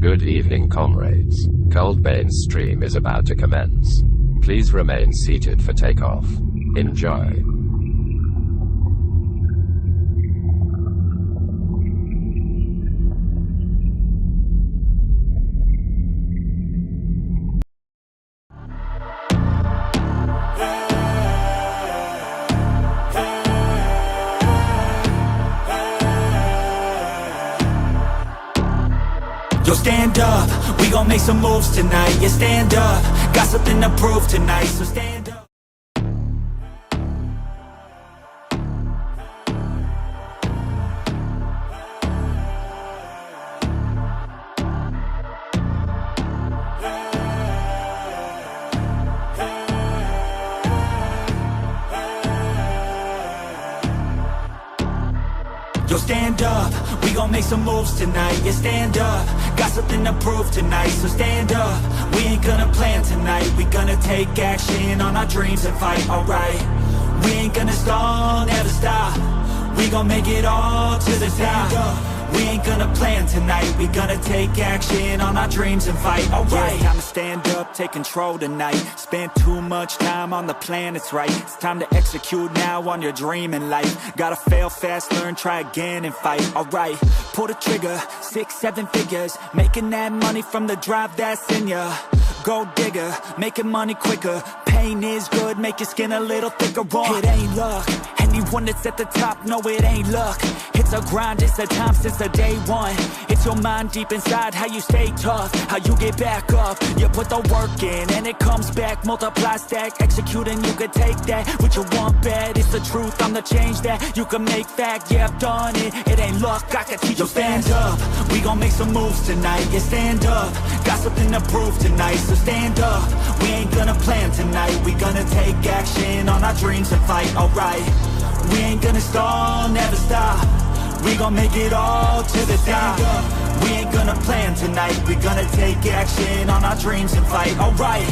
Good evening, comrades. Kouldbayne's stream is about to commence. Please remain seated for takeoff. Enjoy. Yo, stand up, we gon' make some moves tonight. Yeah, stand up, got something to prove tonight. So stand up. Yo, stand up, we gon' make some moves tonight. Yeah, stand up, got something to prove tonight. So stand up, we ain't gonna plan tonight. We gonna take action on our dreams and fight, alright. We ain't gonna stall, never stop. We gon' make it all to the top. We ain't gonna plan tonight. We gonna take action on our dreams and fight, alright. Yeah, time to stand up, take control tonight. Spend too much time on the plan, it's right. It's time to execute now on your dream in life. Gotta fail fast, learn, try again and fight, alright. Pull the trigger, 6, 7 figures. Making that money from the drive that's in ya. Gold digger, making money quicker. Pain is good, make your skin a little thicker. It ain't luck, anyone that's at the top, no it ain't luck. It's a grind, it's a time since the day one. It's your mind deep inside, how you stay tough, how you get back up. You put the work in and it comes back. Multiply, stack, execute and you can take that. What you want bad, it's the truth, I'm the change that you can make fact. Yeah, I've done it, it ain't luck, I can teach you. Stand up, we gon' make some moves tonight. Yeah, stand up, got something to prove tonight. So stand up, we ain't gonna plan tonight. We gonna take action on our dreams and fight, alright. We ain't gonna stall, never stop. We gon' make it all to the top. We ain't gonna plan tonight. We gonna take action on our dreams and fight, alright.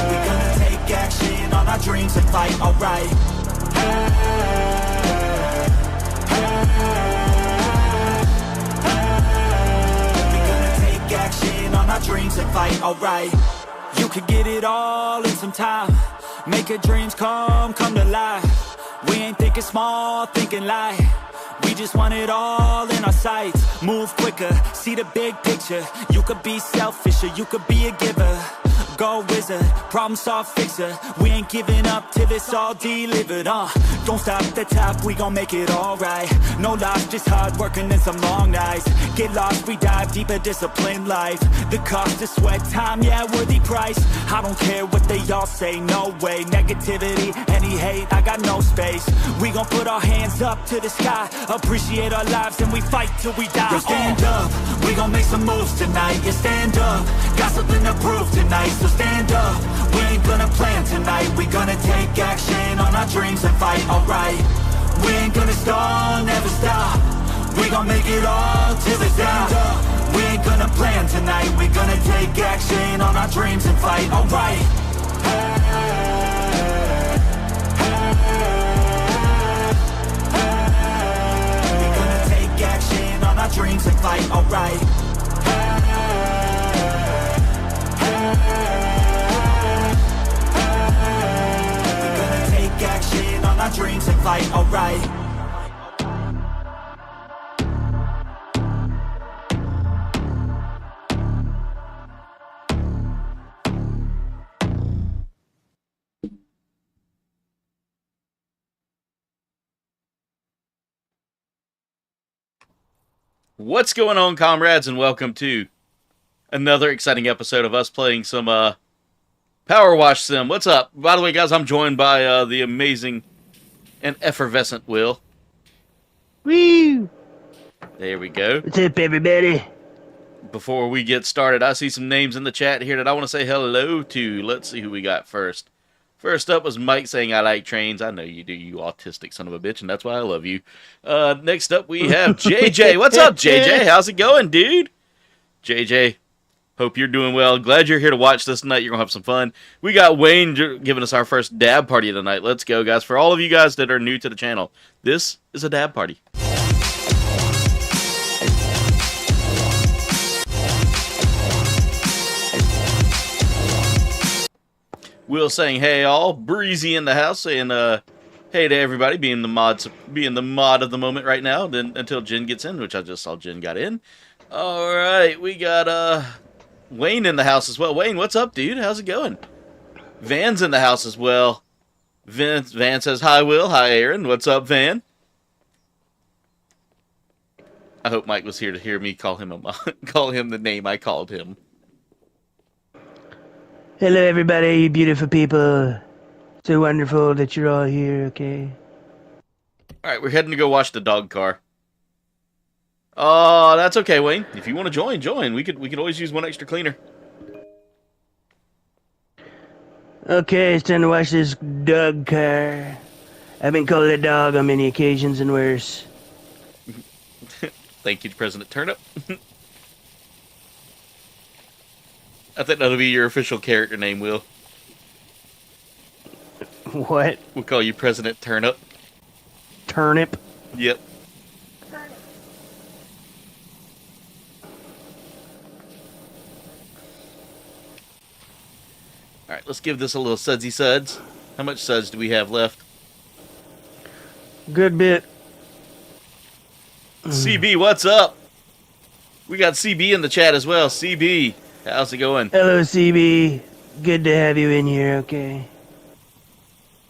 We gonna take action on our dreams and fight, alright. We gonna take action on our dreams and fight, alright. You could get it all in some time. Make your dreams come to life. We ain't thinking small, thinking light. We just want it all in our sights. Move quicker, see the big picture. You could be selfish or you could be a giver. Go wizard, problem solve fixer. We ain't giving up till it's all delivered, Don't stop at the top, we gon' make it alright. No loss, just hard working and some long nights. Get lost, we dive deeper, disciplined life. The cost of sweat, time, yeah, worthy price. I don't care what they all say, no way. Negativity, any hate, I got no space. We gon' put our hands up to the sky. Appreciate our lives and we fight till we die. Yo, stand up, we gon' make some moves tonight. Yeah, stand up, got something to prove tonight. So stand up, we ain't gonna plan tonight. We gonna take action on our dreams and fight, alright. We ain't gonna stall, never stop. We gon' make it all to the top. We ain't gonna plan tonight. We gonna take action on our dreams and fight, alright. We gonna take action on our dreams and fight, alright. Action on our dreams and fight, alright. What's going on, comrades, and welcome to another exciting episode of us playing some Powerwash Sim. What's up? By the way, guys, I'm joined by the amazing and effervescent Will. Woo! There we go. What's up, everybody? Before we get started, I see some names in the chat here that I want to say hello to. Let's see who we got first. First up was Mike saying, I like trains. I know you do, you autistic son of a bitch, and that's why I love you. Next up, we have JJ. What's up, JJ? How's it going, dude? JJ, Hope you're doing well. Glad you're here to watch this tonight. You're going to have some fun. We got Wayne giving us our first dab party tonight. Let's go, guys. For all of you guys that are new to the channel, this is a dab party. Will saying, hey, all. Breezy in the house saying, hey to everybody, being the mod of the moment right now, then until Jen gets in, which I just saw Jen got in. All right, we got Wayne in the house as well. Wayne, what's up, dude? How's it going? Van's in the house as well. Van says, hi, Will. Hi, Aaron. What's up, Van? I hope Mike was here to hear me call him the name I called him. Hello, everybody, you beautiful people. So wonderful that you're all here, okay? All right, we're heading to go wash the dog car. Oh, that's okay, Wayne. If you want to join. We could always use one extra cleaner. Okay, it's time to wash this dog car. I've been called a dog on many occasions and worse. Thank you, President Turnip. I think that'll be your official character name, Will. What? We'll call you President Turnip. Turnip? Yep. Alright, let's give this a little sudsy suds. How much suds do we have left? Good bit. CB, what's up? We got CB in the chat as well. CB, how's it going? Hello, CB. Good to have you in here, okay?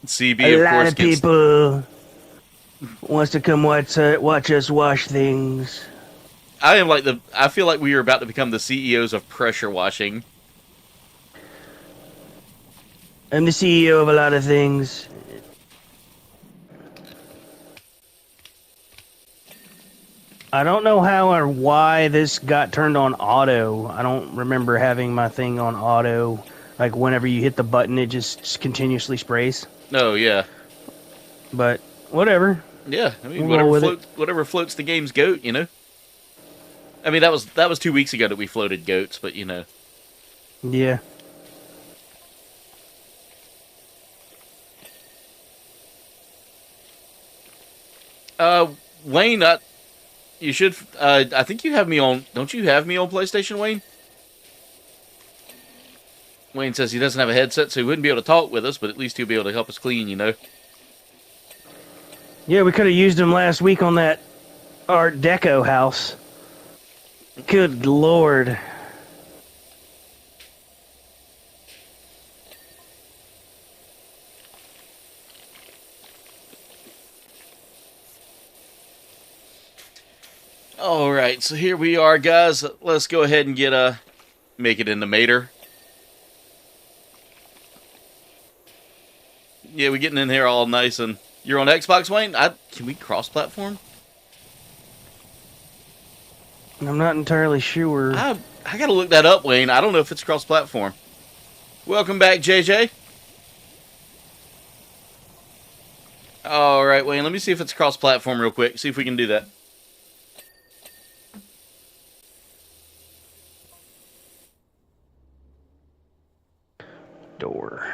CB, A of lot course, of people wants to come watch us wash things. I feel like we are about to become the CEOs of pressure washing. I'm the CEO of a lot of things. I don't know how or why this got turned on auto. I don't remember having my thing on auto. Like, whenever you hit the button, it just continuously sprays. Oh, yeah. But, whatever. Yeah, I mean, We'll whatever floats the game's goat, you know? I mean, that was 2 weeks ago that we floated goats, but, you know. Yeah. Wayne, you should, I think you have me on, don't you have me on PlayStation, Wayne? Wayne says he doesn't have a headset, so he wouldn't be able to talk with us, but at least he'll be able to help us clean, you know? Yeah, we could have used him last week on that Art Deco house. Good lord. Alright, so here we are, guys. Let's go ahead and get, make it into Mater. Yeah, we're getting in here all nice, and you're on Xbox, Wayne? Can we cross-platform? I'm not entirely sure. I gotta look that up, Wayne. I don't know if it's cross-platform. Welcome back, JJ. Alright, Wayne, let me see if it's cross-platform real quick. See if we can do that. Door.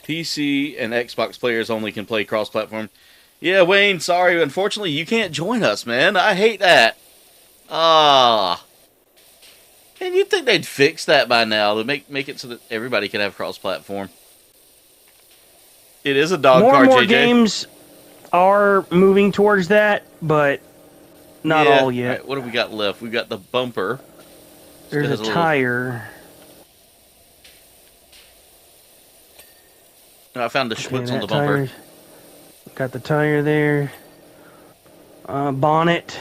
PC and Xbox players only can play cross-platform. Yeah, Wayne, sorry. Unfortunately, you can't join us, man. I hate that. Ah. And you'd think they'd fix that by now to make it so that everybody can have cross-platform. It is a dog car, JJ. More games are moving towards that, but not all yet. All right, what have we got left? We've got the bumper. There's a tire. I found the Schwitz on the bumper. Got the tire there. Bonnet.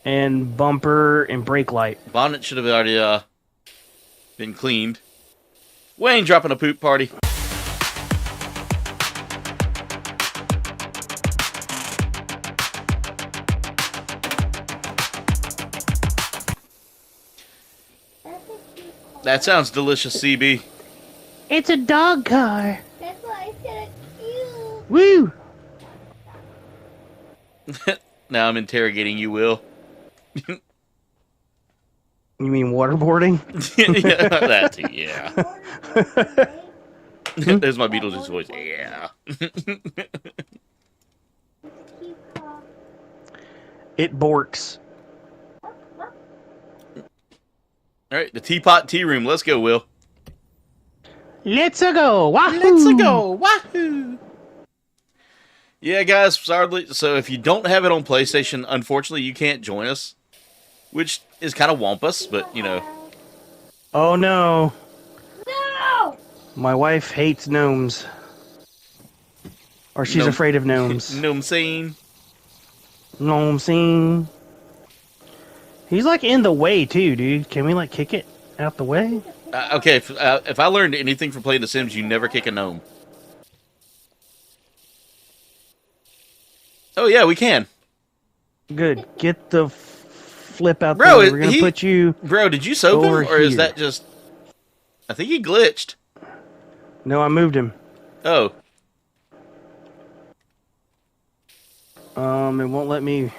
And bumper and brake light. Bonnet should have already been cleaned. Wayne dropping a poop party. That sounds delicious, CB. It's a dog car. That's why I said it's Woo! Now I'm interrogating you, Will. You mean waterboarding? Yeah, that too, yeah. you. There's my Beetlejuice voice. Yeah. It borks. All right, the teapot tea room. Let's go, Will. Let's go! Wahoo! Let's go! Wahoo! Yeah, guys. Sadly, so if you don't have it on PlayStation, unfortunately, you can't join us, which is kind of wampus, but you know. Oh no! No! My wife hates gnomes. Or she's Gnome- afraid of gnomes. Gnome scene. Gnome scene. He's like in the way too, dude. Can we like kick it out the way? Okay, if I learned anything from playing The Sims, you never kick a gnome. Oh yeah, we can. Good. Get the flip out Bro, there. We're gonna put you. Bro, did you soap him, over or is here. that just? I think he glitched. No, I moved him. Oh, It won't let me.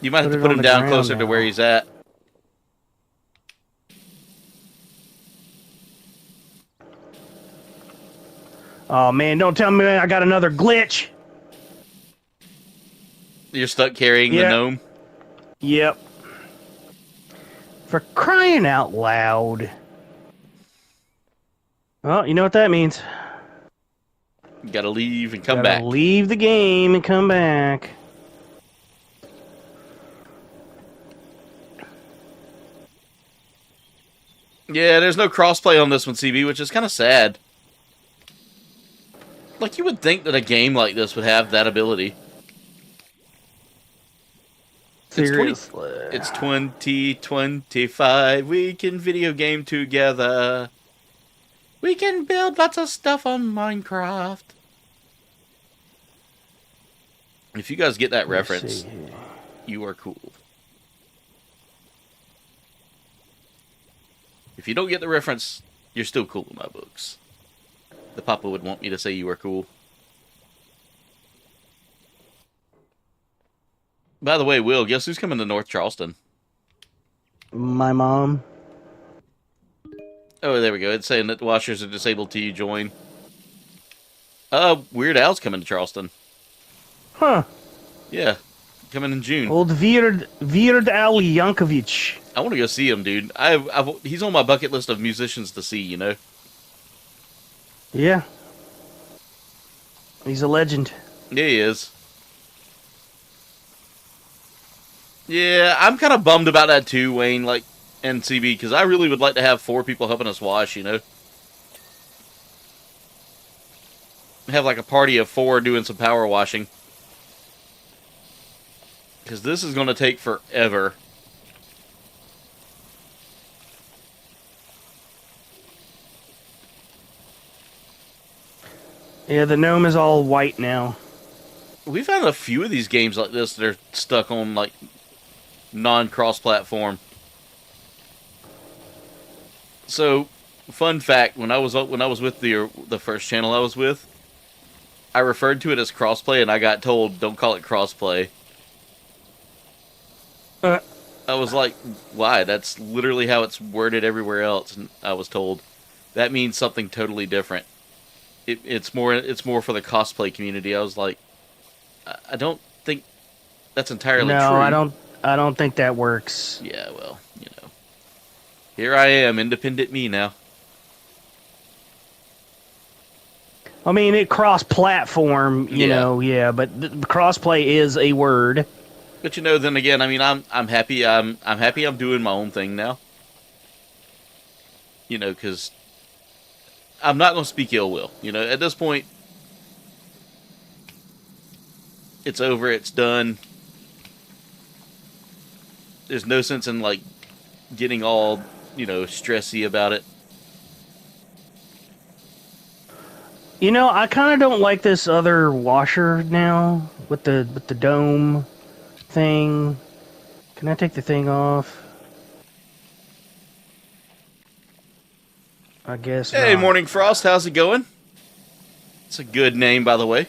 you might have Put to it put on him the down ground closer to now. where he's at. Oh man, don't tell me I got another glitch. You're stuck carrying the Yeah. gnome. Yep. For crying out loud. Well, you know what that means. You gotta leave and come Gotta back. leave the game and come back. Yeah, there's no crossplay on this one, CB, which is kind of sad. Like, you would think that a game like this would have that ability. Seriously. It's 2025. We can video game together. We can build lots of stuff on Minecraft. If you guys get that Let's reference, see here. you are cool. If you don't get the reference, you're still cool in my books. The papa would want me to say you are cool. By the way, Will, guess who's coming to North Charleston? My mom. Oh, there we go. It's saying that washers are disabled till you join. Weird Al's coming to Charleston. Huh. Yeah, coming in June. Old Weird Al Yankovic. I want to go see him, dude. He's on my bucket list of musicians to see, you know? Yeah. He's a legend. Yeah, he is. Yeah, I'm kind of bummed about that too, Wayne, like, and CB, because I really would like to have 4 people helping us wash, you know? Have like a party of 4 doing some power washing. Because this is going to take forever. Yeah, the gnome is all white now. We've had a few of these games like this that are stuck on, like, non-cross-platform. So, fun fact, when I was with the first channel I was with, I referred to it as crossplay, and I got told, don't call it crossplay. I was like, why? That's literally how it's worded everywhere else, and I was told that means something totally different. It's more for the cosplay community. I was like, I don't think that's entirely true. No, I don't think that works. Yeah, well, you know. Here I am, independent me now. I mean, it cross-platform, you Yeah. know, yeah, but the crossplay is a word. But you know, then again, I mean, I'm happy. I'm happy. I'm doing my own thing now. You know, because I'm not going to speak ill will. You know, at this point, it's over. It's done. There's no sense in like getting all, you know, stressy about it. You know, I kind of don't like this other washer now with the dome thing. Can I take the thing off? I guess. Hey, not. Morning Frost, how's it going? It's a good name, by the way.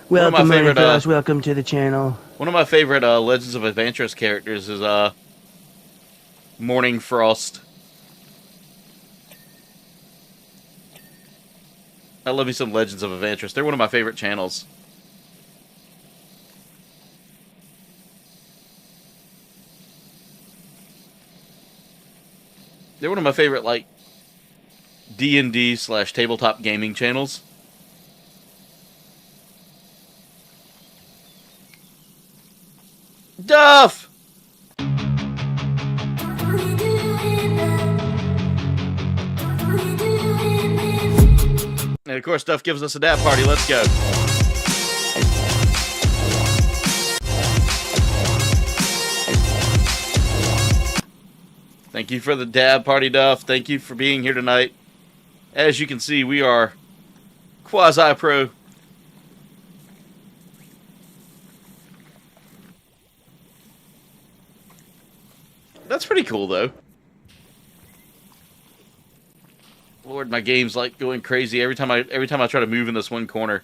Welcome, favorite, Morning Frost. Welcome to the channel. One of my favorite Legends of Adventurous characters is Morning Frost. I love me some Legends of Adventurous. They're one of my favorite channels. They're one of my favorite, like, D&D/tabletop gaming channels. Duff! And of course, Duff gives us a dab party. Let's go. Thank you for the dab party, Duff. Thank you for being here tonight. As you can see, we are quasi-pro. That's pretty cool, though. Lord, my game's like going crazy every time I try to move in this one corner.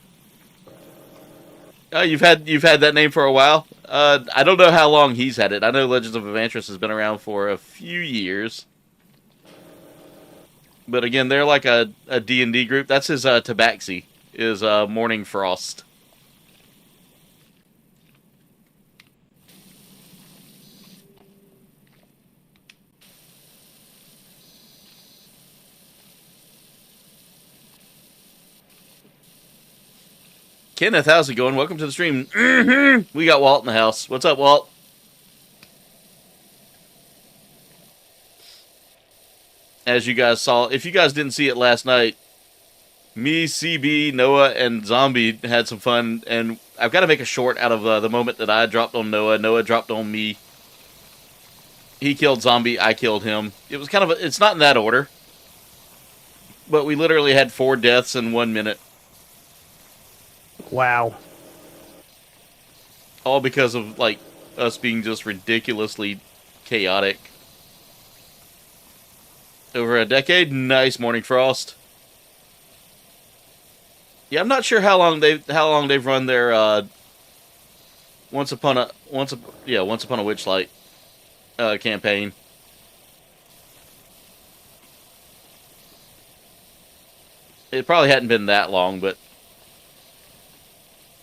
You've had that name for a while. I don't know how long he's had it. I know Legends of Adventurous has been around for a few years. But again, they're like a D&D group. That's his tabaxi, is Morning Frost. Kenneth, how's it going? Welcome to the stream. We got Walt in the house. What's up, Walt? As you guys saw, if you guys didn't see it last night, me, CB, Noah, and Zombie had some fun, and I've got to make a short out of the moment that I dropped on Noah. Noah dropped on me. He killed Zombie, I killed him. It was kind of it's not in that order, but we literally had 4 deaths in 1 minute. Wow. All because of, like, us being just ridiculously chaotic. Over a decade? Nice, Morning Frost. Yeah, I'm not sure how long they've run their Once Upon a Witchlight campaign. It probably hadn't been that long, but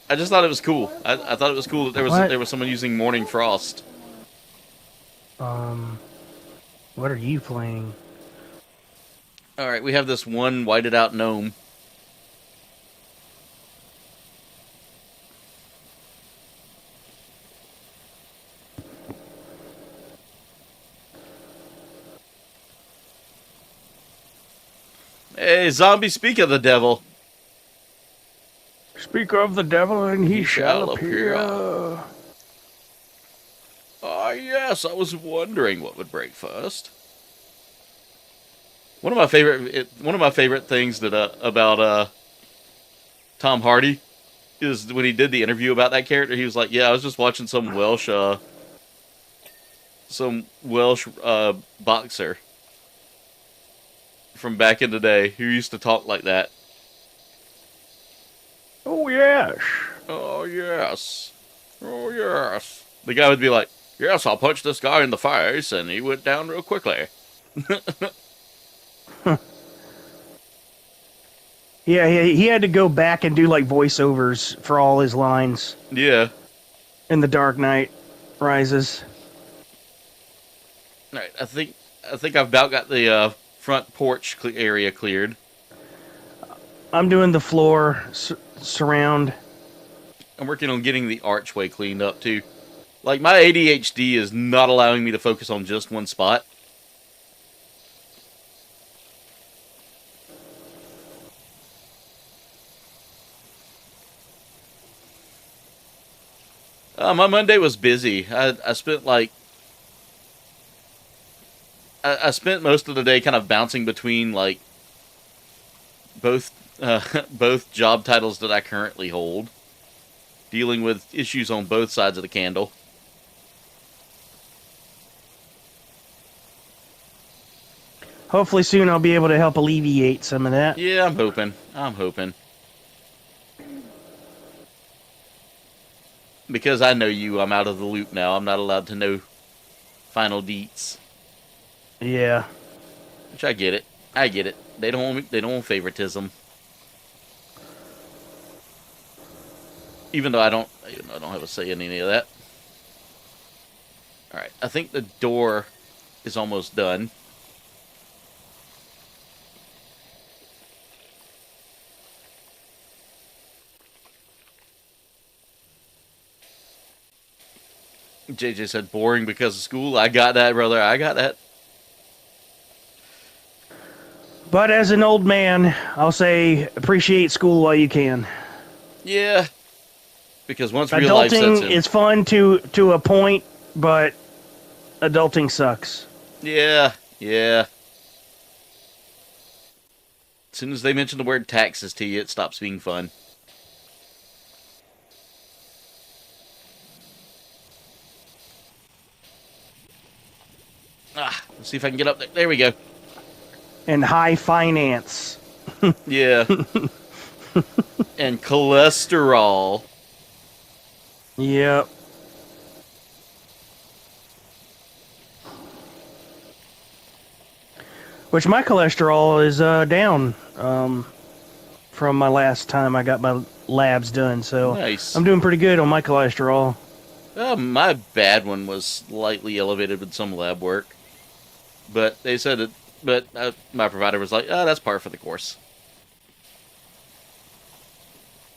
I just thought it was cool. I thought it was cool that there was someone using Morning Frost. What are you playing? All right, we have this one whited out gnome. Hey, Zombie, speak of the devil. Speak of the devil, and he shall appear. Ah, yes, I was wondering what would break first. One of my favorite things that about Tom Hardy is when he did the interview about that character. He was like, "Yeah, I was just watching some Welsh boxer from back in the day who used to talk like that." Oh yes. Oh yes. Oh yes. The guy would be like, "Yes, I'll punch this guy in the face," and he went down real quickly. Yeah, he had to go back and do like voiceovers for all his lines. Yeah. In The Dark Knight Rises. All right, I think I've about got the front porch area cleared. I'm doing the floor surround. I'm working on getting the archway cleaned up too. Like, my ADHD is not allowing me to focus on just one spot. My Monday was busy. I spent like I spent most of the day kind of bouncing between like both job titles that I currently hold, dealing with issues on both sides of the candle. Hopefully soon I'll be able to help alleviate some of that. Yeah, I'm hoping. I'm hoping. Because I know you, I'm out of the loop now. I'm not allowed to know final deets. Yeah. Which I get it. I get it. They don't want favoritism. Even though I don't have a say in any of that. Alright, I think the door is almost done. JJ said boring because of school. I got that, brother. I got that. But as an old man, I'll say appreciate school while you can. Yeah. Because once real life sets in. Adulting is fun to a point, but adulting sucks. Yeah, yeah. As soon as they mention the word taxes to you, it stops being fun. Let's see if I can get up there. There we go. And high finance. Yeah. And cholesterol. Yep. Which my cholesterol is down from my last time I got my labs done. So nice. I'm doing pretty good on my cholesterol. My bad one was slightly elevated with some lab work. But they said it. But my provider was like, that's par for the course.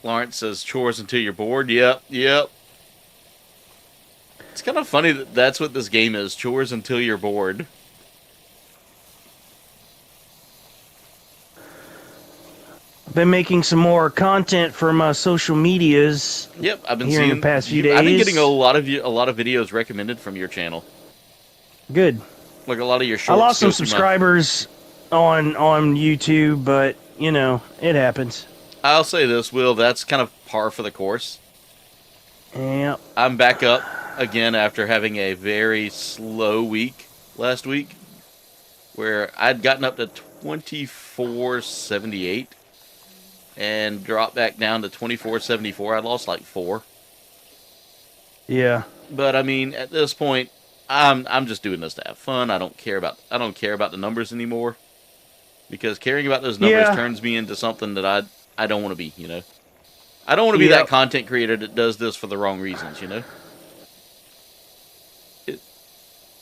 Lawrence says chores until you're bored. Yep, yep. It's kind of funny that that's what this game is. Chores until you're bored. Been making some more content for my social medias. Yep, I've been here seeing in the past few days. I've been getting a lot of videos recommended from your channel. Good. Like a lot of your shorts. I lost some subscribers on YouTube, but you know it happens. I'll say this, Will. That's kind of par for the course. Yeah. I'm back up again after having a very slow week last week, where I'd gotten up to 2478 and dropped back down to 2474. I lost like 4. Yeah. But I mean, at this point, I'm just doing this to have fun. I don't care about the numbers anymore, because caring about those numbers turns me into something that I don't want to be. You know, I don't want to be that content creator that does this for the wrong reasons. You know.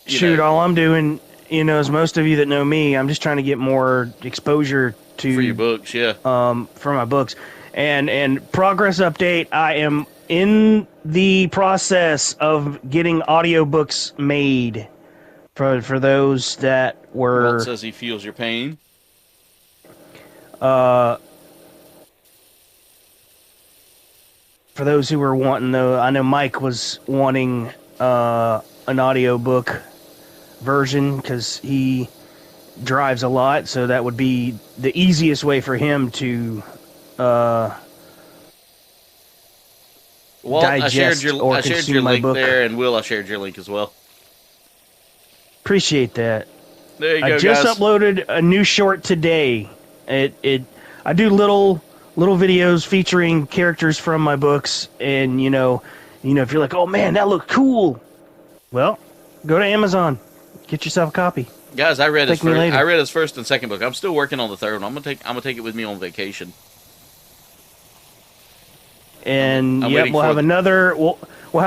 Shoot, all I'm doing, as most of you that know me, I'm just trying to get more exposure to for your books, yeah. For my books, and progress update. I am in the process of getting audiobooks made for those that were. Walt says he feels your pain. For those who were wanting, though, I know Mike was wanting an audiobook version because he drives a lot, so that would be the easiest way for him to Walt, digest or consume my book. There, and Will, I shared your link as well. Appreciate that. There you go, I just guys. uploaded a new short today. I do little videos featuring characters from my books, and if you're like, oh man, that looked cool, well, go to Amazon, get yourself a copy. Guys, I read his Thank me later. I read his first and second book. I'm still working on the third one. I'm gonna take it with me on vacation. And I'm we'll have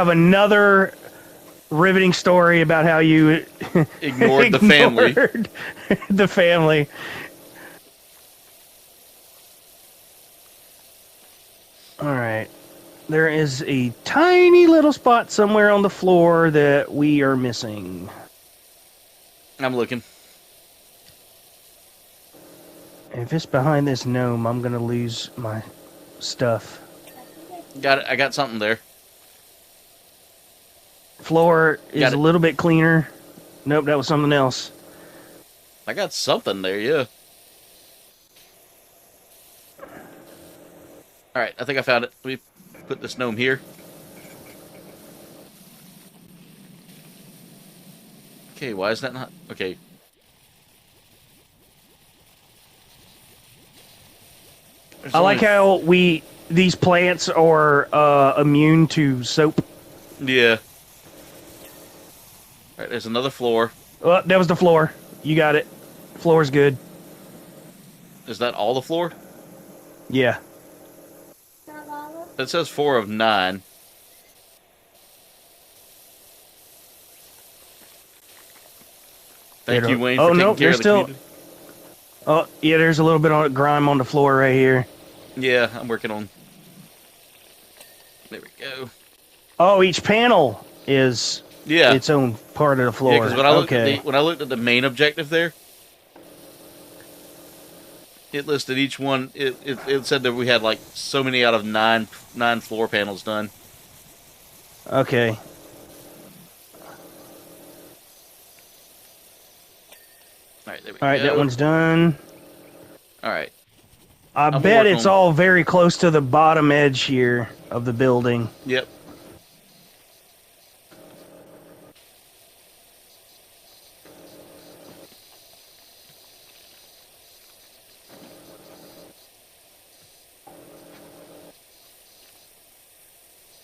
another riveting story about how you ignored the family. The family. All right. There is a tiny little spot somewhere on the floor that we are missing. I'm looking. If it's behind this gnome, I'm going to lose my stuff. Got it. I got something there. Floor is a little bit cleaner. Nope, that was something else. I got something there, yeah. Alright, I think I found it. Let me put this gnome here. Okay, why is that not... Okay. There's I like only- how these plants are immune to soap. Yeah. Alright, there's another floor. Oh, that was the floor. You got it. Floor's good. Is that all the floor? Yeah. That says 4 of 9. Thank you, Wayne, for taking care there's of the still. community. Oh, yeah, there's a little bit of grime on the floor right here. Yeah, I'm working on... There we go. Oh, each panel is Yeah. its own part of the floor. Yeah, because when I looked okay. when I looked at the main objective there, it listed each one. It said that we had like so many out of nine floor panels done. Okay. All right, there we All right, go. that one's done. All right. I I'm bet working it's on- all very close to the bottom edge here of the building. Yep.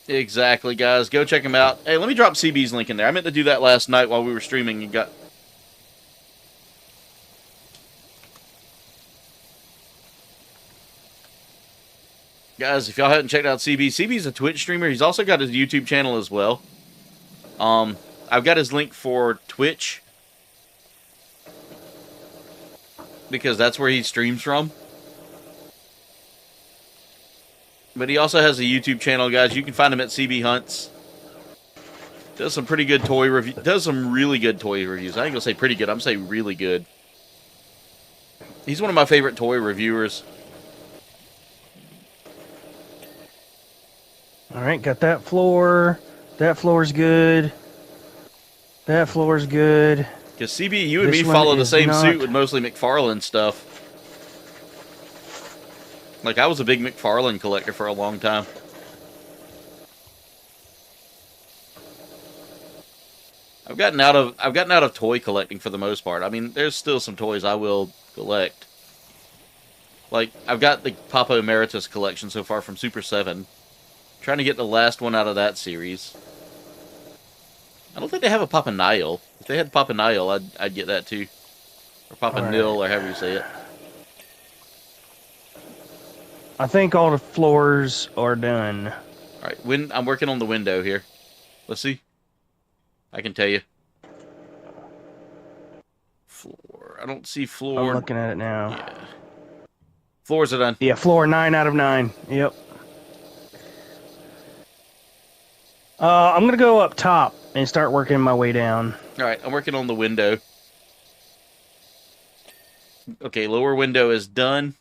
Exactly, guys. Go check him out. Hey, let me drop CB's link in there. I meant to do that last night while we were streaming and got... Guys, if y'all hadn't checked out CB's a Twitch streamer. He's also got his YouTube channel as well. I've got his link for Twitch, because that's where he streams from. But he also has a YouTube channel, guys. You can find him at CB Hunts. Does some pretty good toy review. Does some really good toy reviews. I ain't gonna say pretty good. I'm gonna say really good. He's one of my favorite toy reviewers. All right, got that floor. That floor's good. That floor's good. Because CB, you and This me one follow the is same not. suit with mostly McFarlane stuff. Like, I was a big McFarlane collector for a long time. I've gotten out of toy collecting for the most part. I mean, there's still some toys I will collect. Like, I've got the Papa Emeritus collection so far from Super 7. Trying to get the last one out of that series. I don't think they have a Papa Nile. If they had Papa Nile, I'd get that too. Or Papa Alright. Nil, or however you say it. I think all the floors are done. Alright, I'm working on the window here. Let's see. I can tell you. Floor. I don't see floor. I'm looking at it now. Yeah. Floors are done. Yeah, floor 9 out of 9. Yep. I'm gonna go up top and start working my way down. Alright, I'm working on the window. Okay, lower window is done.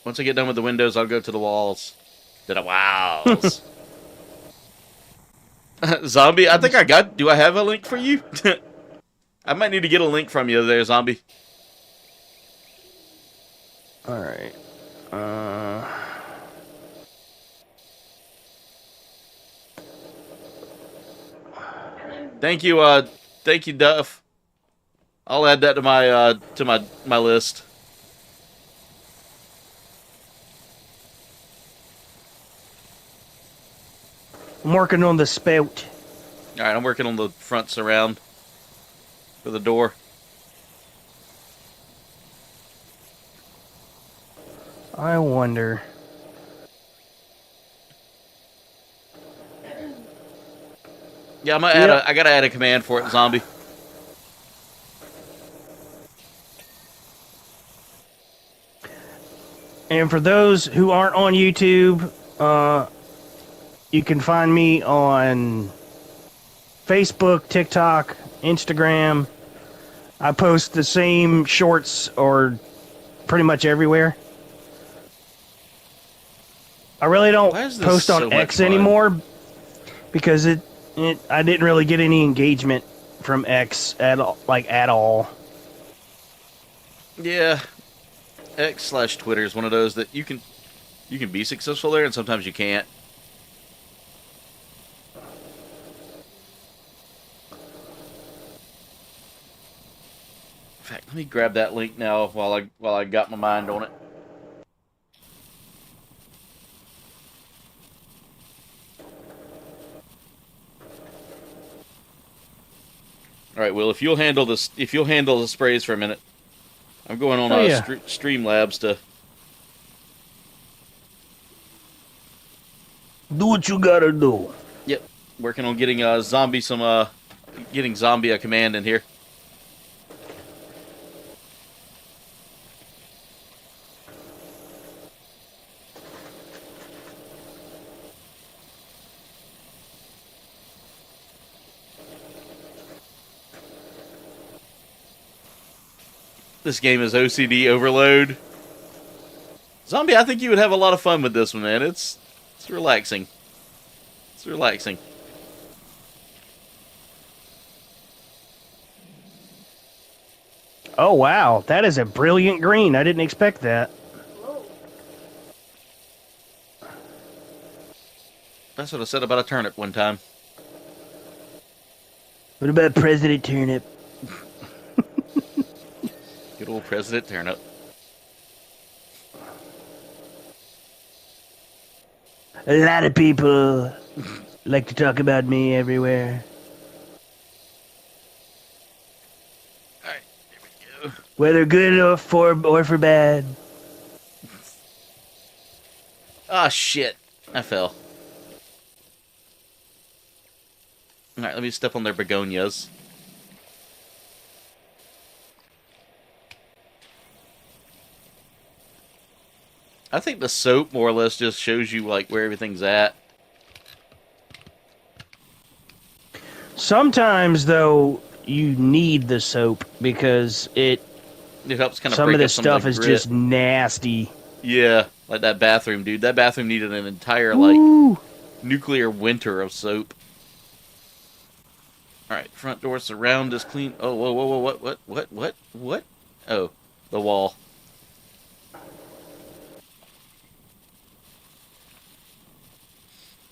Once I get done with the windows, I'll go to the walls. To the walls. Zombie, I think I got... Do I have a link for you? I might need to get a link from you there, Zombie. Alright. Thank you, Duff. I'll add that to my list. I'm working on the spout. Alright, I'm working on the front surround for the door. I wonder. Yeah, I'm gonna add I gotta add a command for it, Zombie. And for those who aren't on YouTube, you can find me on Facebook, TikTok, Instagram. I post the same shorts or pretty much everywhere. I really don't Why is this post on so much X fun? anymore because I didn't really get any engagement from X at all. Yeah. X/Twitter is one of those that you can be successful there and sometimes you can't. fact, let me grab that link now while I got my mind on it. All right, Will, if you'll handle the sprays for a minute, I'm going on Streamlabs to Do what you gotta do. Yep, working on getting zombie a command in here. This game is OCD overload. Zombie, I think you would have a lot of fun with this one, man. It's relaxing. It's relaxing. Oh, wow. That is a brilliant green. I didn't expect that. That's what I said about a turnip one time. What about President Turnip? Good old President Turnip. A lot of people like to talk about me everywhere. Alright, here we go. Whether good or for bad. Ah, shit. I fell. Alright, let me step on their begonias. I think the soap more or less just shows you like where everything's at. Sometimes though you need the soap because it helps kind of some break of up this some stuff of is the grit. just nasty. Yeah, like that bathroom, dude. That bathroom needed an entire like Ooh. nuclear winter of soap. All right, front door surround is clean. Oh, whoa, whoa, whoa, what? Oh, the wall.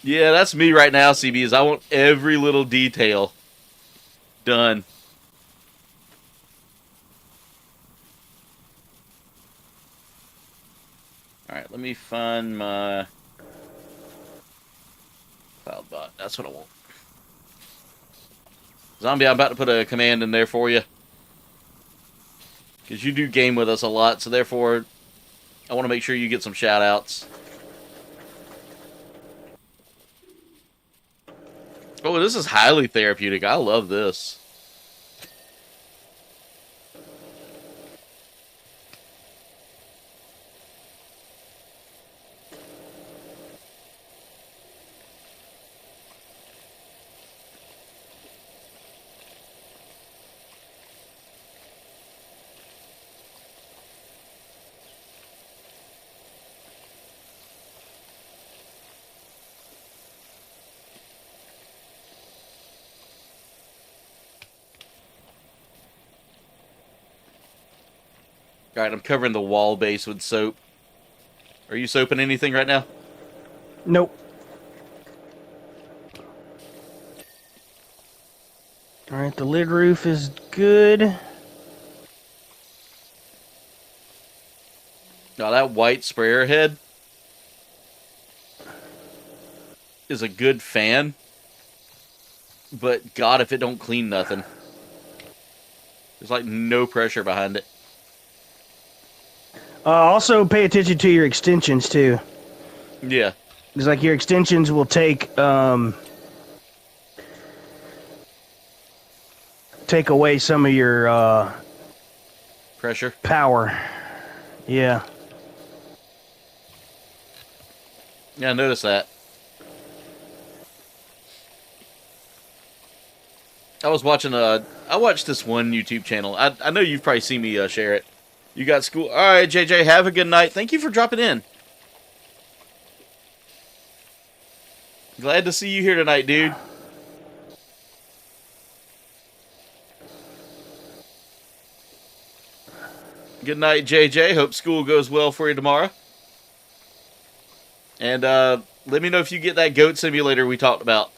Yeah, that's me right now, CBs. I want every little detail done. Alright, let me find my CloudBot. That's what I want. Zombie, I'm about to put a command in there for you. Because you do game with us a lot, so therefore I want to make sure you get some shout-outs. Oh, this is highly therapeutic. I love this. Alright, I'm covering the wall base with soap. Are you soaping anything right now? Nope. Alright, the lid roof is good. Now that white sprayer head is a good fan. But God, if it don't clean nothing. There's like no pressure behind it. Also, pay attention to your extensions, too. Yeah. It's like your extensions will take away some of your Pressure. power. Yeah. Yeah, I noticed that. I was watching I watched this one YouTube channel. I know you've probably seen me share it. You got school. All right, JJ, have a good night. Thank you for dropping in. Glad to see you here tonight, dude. Good night, JJ. Hope school goes well for you tomorrow. And let me know if you get that goat simulator we talked about.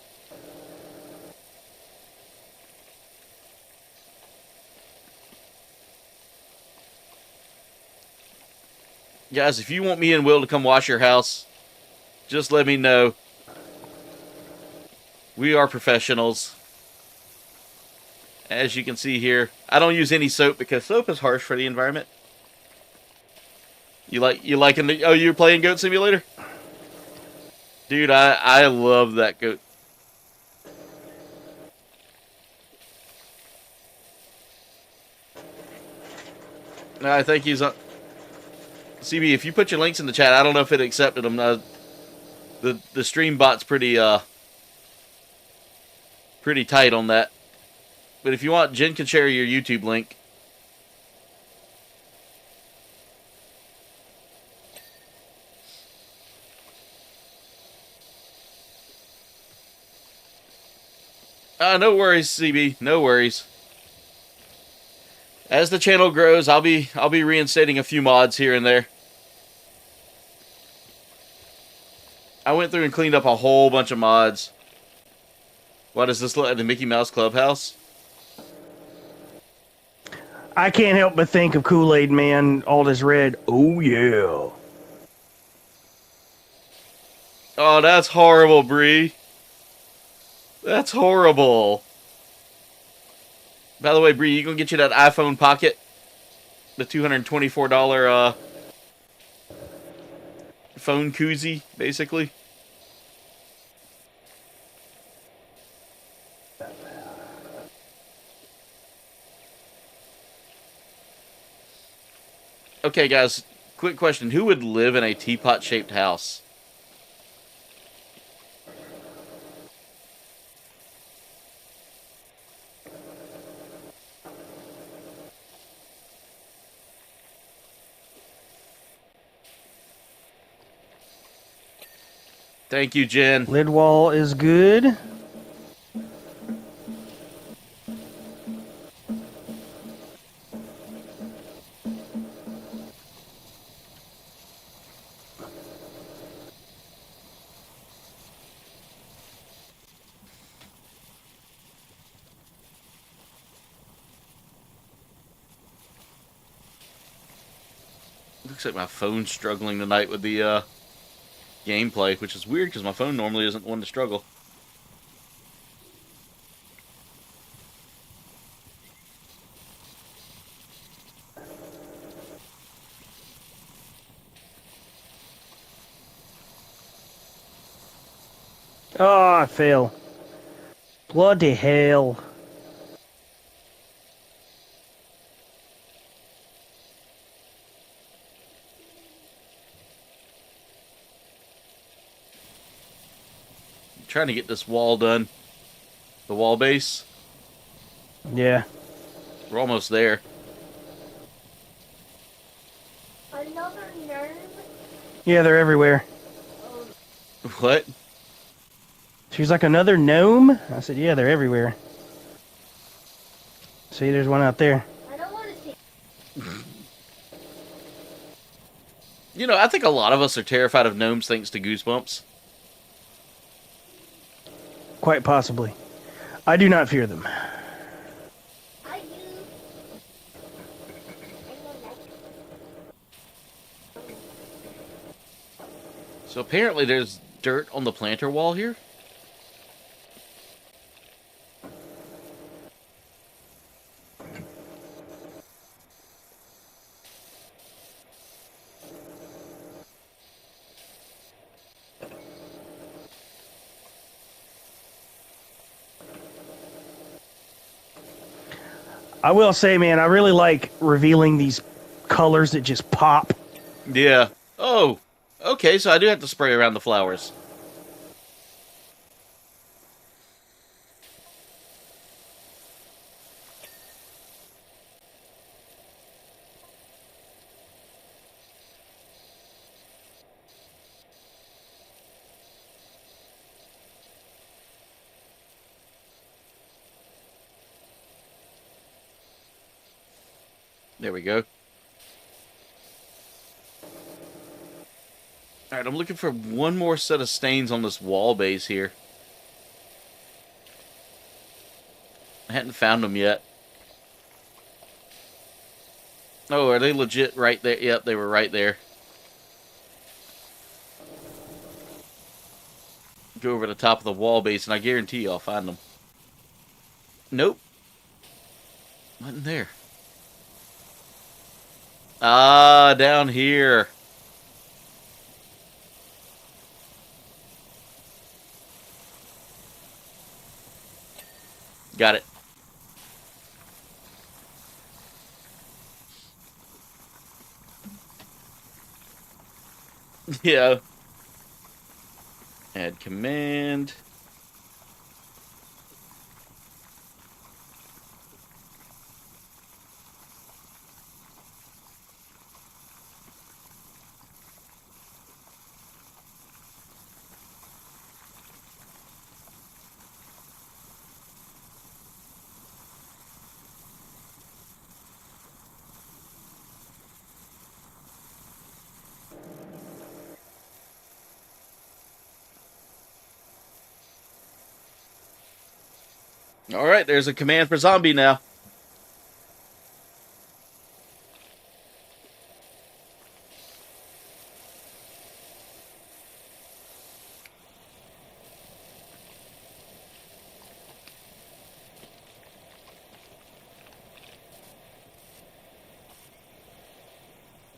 Guys, if you want me and Will to come wash your house, just let me know. We are professionals. As you can see here, I don't use any soap because soap is harsh for the environment. You liking the... Oh, you're playing Goat Simulator? Dude, I love that goat. I think he's on... CB, if you put your links in the chat, I don't know if it accepted them. The stream bot's pretty tight on that. But if you want, Jen can share your YouTube link. No worries, CB. No worries. As the channel grows, I'll be reinstating a few mods here and there. I went through and cleaned up a whole bunch of mods. What does this look like? The Mickey Mouse Clubhouse? I can't help but think of Kool-Aid Man, all this red. Oh, yeah. Oh, that's horrible, Bree. That's horrible. By the way, Bree, you gonna get you that iPhone Pocket? The $224 phone koozie, basically. Okay, guys, quick question. Who would live in a teapot-shaped house? Thank you, Jen. Lid wall is good. Looks like my phone's struggling tonight with the gameplay, which is weird because my phone normally isn't one to struggle. Oh, I fail. Bloody hell. Trying to get this wall done. The wall base. Yeah. We're almost there. Another nerve? Yeah, they're everywhere. What? She was like, another gnome? I said, yeah, they're everywhere. See, there's one out there. I don't want to see. You know, I think a lot of us are terrified of gnomes thanks to Goosebumps. Quite possibly. I do not fear them. I do. So apparently there's dirt on the planter wall here. I will say, man, I really like revealing these colors that just pop. Yeah. Oh, okay, so I do have to spray around the flowers. There we go. Alright, I'm looking for one more set of stains on this wall base here. I hadn't found them yet. Oh, are they legit right there? Yep, they were right there. Go over the top of the wall base, and I guarantee you I'll find them. Nope. Nothing there. Ah, down here. Got it. Yeah. Add command. Alright, there's a command for zombie now.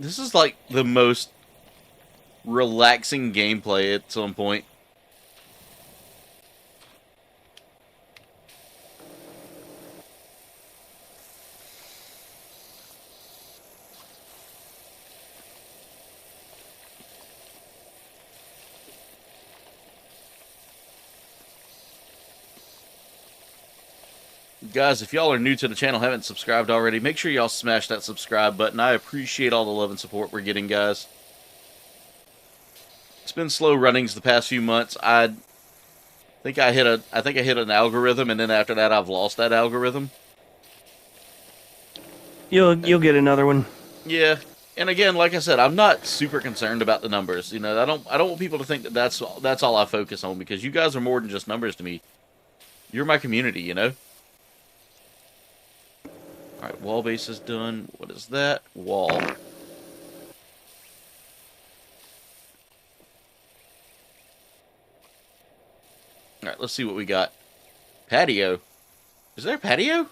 This is like the most relaxing gameplay at some point. Guys, if y'all are new to the channel, haven't subscribed already, make sure y'all smash that subscribe button. I appreciate all the love and support we're getting, guys. It's been slow runnings the past few months. I think I hit an algorithm, and then after that I've lost that algorithm. You'll get another one. Yeah. And again, like I said, I'm not super concerned about the numbers. You know, I don't want people to think that that's all I focus on, because you guys are more than just numbers to me. You're my community, you know? Alright, wall base is done. What is that? Wall. Alright, let's see what we got. Patio. Is there a patio?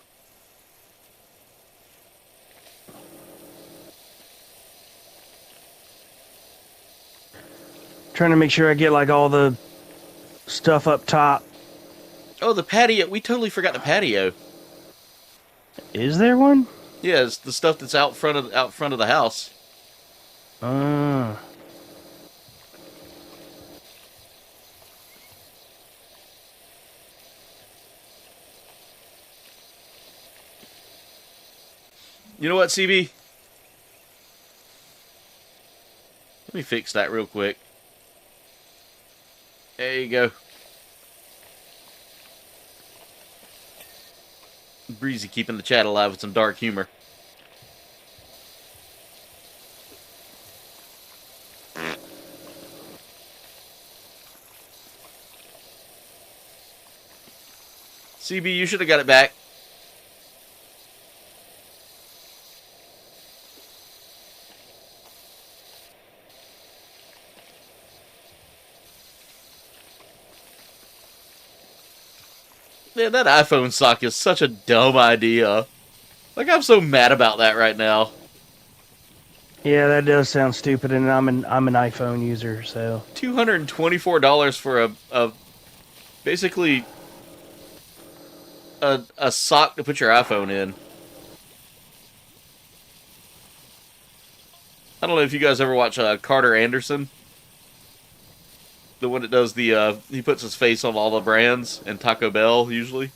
Trying to make sure I get like all the stuff up top. Oh, the patio. We totally forgot the patio. Is there one? Yeah, it's the stuff that's out front of the house. You know what, CB? Let me fix that real quick. There you go. Breezy keeping the chat alive with some dark humor. CB, you should have got it back. Man, that iPhone sock is such a dumb idea. Like, I'm so mad about that right now. Yeah, that does sound stupid, and I'm an iPhone user, so $224 for a basically a sock to put your iPhone in. I don't know if you guys ever watch Carter Anderson. The one that does the, he puts his face on all the brands, and Taco Bell, usually.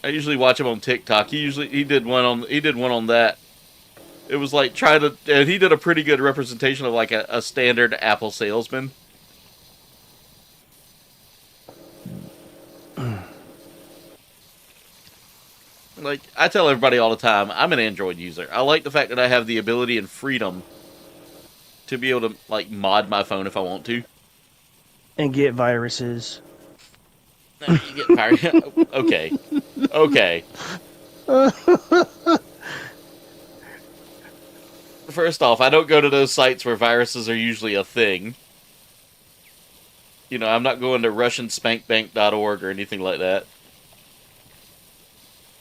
I usually watch him on TikTok. He did one on that. It was like and he did a pretty good representation of like a standard Apple salesman. Like, I tell everybody all the time, I'm an Android user. I like the fact that I have the ability and freedom to be able to, like, mod my phone if I want to. and get viruses. You get fired. Okay. Okay. First off, I don't go to those sites where viruses are usually a thing. You know, I'm not going to RussianSpankBank.org or anything like that.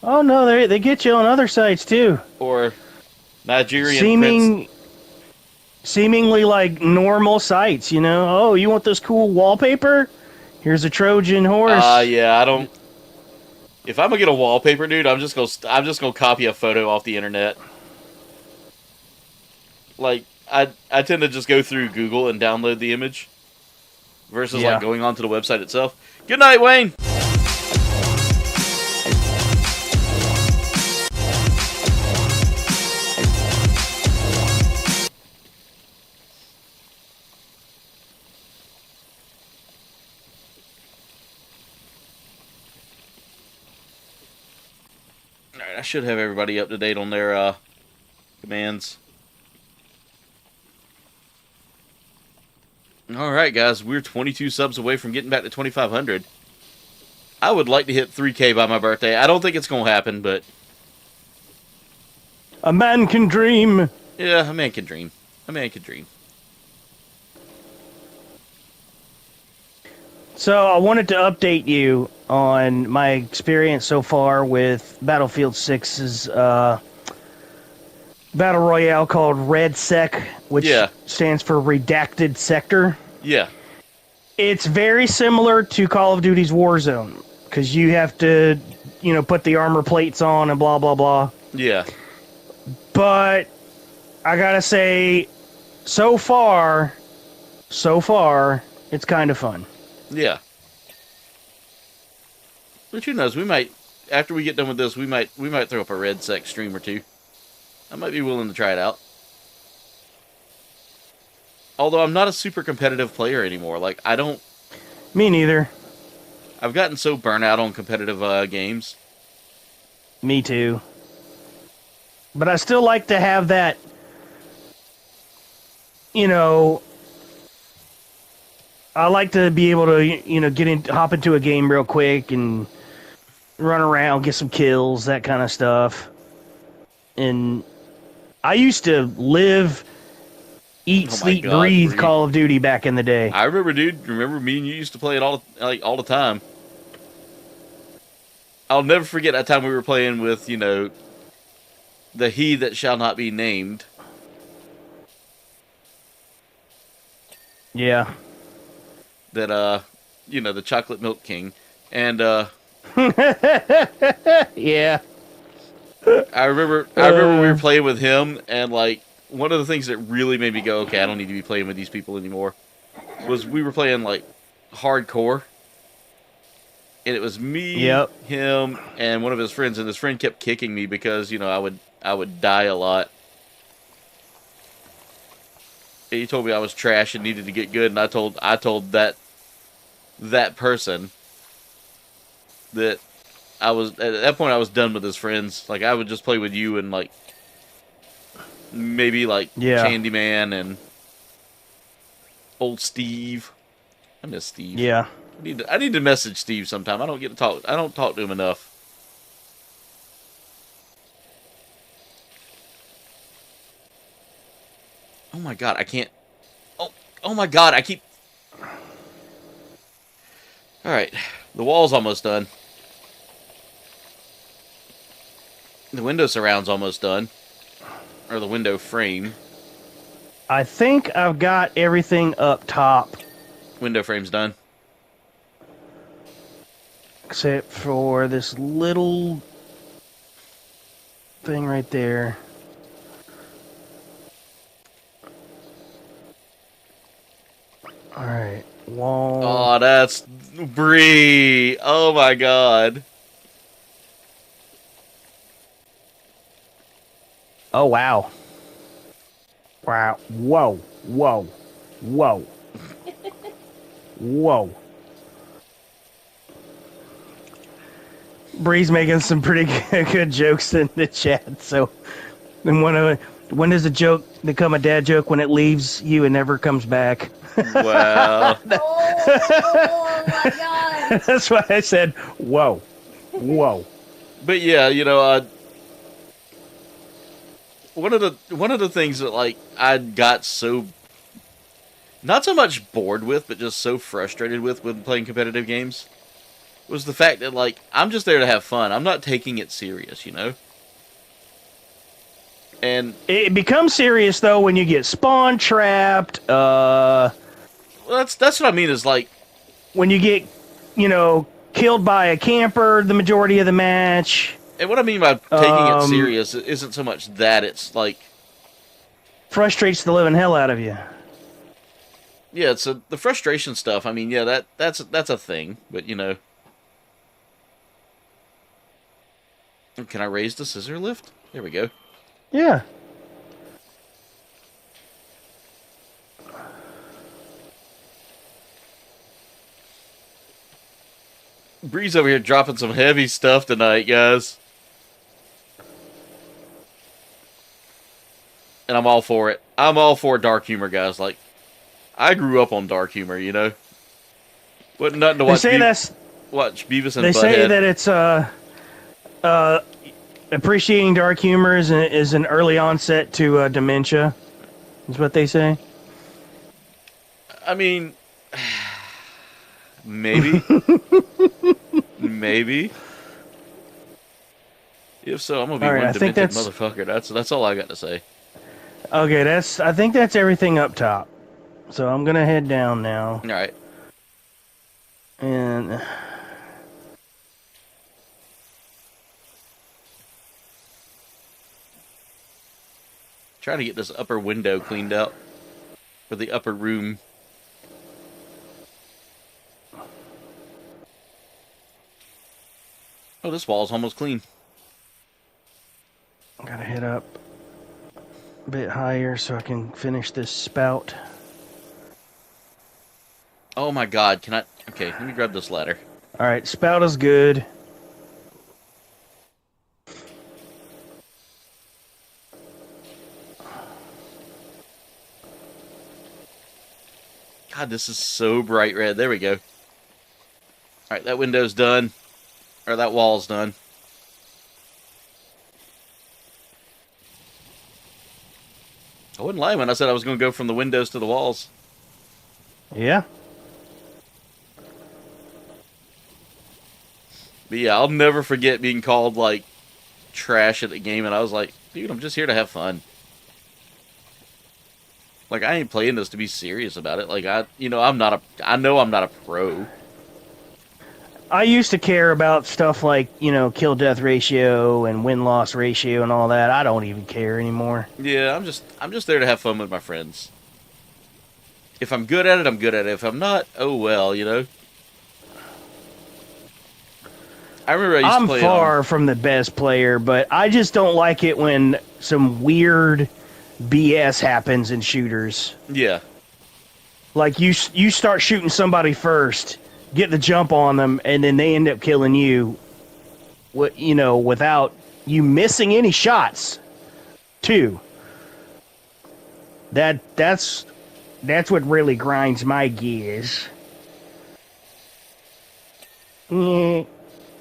Oh no, they get you on other sites too. Or Nigerian Prince. Seemingly like normal sites, you know. Oh, you want this cool wallpaper? Here's a Trojan horse. Yeah, I don't. If I'm gonna get a wallpaper, dude, I'm just gonna copy a photo off the internet. Like I tend to just go through Google and download the image versus like going onto the website itself. Good night, Wayne. I should have everybody up to date on their commands. Alright, guys, we're 22 subs away from getting back to 2,500. I would like to hit 3K by my birthday. I don't think it's going to happen, but... A man can dream. Yeah, a man can dream. A man can dream. So I wanted to update you on my experience so far with Battlefield 6's battle royale called Red Sec, which stands for Redacted Sector. Yeah. It's very similar to Call of Duty's Warzone, because you have to, you know, put the armor plates on and blah, blah, blah. Yeah. But I gotta say, so far, it's kind of fun. Yeah. But who knows, we might, after we get done with this, we might throw up a Red Sec stream or two. I might be willing to try it out. Although I'm not a super competitive player anymore. Like, I don't... Me neither. I've gotten so burnt out on competitive games. Me too. But I still like to have that, you know... I like to be able to, you know, hop into a game real quick and run around, get some kills, that kind of stuff. And I used to live, eat, sleep, breathe Call of Duty back in the day. I remember, dude. Remember me and you used to play it all the time. I'll never forget that time we were playing with, you know, the he that shall not be named. Yeah. That, you know, the Chocolate Milk King. And, yeah. I remember we were playing with him, and, like, one of the things that really made me go, okay, I don't need to be playing with these people anymore, was we were playing, like, hardcore. And it was me, him, and one of his friends, and his friend kept kicking me because, you know, I would die a lot. And he told me I was trash and needed to get good, and I told that person that I was, at that point I was done with his friends. Like, I would just play with you and, like, maybe, like, Candyman and old Steve. I miss Steve. Yeah. I need to message Steve sometime. I don't talk to him enough. Oh my god, I can't. Oh my god, I keep. Alright, the wall's almost done. The window surround's almost done. Or the window frame. I think I've got everything up top. Window frame's done. Except for this little thing right there. Alright, wall. Oh, that's Bree. Oh my god. Oh, wow. Wow. Whoa. Whoa. Whoa. Whoa. Bree's making some pretty good jokes in the chat. So, then when does a joke become a dad joke? When it leaves you and never comes back. Wow. Oh my god. That's why I said, whoa. Whoa. But yeah, you know, one of the things that like I got so not so much bored with, but just so frustrated with when playing competitive games was the fact that like I'm just there to have fun. I'm not taking it serious, you know. And It becomes serious though when you get spawn trapped. well, that's what I mean is like When you get, killed by a camper the majority of the match. and what I mean by taking it serious isn't so much that it's like Frustrates the living hell out of you. yeah, it's the frustration stuff. I mean, yeah, that's a thing, but you know. Can I raise the scissor lift? There we go. Yeah. Bree's over here dropping some heavy stuff tonight, guys. And I'm all for it. I'm all for dark humor, guys. Like, I grew up on dark humor, you know? Wasn't nothing to watch. They say watch Beavis and They Butthead. say that it's appreciating dark humor is an early onset to dementia. Is what they say. I mean, maybe. Maybe. If so, I'm gonna be All right, one I think demented that's- motherfucker. That's all I got to say. Okay, I think that's everything up top. So I'm gonna head down now, All right. and Trying to get this upper window cleaned out for the upper room. Oh, this wall's almost clean. gotta head up a bit higher so I can finish this spout. Oh my god, can I... Okay, let me grab this ladder. All right, spout is good. God, this is so bright red. There we go. Alright, that window's done. Or that wall's done. I wouldn't lie when I said I was going to go from the windows to the walls. Yeah. But yeah, I'll never forget being called, like, trash at the game, and I was like, dude, I'm just here to have fun. Like, I ain't playing this to be serious about it. Like, I know I'm not a pro. I used to care about stuff like, kill-death ratio and win-loss ratio and all that. I don't even care anymore. Yeah, I'm just there to have fun with my friends. If I'm good at it, I'm good at it. If I'm not, oh well, you know? I remember I used to play... I'm far from the best player, but I just don't like it when some weird BS happens in shooters. Yeah. Like, you start shooting somebody first, get the jump on them, and then they end up killing you, without you missing any shots, too. That's what really grinds my gears.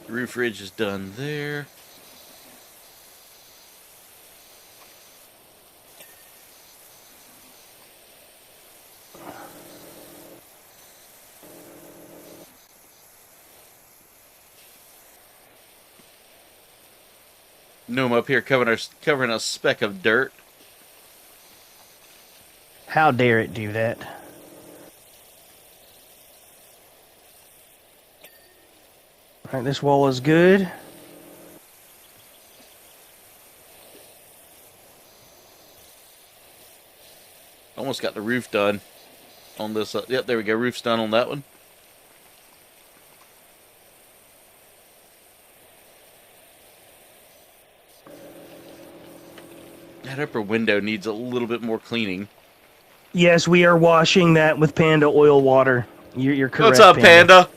Roof ridge is done there. Gnome up here covering a speck of dirt. How dare it do that? Alright, this wall is good. Almost got the roof done on this. Yep, there we go. Roof's done on that one. That upper window needs a little bit more cleaning. Yes, we are washing that with Panda oil water. You're correct. What's up, Panda?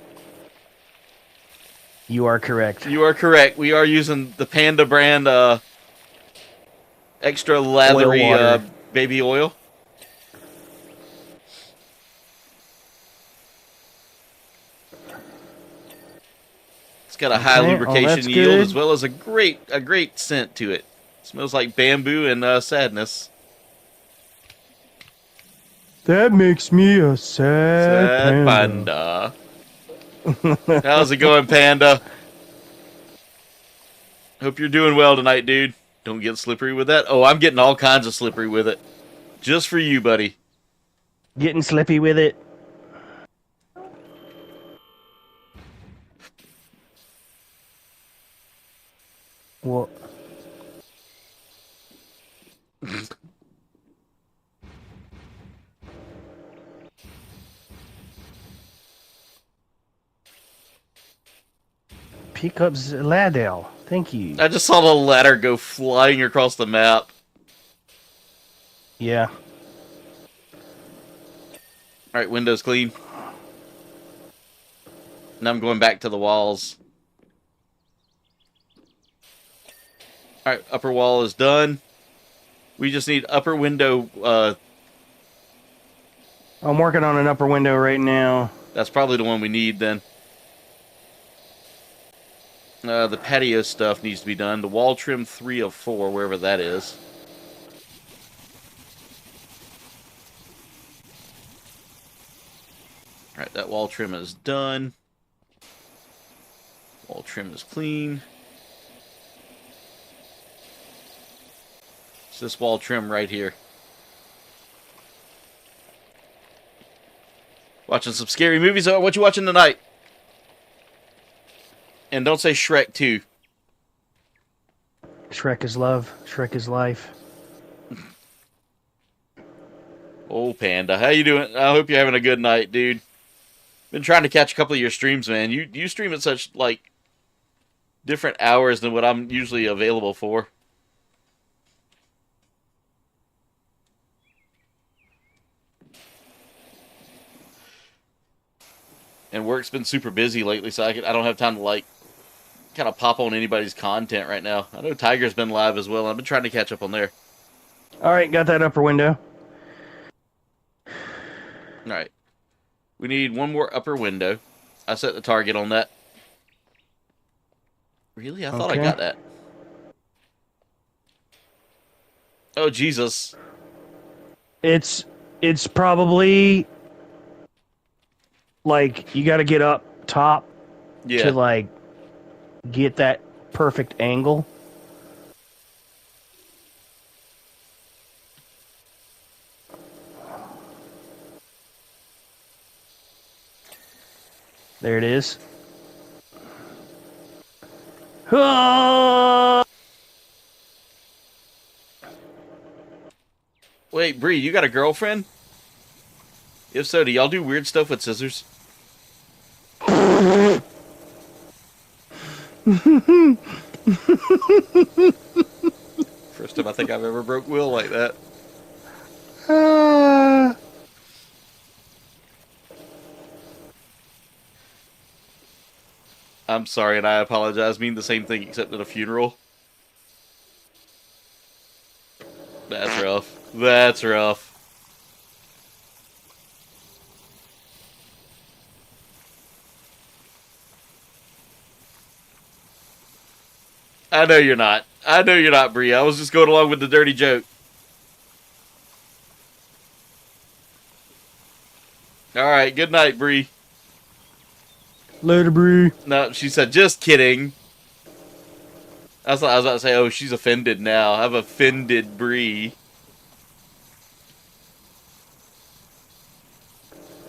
You are correct. You are correct. We are using the Panda brand extra lathery baby oil. It's got a high lubrication yield good. as well as a great scent to it. Smells like bamboo and sadness. That makes me a sad panda. Panda. How's it going, Panda? Hope you're doing well tonight, dude. Don't get slippery with that. Oh, I'm getting all kinds of slippery with it. Just for you, buddy. Getting slippy with it. What? Pick up the ladder. Thank you. I just saw the ladder go flying across the map. Yeah. Alright, windows clean. Now I'm going back to the walls. Alright, upper wall is done. We just need upper window. I'm working on an upper window right now. That's probably the one we need then. The patio stuff needs to be done. The wall trim 3 of 4, wherever that is. Alright, that wall trim is done. Wall trim is clean. It's this wall trim right here. Watching some scary movies. What you watching tonight? And don't say Shrek 2. Shrek is love. Shrek is life. Oh, Panda. How you doing? I hope you're having a good night, dude. Been trying to catch a couple of your streams, man. You stream at such, like, different hours than what I'm usually available for. And work's been super busy lately, so I don't have time to, like, kind of pop on anybody's content right now. I know Tiger's been live as well. I've been trying to catch up on there. All right, got that upper window. All right. We need one more upper window. I set the target on that. Really? I thought I got that. Oh, Jesus. It's probably like you got to get up top to like get that perfect angle. There it is. Wait, Bree, you got a girlfriend? If so, do y'all do weird stuff with scissors? First time I think I've ever broke Will like that. I'm sorry, and I apologize. Mean the same thing except at a funeral. That's rough. That's rough. I know you're not. I know you're not, Bree. I was just going along with the dirty joke. Alright, good night, Bree. Later, Bree. No, she said, just kidding. I was about to say, oh, she's offended now. I've offended Bree.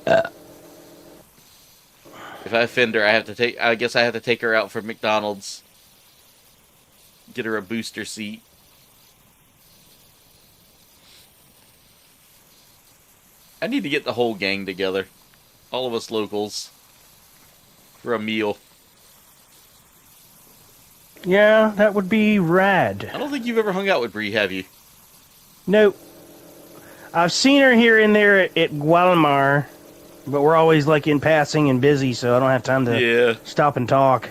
If I offend her, I guess I have to take her out for McDonald's. Get her a booster seat. I need to get the whole gang together. All of us locals. For a meal. Yeah, that would be rad. I don't think you've ever hung out with Bree, have you? Nope. I've seen her here and there at Guadalmar, but we're always like in passing and busy, so I don't have time to stop and talk.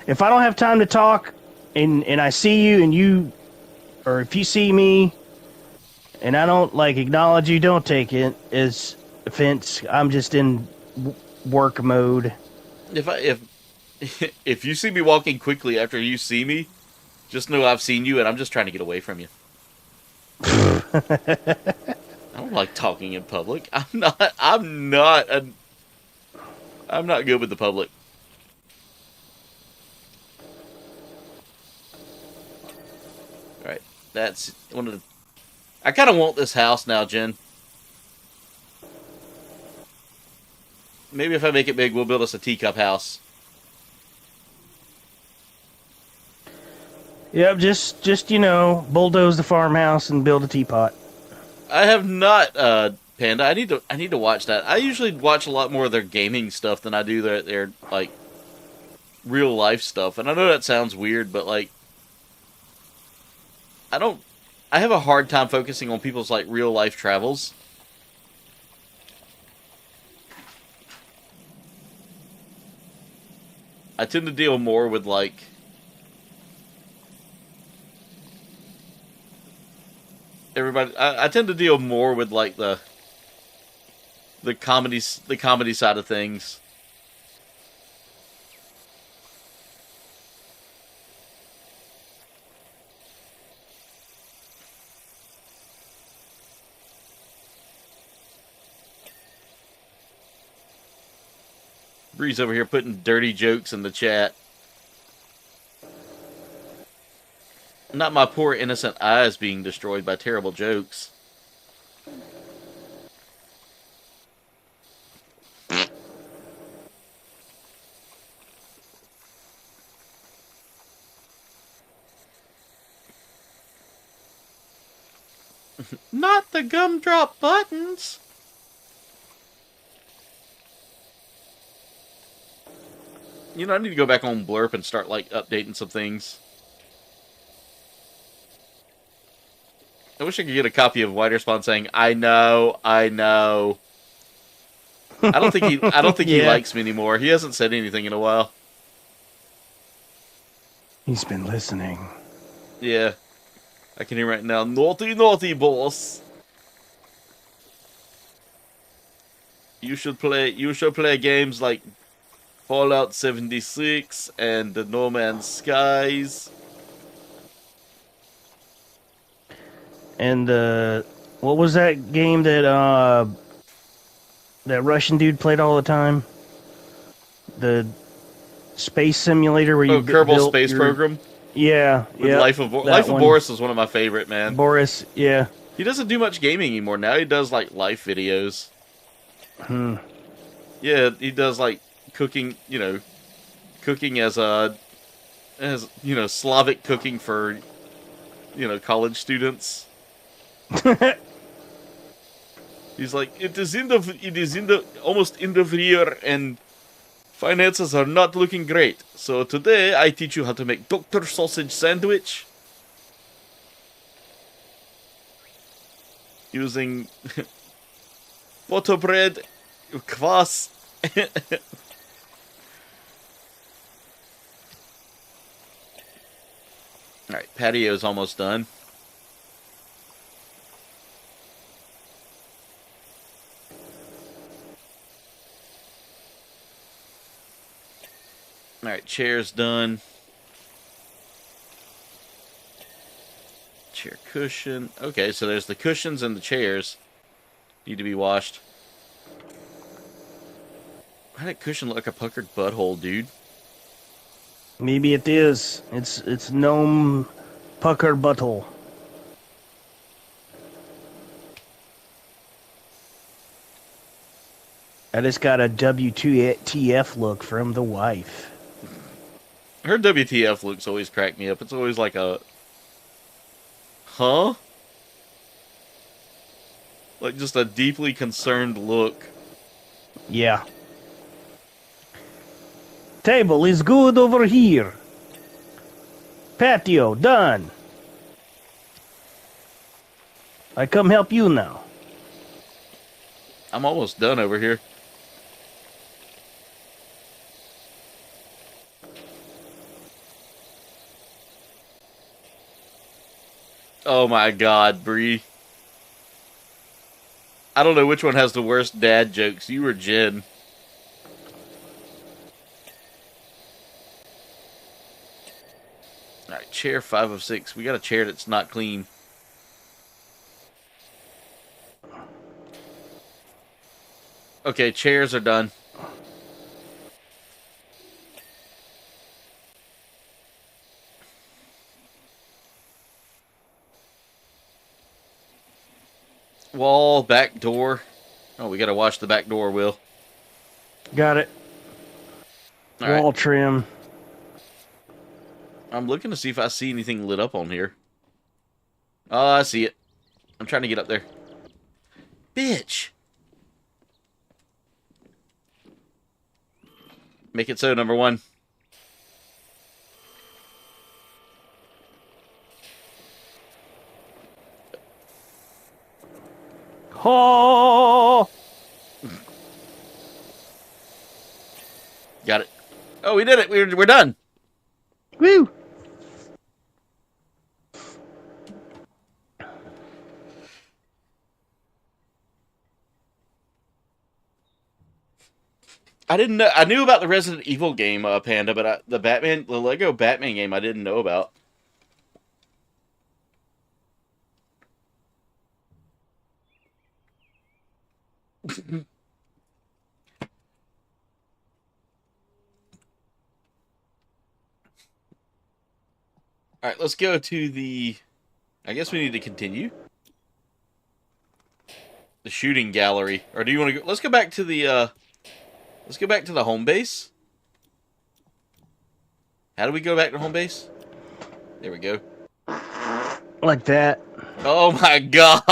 If I don't have time to talk, and I see you and you, or if you see me, and I don't like acknowledge you, don't take it as offense. I'm just in work mode. If you see me walking quickly after you see me, Just know I've seen you, and I'm just trying to get away from you. I don't like talking in public. I'm not good with the public. Alright, that's one of the... I kind of want this house now, Jen. Maybe if I make it big, we'll build us a teacup house. Yep, just bulldoze the farmhouse and build a teapot. I have not, Panda. I need to watch that. I usually watch a lot more of their gaming stuff than I do their like real life stuff. And I know that sounds weird, but like I have a hard time focusing on people's like real life travels. I tend to deal more with like everybody. I tend to deal more with like the comedy side of things. Bree's over here putting dirty jokes in the chat. Not my poor innocent eyes being destroyed by terrible jokes. Not the gumdrop buttons. You know, I need to go back on Blurp and start, like, updating some things. I wish I could get a copy of White Spawn saying, I know. I don't think he likes me anymore. He hasn't said anything in a while. He's been listening. Yeah. I can hear right now, naughty, naughty, boss. You should play games like Fallout 76 and the No Man's Skies. And what was that game that that Russian dude played all the time? The space simulator where you Kerbal Space Program. Yeah, yeah. Life of Boris is one of my favorite, man. Boris, yeah. He doesn't do much gaming anymore. Now he does like life videos. Yeah, he does like cooking, cooking as Slavic cooking for, college students. He's like, it is almost end of year and finances are not looking great. So today I teach you how to make Dr. Sausage sandwich using butter bread, kvass. Alright, patio's almost done. Alright, chair's done. Chair cushion. Okay, so there's the cushions and the chairs. Need to be washed. Why did that cushion look like a puckered butthole, dude? Maybe it is. It's gnome pucker butthole. I just got a WTF look from the wife. Her WTF looks always crack me up. It's always like a... Huh? Like just a deeply concerned look. Yeah. Table is good over here. Patio, done. I come help you now. I'm almost done over here. Oh my god, Bree. I don't know which one has the worst dad jokes, you or Jen. Alright, chair 5 of 6. We got a chair that's not clean. Okay, chairs are done. Wall, back door. Oh, we gotta wash the back door, Will. Got it. All Wall right. trim. I'm looking to see if I see anything lit up on here. Oh, I see it. I'm trying to get up there. Bitch! Make it so, number 1. Oh! Got it. Oh, we did it. We're done. Woo! I didn't know. I knew about the Resident Evil game, Panda, but the Lego Batman game, I didn't know about. All right, let's go to the. I guess we need to continue the shooting gallery, or do you want to go? Let's go back to the. Let's go back to the home base. How do we go back to home base? There we go. Like that. Oh my god!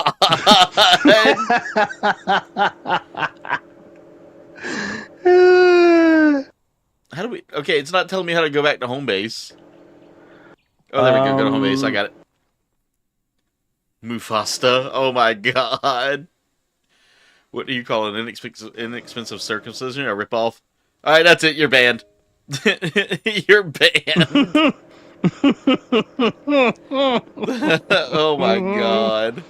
How do we? Okay, it's not telling me how to go back to home base. Oh, there we go. Go to home base. I got it. Mufasta. Oh my god. What do you call an inexpensive circumcision? A ripoff? All right, that's it. You're banned. You're banned. Oh my god.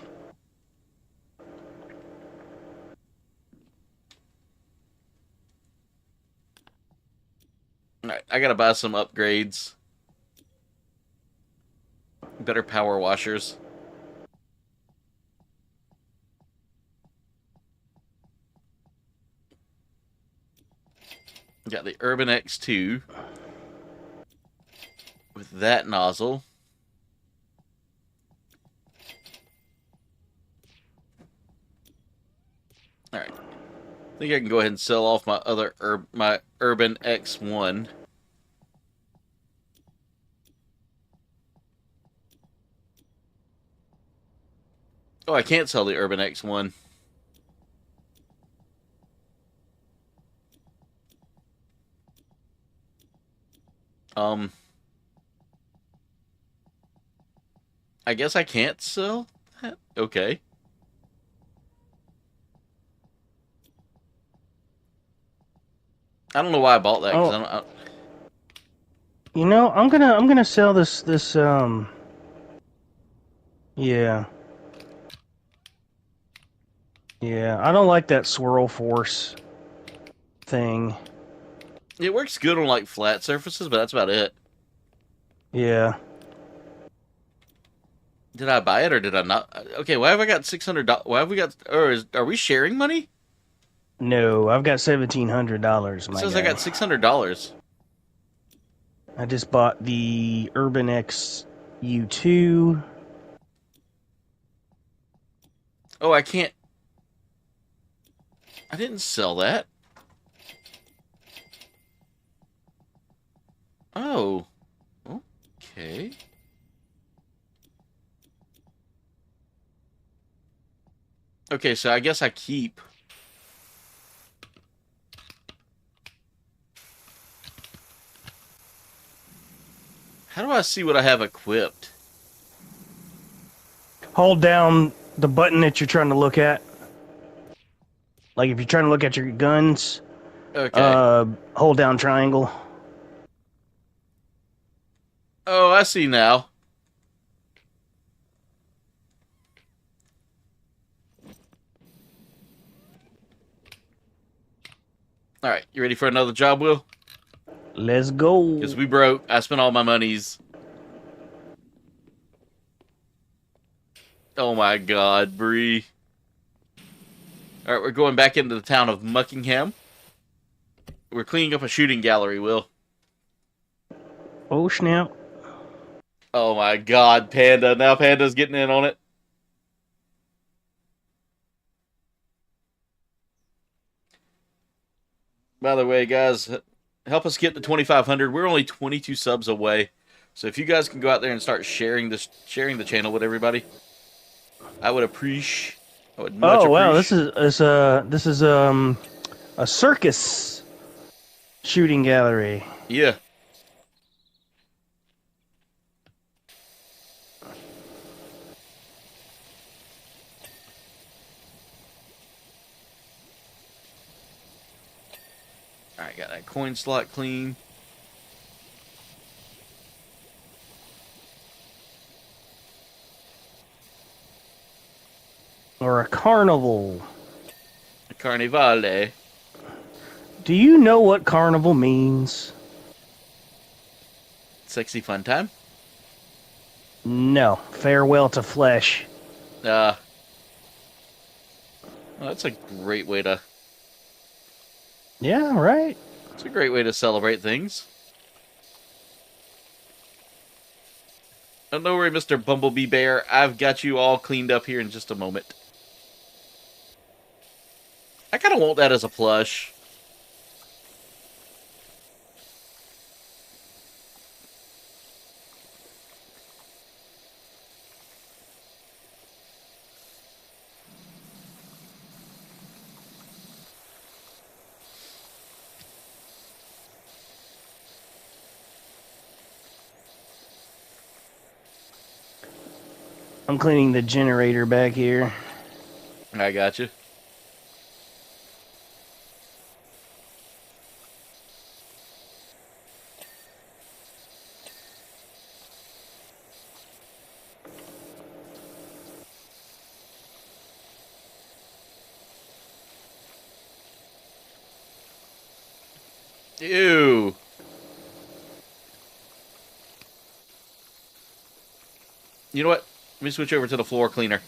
All right, I gotta buy some upgrades. Better power washers. Got the Urban X2 with that nozzle. All right, I think I can go ahead and sell off my other my Urban X1. Oh, I can't sell the Urban X1. I guess I can't sell that? Okay. I don't know why I bought that. 'Cause I don't, You know, I'm gonna sell this yeah. Yeah, I don't like that swirl force thing. it works good on like flat surfaces, but that's about it. Yeah. Did I buy it or did I not? Okay, why have I got $600? Why have we got? Or are we sharing money? No, I've got $1,700. It says I got $600. I just bought the Urban X U2. Oh, I can't. I didn't sell that. Oh. Okay. Okay, so I guess I keep. How do I see what I have equipped? Hold down the button that you're trying to look at. Like if you're trying to look at your guns, Okay. hold down triangle. Oh, I see now. All right, you ready for another job, Will? Let's go. Because we broke. I spent all my monies. Oh my god, Bree. Alright, we're going back into the town of Muckingham. We're cleaning up a shooting gallery, Will. Oh, snap. Oh my god, Panda. Now Panda's getting in on it. By the way, guys, help us get to 2,500. We're only 22 subs away. So if you guys can go out there and start sharing the channel with everybody, I would appreciate. I would much Oh wow, appreciate. this is a circus shooting gallery. Yeah. Alright, got that coin slot clean. Or a carnival. Carnivale. Do you know what carnival means? Sexy fun time. No. Farewell to flesh. Well, that's a great way to. Yeah, right. It's a great way to celebrate things. Don't worry, Mr. Bumblebee Bear. I've got you all cleaned up here in just a moment. I kind of want that as a plush. I'm cleaning the generator back here. I got you. Ew. You know what? Let me switch over to the floor cleaner.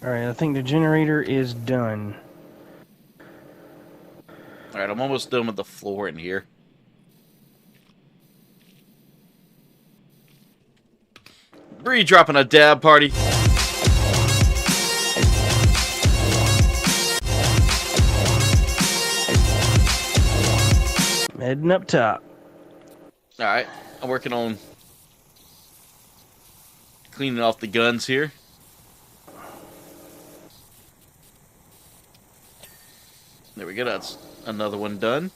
Alright, I think the generator is done. Alright, I'm almost done with the floor in here. Bree dropping a dab party. Heading up top. Alright, I'm working on cleaning off the guns here. There we go, that's another one done.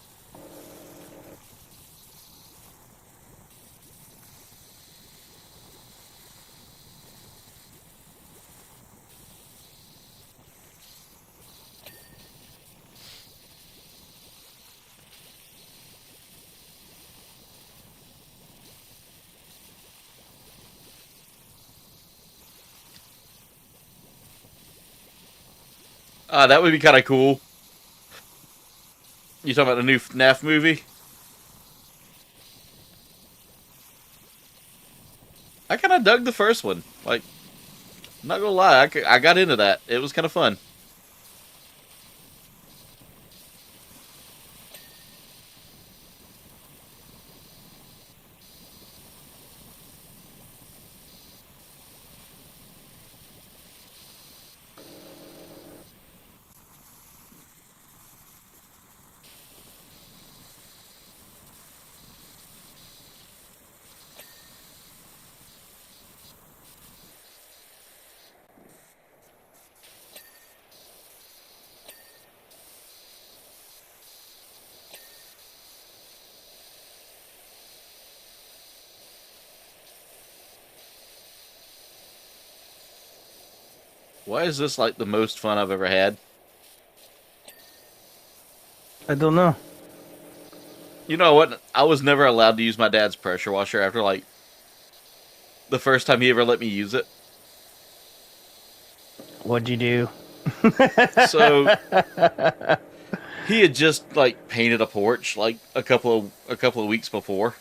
That would be kind of cool. You talking about the new FNAF movie? I kind of dug the first one. Like, I'm not gonna lie, I got into that. It was kind of fun. Why is this like the most fun I've ever had? I don't know. You know what? I was never allowed to use my dad's pressure washer after like the first time he ever let me use it. What'd you do? So he had just like painted a porch like a couple of weeks before.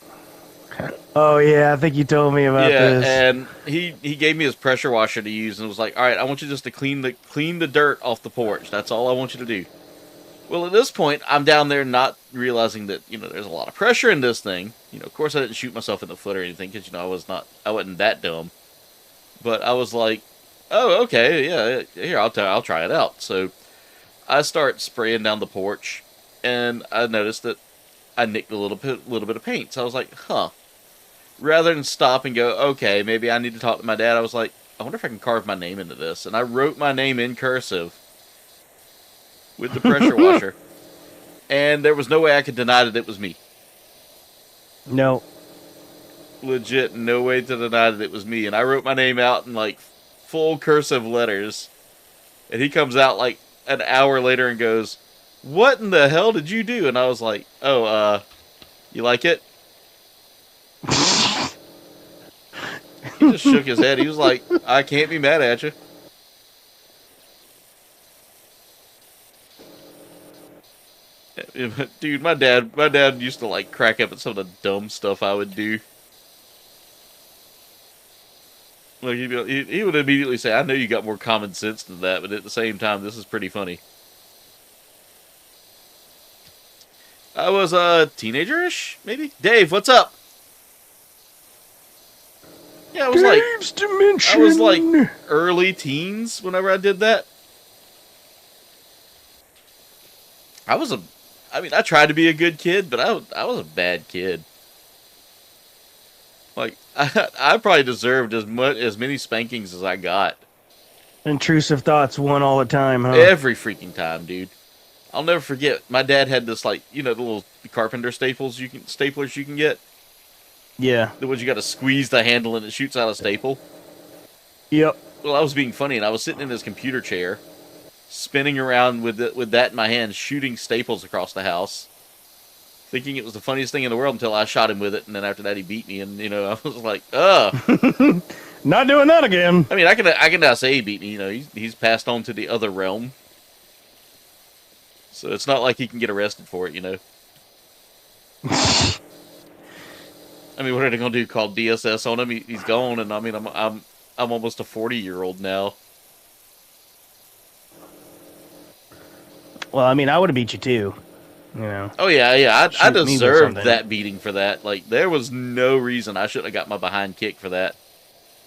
Oh yeah, I think you told me about Yeah, this. and he gave me his pressure washer to use and was like, "All right, I want you just to clean the dirt off the porch. That's all I want you to do." Well, at this point, I'm down there not realizing that there's a lot of pressure in this thing. Of course, I didn't shoot myself in the foot or anything because I wasn't that dumb. But I was like, "Oh, okay, yeah, here I'll try it out." So I start spraying down the porch, and I noticed that I nicked a little bit of paint. So I was like, "Huh." Rather than stop and go, okay, maybe I need to talk to my dad, I was like, I wonder if I can carve my name into this. And I wrote my name in cursive with the pressure washer. And there was no way I could deny that it was me. No. Legit, no way to deny that it was me. And I wrote my name out in like full cursive letters. And he comes out like an hour later and goes, "What in the hell did you do?" And I was like, "Oh, you like it?" He just shook his head. He was like, "I can't be mad at you." Dude, my dad used to like crack up at some of the dumb stuff I would do. Like he would immediately say, "I know you got more common sense than that, but at the same time, this is pretty funny." I was teenager-ish, maybe. Dave, what's up? Yeah, Dave's Dimension. I was like early teens whenever I did that. I tried to be a good kid, but I was a bad kid. Like, I probably deserved as many spankings as I got. Intrusive thoughts won all the time, huh? Every freaking time, dude. I'll never forget. My dad had this, like, the little carpenter staplers you can get. Yeah. The ones you got to squeeze the handle and it shoots out a staple. Yep. Well, I was being funny, and I was sitting in his computer chair, spinning around with that in my hand, shooting staples across the house, thinking it was the funniest thing in the world until I shot him with it, and then after that he beat me, and I was like, ugh. Not doing that again. I mean, I can now say he beat me. He's passed on to the other realm, so it's not like he can get arrested for it. I mean, what are they gonna do? Call DSS on him? He's gone, and I mean, I'm almost a 40-year-old now. Well, I mean, I would have beat you too. Oh yeah. I Shoot me with deserved something. that beating for that. Like, there was no reason I shouldn't have got my behind kicked for that.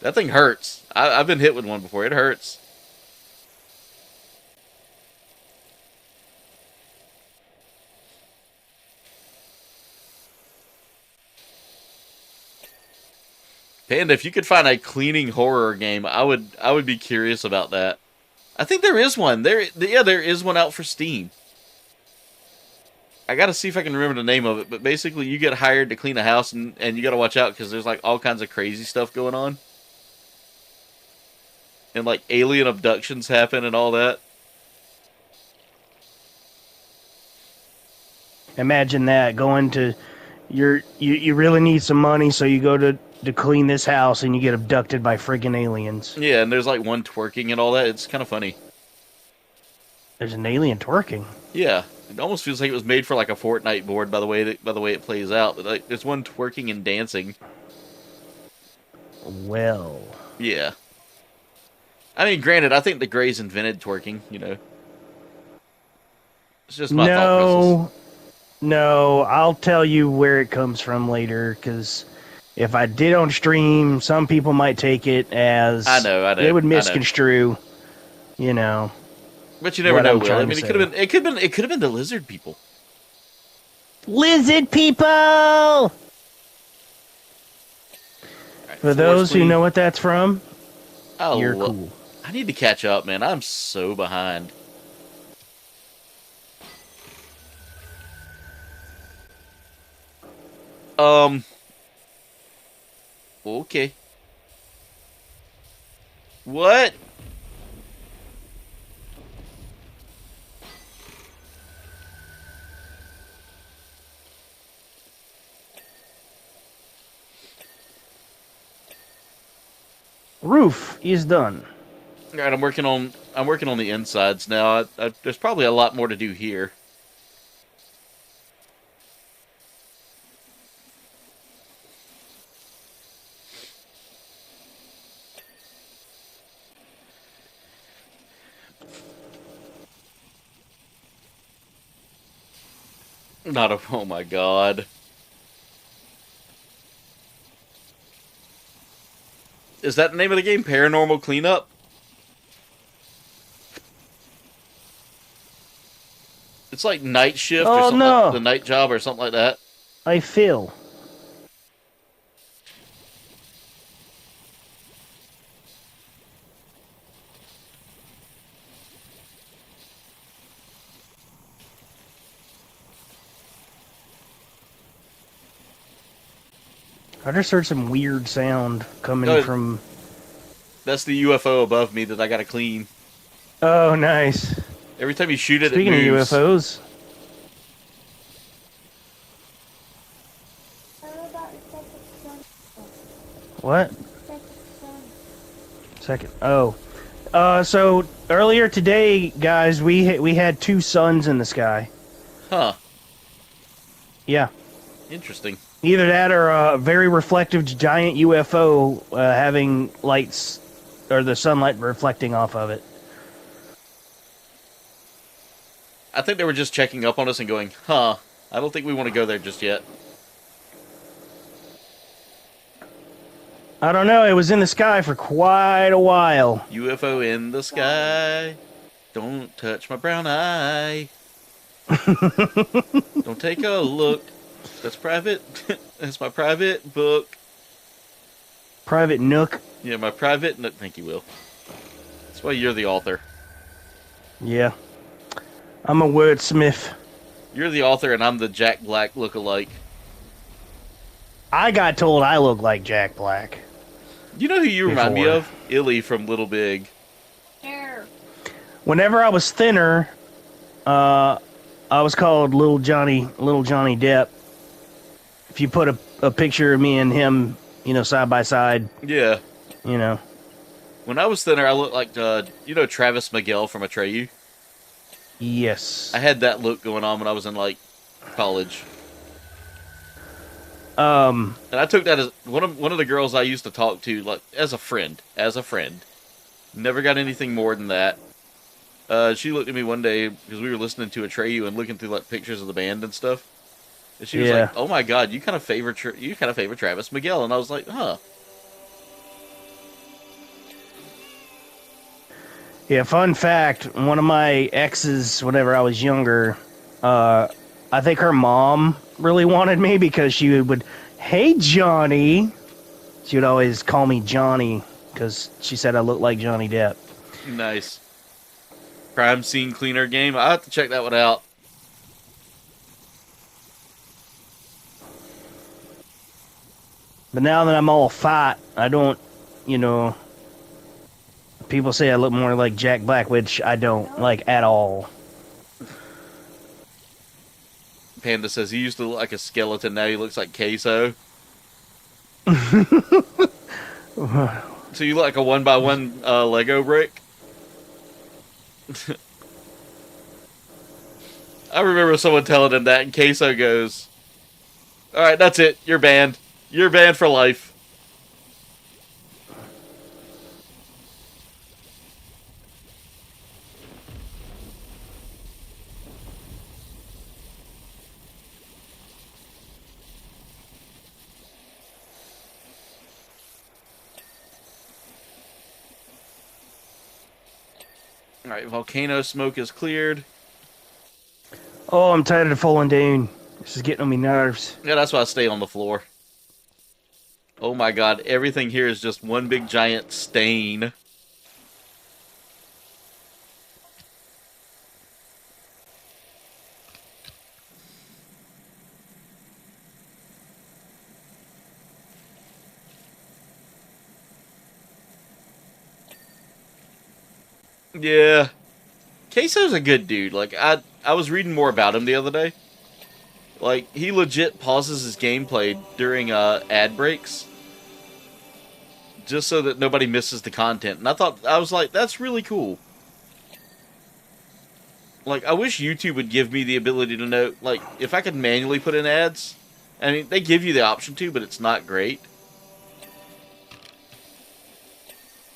That thing hurts. I've been hit with one before. It hurts. Panda, if you could find a cleaning horror game, I would be curious about that. I think there is one. There is one out for Steam. I gotta see if I can remember the name of it, but basically you get hired to clean a house, and you gotta watch out because there's like all kinds of crazy stuff going on. And like alien abductions happen and all that. Imagine that, going to you really need some money, so you go to clean this house and you get abducted by friggin' aliens. Yeah, and there's like one twerking and all that. It's kind of funny. There's an alien twerking. Yeah, it almost feels like it was made for like a Fortnite board by the way it plays out. But like, there's one twerking and dancing. Well. Yeah. I mean, granted, I think the Greys invented twerking. It's just my thought process. No, I'll tell you where it comes from later, because if I did on stream, some people might take it as... I know. They would misconstrue, But you never what know, I'm Will. trying I mean, to it could have been the lizard people. Lizard people! All right, For those who forcefully- know what that's from, Oh, you're cool. I need to catch up, man. I'm so behind. Okay. What? Roof is done. All right, I'm working on the insides now. There's probably a lot more to do here. Not a. Oh my god. Is that the name of the game? Paranormal Cleanup? It's like Night Shift or something. no. Like the Night Job or something like that. I feel. I just heard some weird sound coming from... That's the UFO above me that I gotta clean. Oh, nice. Every time you shoot it, Speaking it moves. of UFOs... What? Second. Oh. So earlier today, guys, we had 2 suns in the sky. Huh. Yeah. Interesting. Either that or a very reflective giant UFO having lights, or the sunlight reflecting off of it. I think they were just checking up on us and going, huh, I don't think we want to go there just yet. I don't know, it was in the sky for quite a while. UFO in the sky. Don't touch my brown eye. Don't take a look. That's private. That's my private book. Private Nook. Yeah, my private nook. Thank you, Will. That's why you're the author. Yeah. I'm a wordsmith. You're the author and I'm the Jack Black lookalike. I got told I look like Jack Black. You know who you remind me Before. of? Illy from Little Big. There. Whenever I was thinner, I was called Little Johnny Depp. If you put a picture of me and him, side by side, Yeah. When I was thinner, I looked like, Travis Miguel from Atreyu. Yes. I had that look going on when I was in, college. Um, And I took that as one of the girls I used to talk to, as a friend. Never got anything more than that. She looked at me one day because we were listening to Atreyu and looking through pictures of the band and stuff. And she was like, "Oh my God, you kind of favor Travis Miguel," and I was like, "Huh." Yeah, fun fact, one of my exes, whenever I was younger, I think her mom really wanted me because she would, "Hey, Johnny." She would always call me Johnny because she said I looked like Johnny Depp. Nice. Crime scene cleaner game. I have to check that one out. But now that I'm all fat, I don't, people say I look more like Jack Black, which I don't, at all. Panda says he used to look like a skeleton, now he looks like queso. So you look like a 1x1 Lego brick? I remember someone telling him that, and queso goes, "Alright, that's it, you're banned. You're banned for life." Alright, volcano smoke is cleared. Oh, I'm tired of falling down. This is getting on my nerves. Yeah, that's why I stay on the floor. Oh my God, everything here is just one big giant stain. Yeah. Queso's a good dude. I was reading more about him the other day. He legit pauses his gameplay during ad breaks. just so that nobody misses the content. And I was like, that's really cool. Like, I wish YouTube would give me the ability to know, like, if I could manually put in ads. I mean, they give you the option to, but it's not great.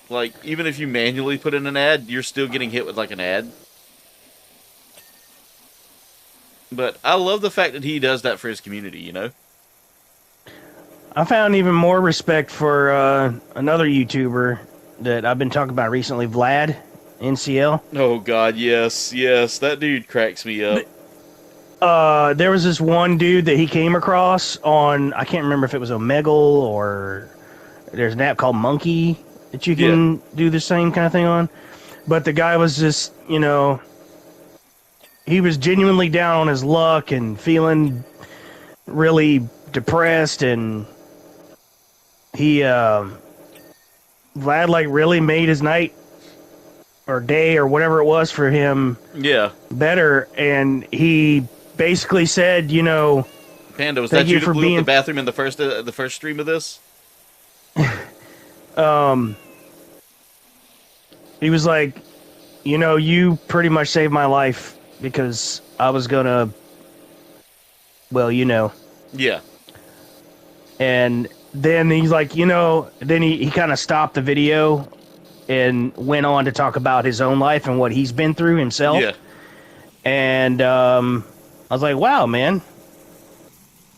Like, even if you manually put in an ad, you're still getting hit with, like, an ad. But I love the fact that he does that for his community, you know? I found even more respect for another YouTuber that I've been talking about recently, Vlad, NCL. Oh, God, yes. That dude cracks me up. There was this one dude that he came across on, I can't remember if it was Omegle or there's an app called Monkey that you can do the same kind of thing on. But the guy was just, you know, he was genuinely down on his luck and feeling really depressed, and he, Vlad, like, really made his night or day or whatever it was for him better, and he basically said, you know, Panda, was that you that blew up the bathroom in the first stream of this? He was like, you know, you pretty much saved my life because I was gonna, well, you know. Yeah. And then he's like, you know, then he kind of stopped the video and went on to talk about his own life and what he's been through himself. Yeah. And I was like, wow, man,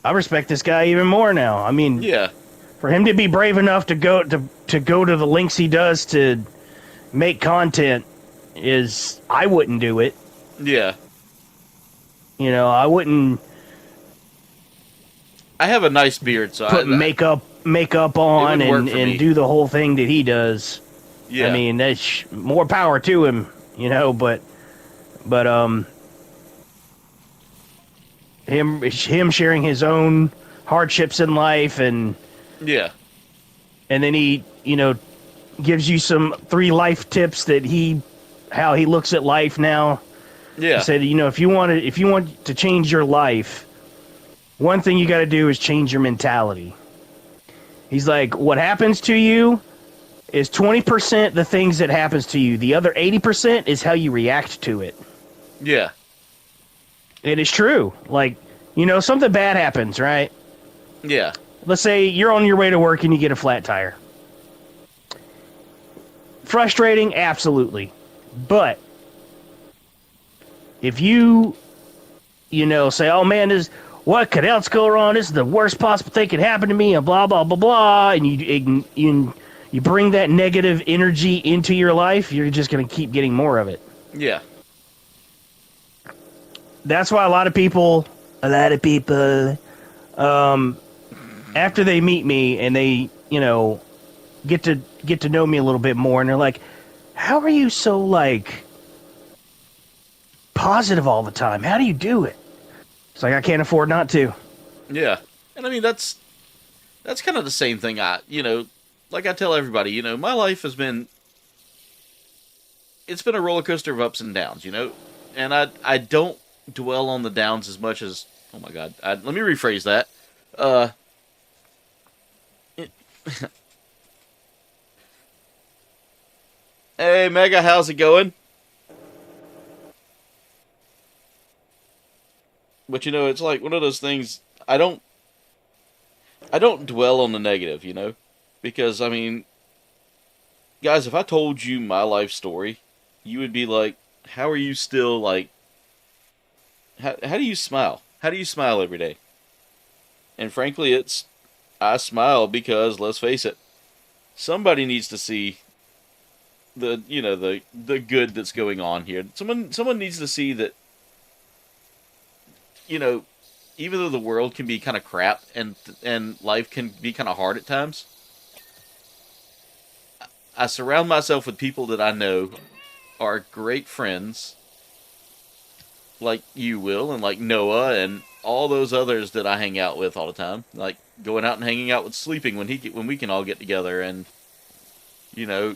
I respect this guy even more now. I mean, yeah, for him to be brave enough to go to the lengths he does to make content is, I wouldn't do it. Yeah. You know, I wouldn't. I have a nice beard, so put makeup on and do the whole thing that he does. Yeah. I mean, that's more power to him, you know, but him sharing his own hardships in life, and yeah, and then he, you know, gives you some 3 life tips that how he looks at life now. Yeah. He said, you know, if you want to change your life, one thing you got to do is change your mentality. He's like, what happens to you is 20% the things that happens to you. The other 80% is how you react to it. Yeah. It is true. Like, you know, something bad happens, right? Yeah. Let's say you're on your way to work and you get a flat tire. Frustrating, absolutely. But if you know, say, oh man, what could else go wrong? This is the worst possible thing could happen to me, and blah, blah, blah, blah, and you bring that negative energy into your life, you're just going to keep getting more of it. Yeah. That's why a lot of people, after they meet me and they, you know, get to know me a little bit more, and they're like, how are you so, like, positive all the time? How do you do it? It's like, I can't afford not to. Yeah. And I mean, that's kind of the same thing. You know, like I tell everybody, you know, my life has been, it's been a roller coaster of ups and downs, you know, and I don't dwell on the downs as much as, oh my God, let me rephrase that. Hey, Mega, how's it going? But, you know, it's like one of those things, I don't dwell on the negative, you know? Because, I mean, guys, if I told you my life story, you would be like, how are you still, like, how do you smile? How do you smile every day? And frankly, I smile because, let's face it, somebody needs to see the good that's going on here. Someone needs to see that, you know, even though the world can be kind of crap and life can be kind of hard at times, I surround myself with people that I know are great friends, like you, Will, and like Noah, and all those others that I hang out with all the time, like going out and hanging out with Sleeping when we can all get together, and, you know,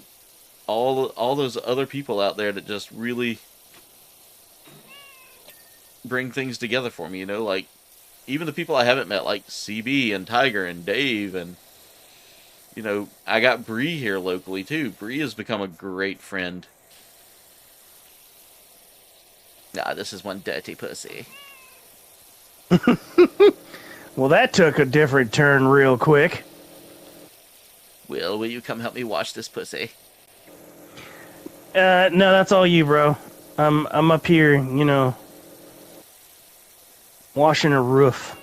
all those other people out there that just really bring things together for me, you know, like even the people I haven't met, like CB and Tiger and Dave, and You know, I got Bree here locally too. Bree has become a great friend. Nah, this is one dirty pussy. Well, that took a different turn real quick. Will you come help me wash this pussy? No, that's all you, bro. I'm up here, you know, washing a roof,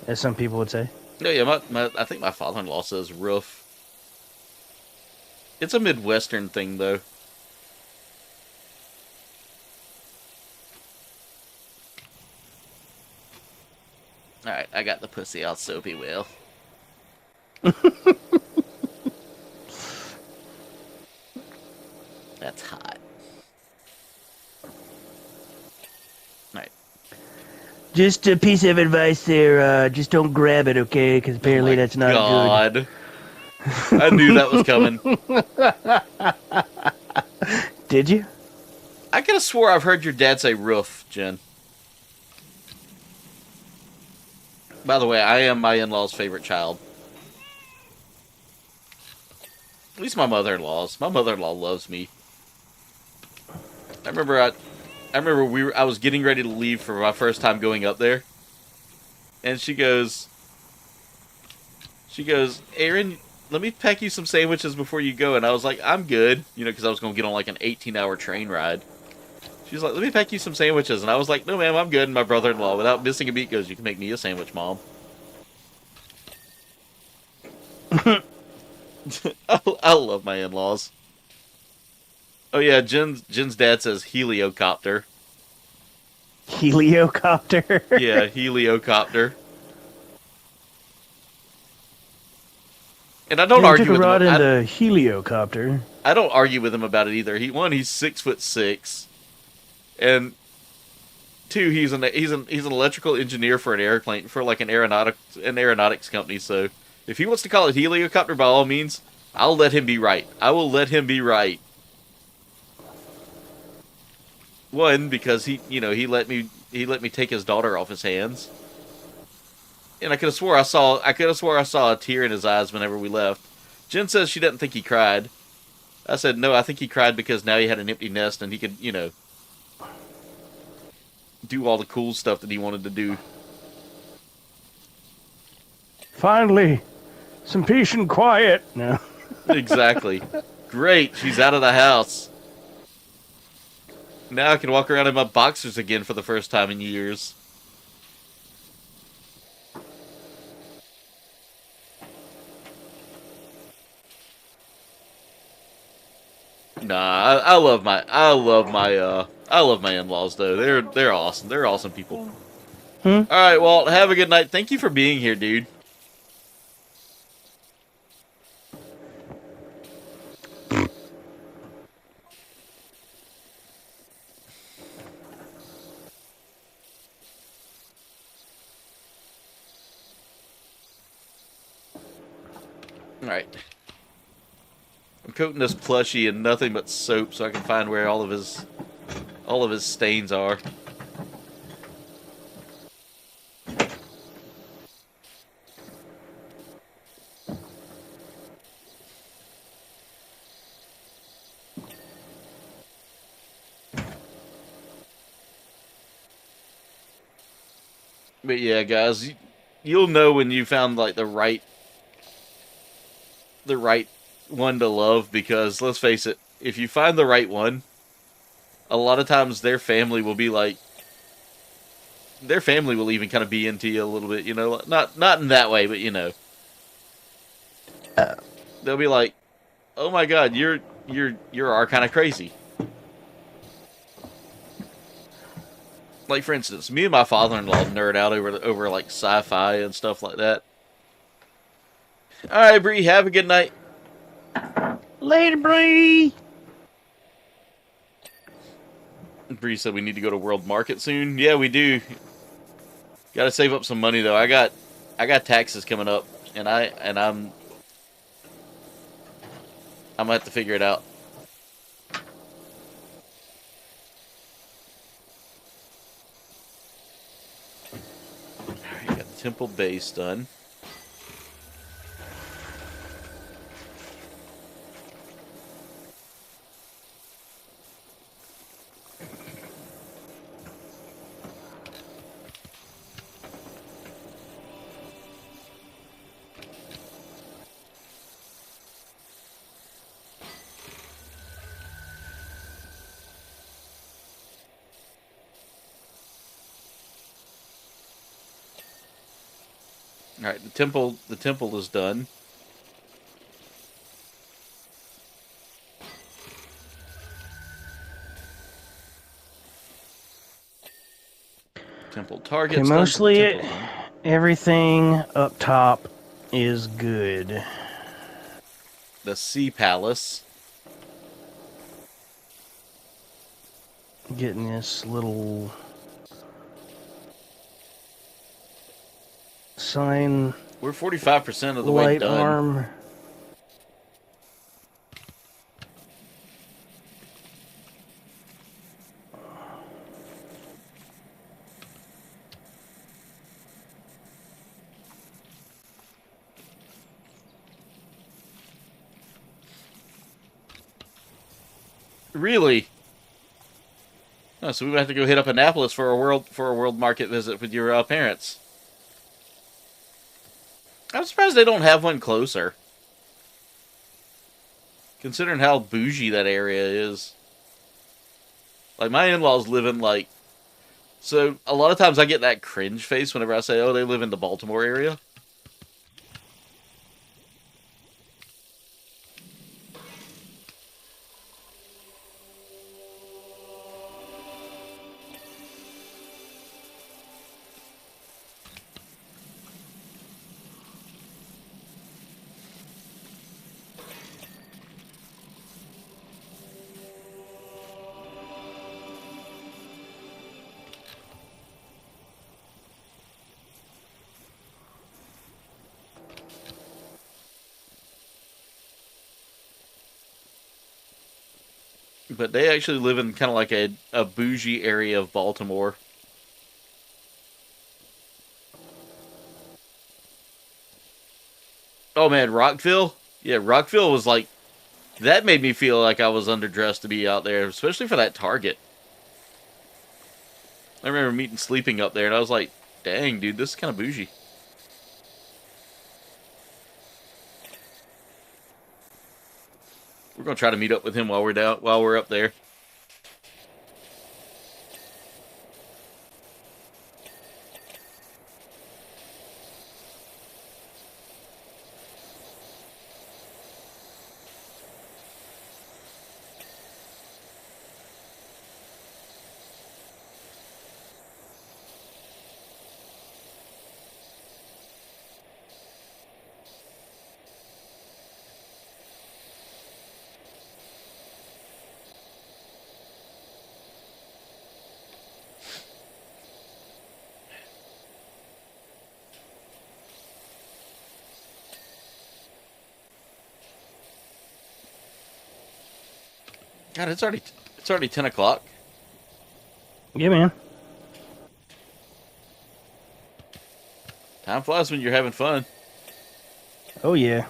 as some people would say. No, yeah, I think my father-in-law says roof. It's a Midwestern thing, though. Alright, I got the pussy all soapy, Will. That's hot. Alright. Just a piece of advice there, just don't grab it, okay? Because apparently Oh my that's not God. I knew that was coming. good. Did you? I could have swore I've heard your dad say roof, Jen. By the way, I am my in-law's favorite child. At least my mother-in-law's. My mother-in-law loves me. I remember I was getting ready to leave for my first time going up there. And she goes, Aaron, let me pack you some sandwiches before you go. And I was like, I'm good. You know, because I was going to get on like an 18-hour train ride. She's like, let me pack you some sandwiches. And I was like, no, ma'am, I'm good. And my brother-in-law, without missing a beat, goes, you can make me a sandwich, Mom. I love my in-laws. Oh, yeah, Jen's dad says heliocopter. Heliocopter? Yeah, heliocopter. And I don't argue with him. Took a ride in the heliocopter. I don't argue with him about it either. He's 6'6", and two, he's an electrical engineer for an airplane, for like an aeronautics company. So if he wants to call it heliocopter, by all means, I'll let him be right. I will let him be right. One, because he let me take his daughter off his hands. And I could have swore I saw a tear in his eyes whenever we left. Jen says she doesn't think he cried. I said, no, I think he cried because now he had an empty nest and he could, do all the cool stuff that he wanted to do. Finally, some peace and quiet. No. Exactly. Great, she's out of the house. Now I can walk around in my boxers again for the first time in years. Nah, I love my in-laws though. They're awesome. They're awesome people. All right, Walt. Have a good night. Thank you for being here, dude. All right. I'm coating this plushie in nothing but soap so I can find where all of his stains are. But yeah, guys, you'll know when you found like the right one to love, because let's face it, if you find the right one, a lot of times their family will be like, their family will even kind of be into you a little bit, not in that way, but they'll be like, oh my God, you're our kind of crazy. Like, for instance, me and my father-in-law nerd out over like sci-fi and stuff like that. All right, Bree, have a good night. Later, Bree. Bree said we need to go to World Market soon. Yeah, we do. Got to save up some money though. I got taxes coming up, and I'm gonna have to figure it out. Alright, got the temple base done. All right, the temple is done. Temple targets. Okay, done, mostly temple's done. everything up top is good. The Sea Palace. Getting this little sign We're 45% of the way light done. arm. Really? Oh, so we would have to go hit up Annapolis for a world market visit with your parents. I'm surprised they don't have one closer. Considering how bougie that area is. Like, my in-laws live in, like... So, a lot of times I get that cringe face whenever I say, oh, they live in the Baltimore area. But they actually live in kind of like a bougie area of Baltimore. Oh man, Rockville? Yeah, Rockville was like... That made me feel like I was underdressed to be out there, especially for that Target. I remember sleeping up there, and I was like, dang, dude, this is kind of bougie. We're gonna try to meet up with him while we're up there. God, it's already 10 o'clock. Yeah, man. Time flies when you're having fun. Oh, yeah.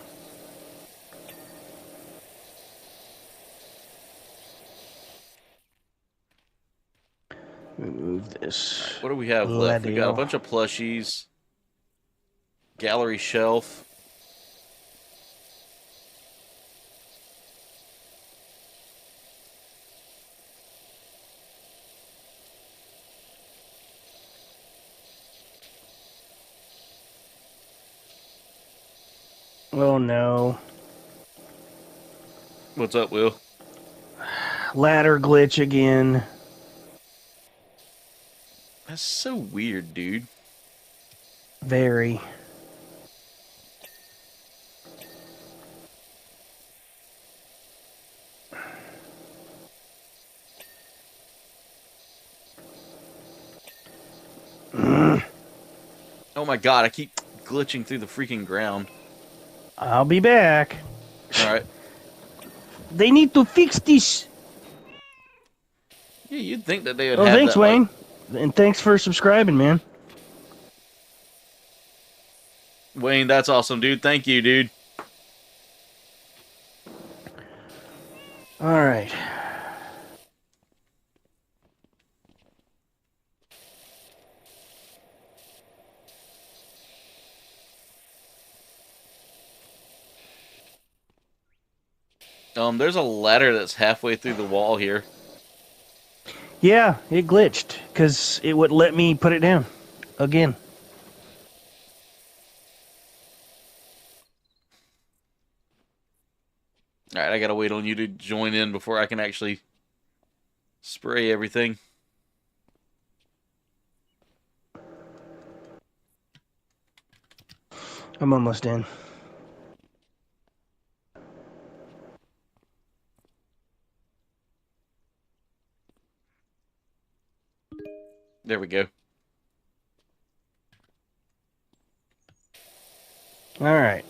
Move this. What do we have left? We got a bunch of plushies. Gallery shelf. Oh, no. What's up, Will? Ladder glitch again. That's so weird, dude. Very. Oh my god, I keep glitching through the freaking ground. I'll be back. Alright. They need to fix this. Yeah, you'd think that they would Oh, have thanks, that, Wayne. And thanks for subscribing, man. Wayne, that's awesome, dude. Thank you, dude. All right. There's a ladder that's halfway through the wall here. Yeah, it glitched because it would let me put it down again. Alright, I gotta wait on you to join in before I can actually spray everything. I'm almost in. There we go. All right.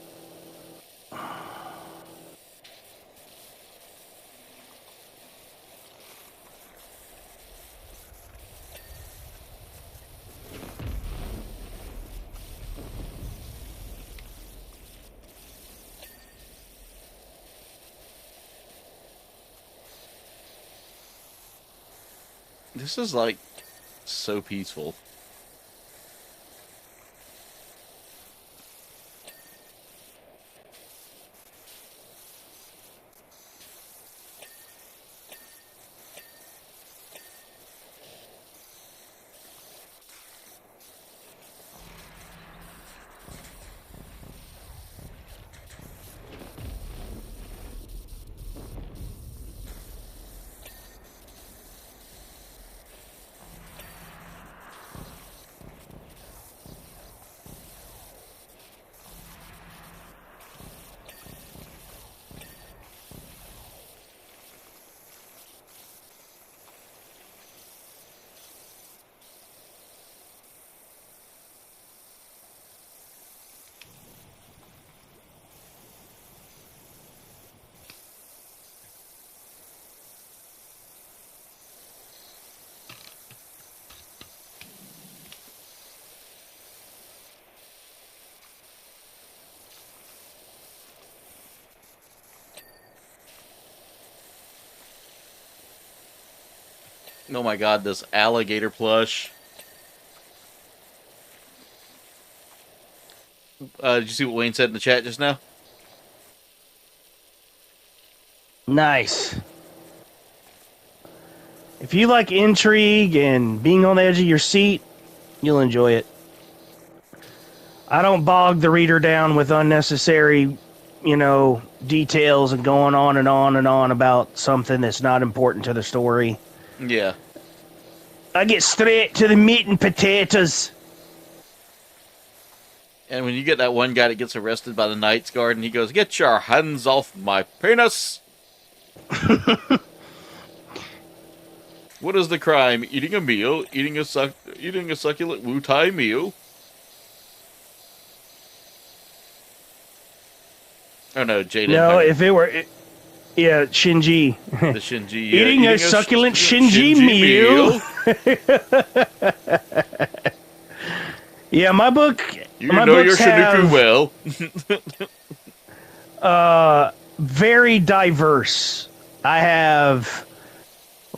This is like so peaceful. Oh my god, this alligator plush. Did you see what Wayne said in the chat just now? Nice. If you like intrigue and being on the edge of your seat, you'll enjoy it. I don't bog the reader down with unnecessary, details and going on and on and on about something that's not important to the story. Yeah. I get straight to the meat and potatoes. And when you get that one guy that gets arrested by the Knight's Guard and he goes, "Get your hands off my penis!" What is the crime? Eating a meal? Eating a succulent Wu-Tai meal? Oh no, Jaden. No, if it were... Yeah, Shinji. The Shinji. Eating a succulent Shinji meal. Yeah, my book... You my know your books have, well. Very diverse. I have,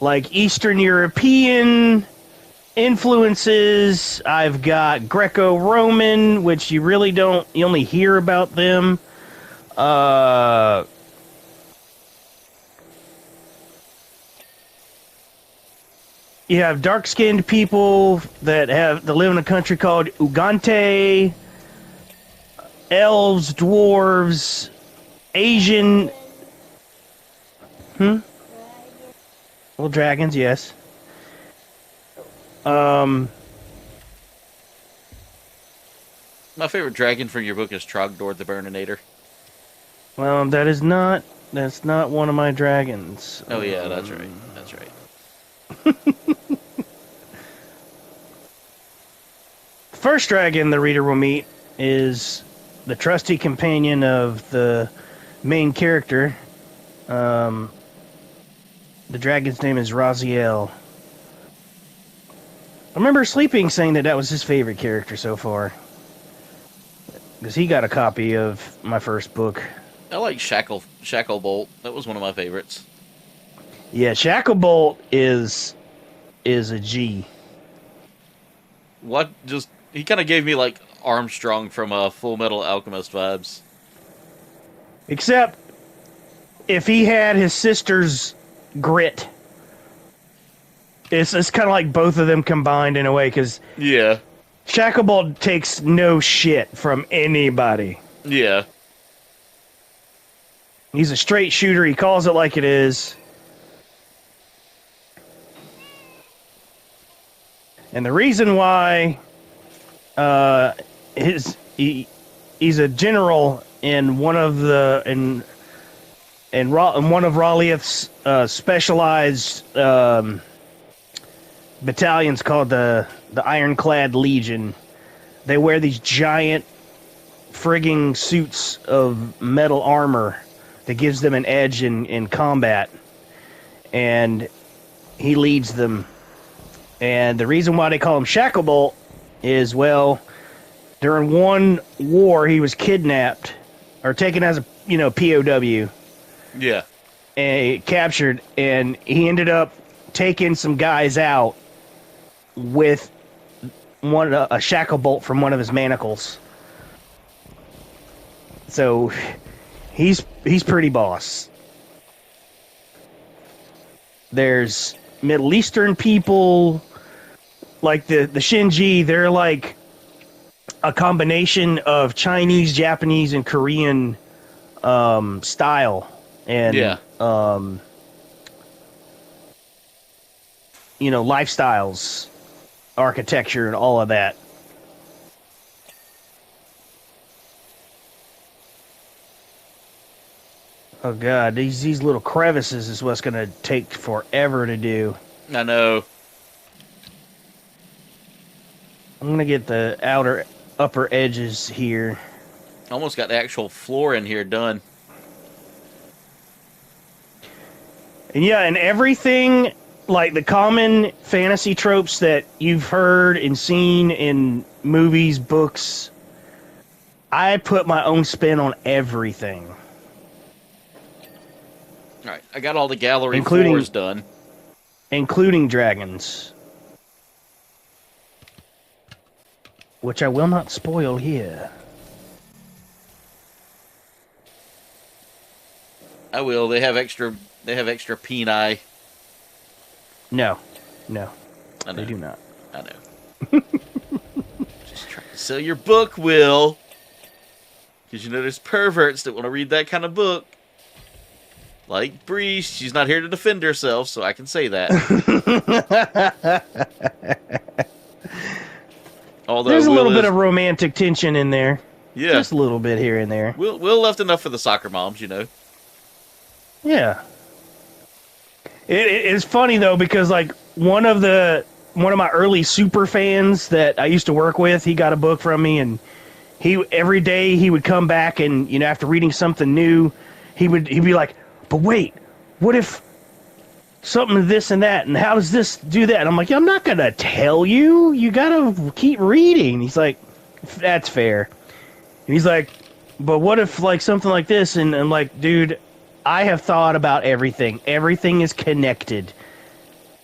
like, Eastern European influences. I've got Greco-Roman, which you only hear about them. You have dark-skinned people that live in a country called Ugante, elves, dwarves, Asian... Well, dragons, yes. My favorite dragon from your book is Trogdor the Burninator. Well, that's not one of my dragons. Oh yeah, that's right. That's right. First dragon the reader will meet is the trusty companion of the main character. The dragon's name is Raziel. I remember Sleeping saying that was his favorite character so far. Because he got a copy of my first book. I like Shacklebolt. That was one of my favorites. Yeah, Shacklebolt is a G. He kind of gave me like Armstrong from Full Metal Alchemist vibes. Except if he had his sister's grit. It's kind of like both of them combined in a way, because Yeah. Shacklebolt takes no shit from anybody. Yeah. He's a straight shooter. He calls it like it is. And the reason why he's a general in one of the in one of Raleith's specialized battalions called the Ironclad Legion. They wear these giant frigging suits of metal armor that gives them an edge in combat. And he leads them. And the reason why they call him Shacklebolt is, well, during one war he was kidnapped or taken as a POW. Yeah. And captured, and he ended up taking some guys out with a shackle bolt from one of his manacles. So he's pretty boss. There's Middle Eastern people like the Shinji. They're like a combination of Chinese, Japanese, and Korean style. And lifestyles, architecture, and all of that. Oh god, these little crevices is what's gonna take forever to do. I know. I'm gonna get the upper edges here. Almost got the actual floor in here done. And yeah, and everything, like the common fantasy tropes that you've heard and seen in movies, books, I put my own spin on everything. Alright, I got all the gallery floors done. Including dragons. Which I will not spoil here. I will. They have extra peni. No. I know. They do not. I know. Just trying to sell your book, Will. Because there's perverts that want to read that kind of book. Like Bree, she's not here to defend herself, so I can say that. Although there's a little bit of romantic tension in there. Yeah. Just a little bit here and there. Will left enough for the soccer moms, Yeah. It's funny though, because like one of my early super fans that I used to work with, he got a book from me, and every day he would come back and after reading something new, he'd be like, but wait, what if something this and that, and how does this do that? And I'm like, I'm not gonna tell you. You gotta keep reading. He's like, that's fair. And he's like, but what if like something like this? And I'm like, dude, I have thought about everything. Everything is connected.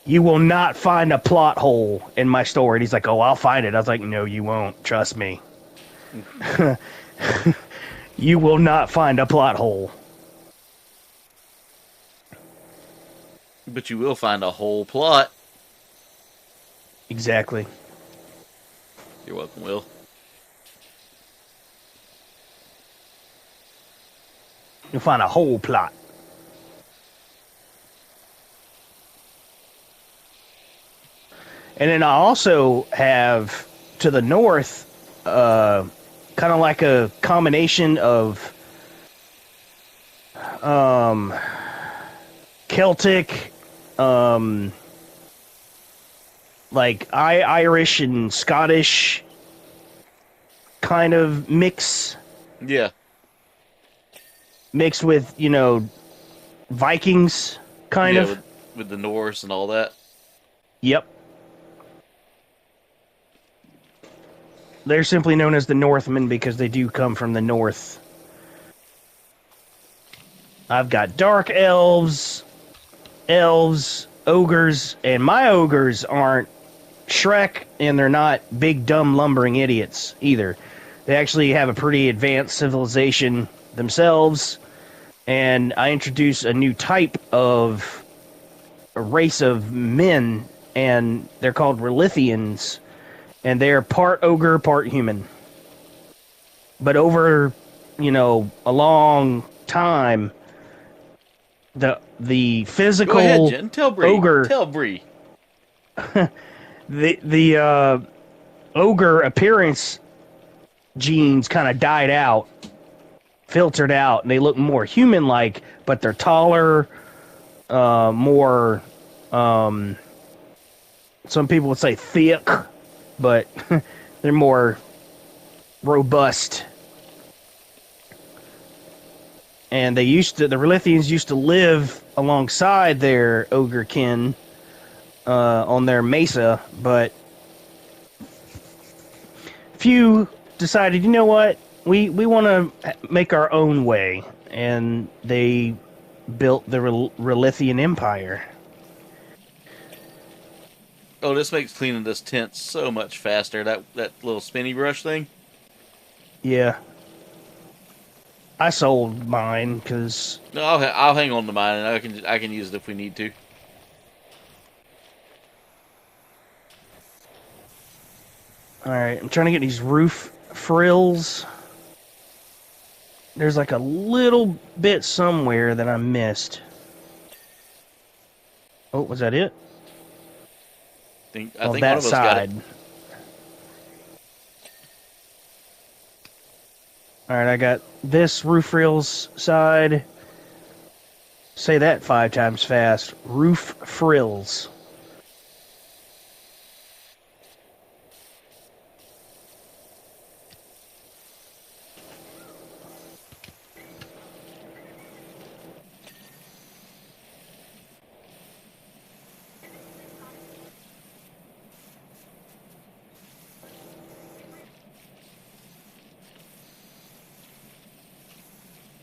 You will not find a plot hole in my story. And he's like, oh, I'll find it. I was like, no, you won't. Trust me. You will not find a plot hole. But you will find a whole plot. Exactly. You're welcome, Will. You'll find a whole plot. And then I also have to the north, kind of like a combination of Celtic, like Irish and Scottish kind of mix. Yeah. Mixed with, Vikings, kind of. With the Norse and all that. Yep. They're simply known as the Northmen because they do come from the north. I've got dark elves, ogres, and my ogres aren't Shrek, and they're not big, dumb, lumbering idiots either. They actually have a pretty advanced civilization themselves, and I introduce a new type of a race of men, and they're called Relithians, and they're part ogre, part human. But over, a long time, the Go physical ahead, Jen. Tell Bree. ogre. Tell Bree. The ogre appearance genes kind of died out, filtered out, and they look more human-like, but they're taller, more. Some people would say thick, but they're more robust. And the Ralithians used to live alongside their ogre kin on their mesa, but few decided, you know what, we want to make our own way, and they built the Ralithian Empire. Oh, this makes cleaning this tent so much faster. That little spinny brush thing. Yeah. I sold mine because No, I'll hang on to mine, and I can use it if we need to. Alright, I'm trying to get these roof frills. There's like a little bit somewhere that I missed. Oh, was that it? I think On one that of us got it. side. Alright, I got this roof rails side. Say that 5 times fast. Roof frills.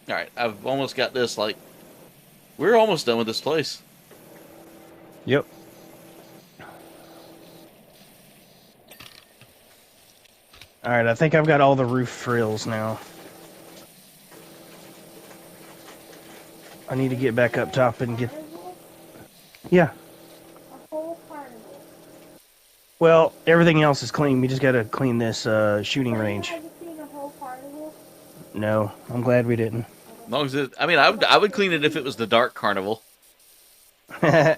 Alright, I've almost got this, like... We're almost done with this place. Yep. Alright, I think I've got all the roof frills now. I need to get back up top and get... Yeah. A whole carnival. Well, everything else is clean. We just gotta clean this shooting range. Have you seen a whole carnival? No, I'm glad we didn't. As long as it... I mean, I would clean it if it was the Dark Carnival. Good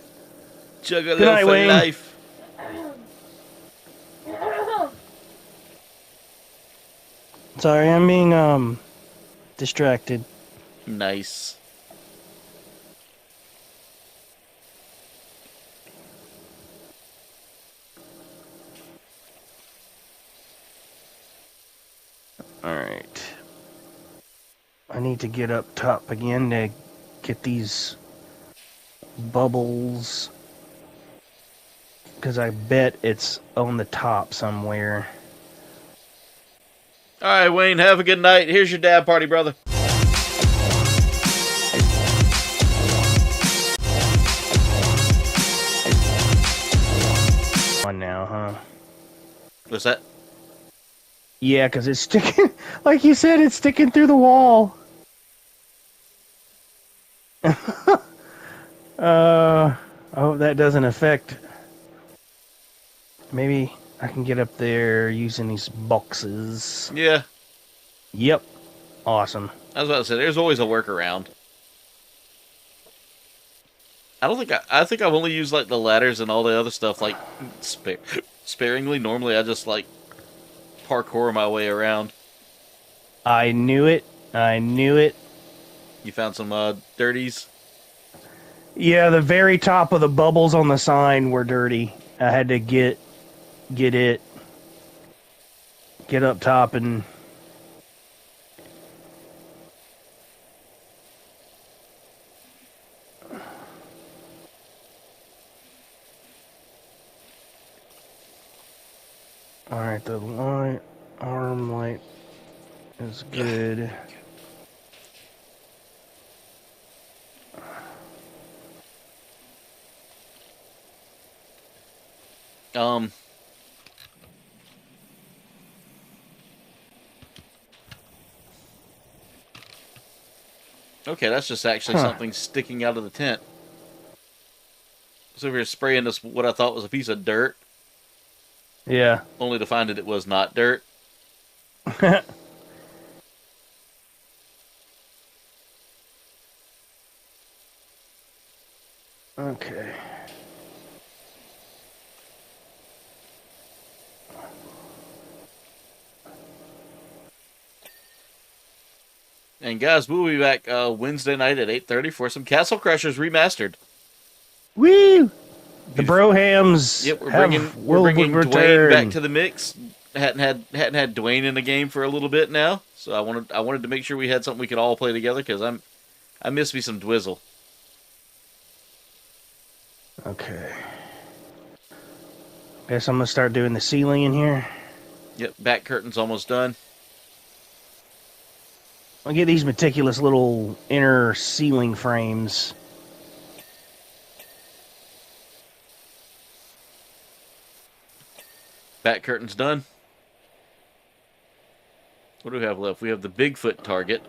Juggalo night, for Wayne. life. Sorry, I'm being distracted. Nice. Alright. I need to get up top again to get these bubbles. Because I bet it's on the top somewhere. Alright, Wayne, have a good night. Here's your dad party, brother. On now, huh? What's that? Yeah, because it's sticking, like you said, it's sticking through the wall. I hope that doesn't affect. Maybe I can get up there using these boxes. Yeah. Yep. Awesome. I was about to say, there's always a workaround. I think I've only used, like, the ladders and all the other stuff, like, sparingly. Normally, I just, like, parkour my way around. I knew it. I knew it. You found some, dirties? Yeah, the very top of the bubbles on the sign were dirty. I had to get up top and... Alright, the light, arm light is good. Okay, that's just actually something sticking out of the tent. So we were spraying this, what I thought was a piece of dirt, Yeah. only to find that it was not dirt. Okay. And guys, we'll be back Wednesday night at 8:30 for some Castle Crashers Remastered. Woo! The Beautiful. Brohams. Yep, we're bringing Dwayne return. back to the mix. Hadn't had Dwayne in the game for a little bit now, so I wanted to make sure we had something we could all play together because I miss me some Dwizzle. Okay. Guess I'm gonna start doing the ceiling in here. Yep, back curtain's almost done. I'll get these meticulous little inner ceiling frames. Back curtain's done. What do we have left? We have the Bigfoot target.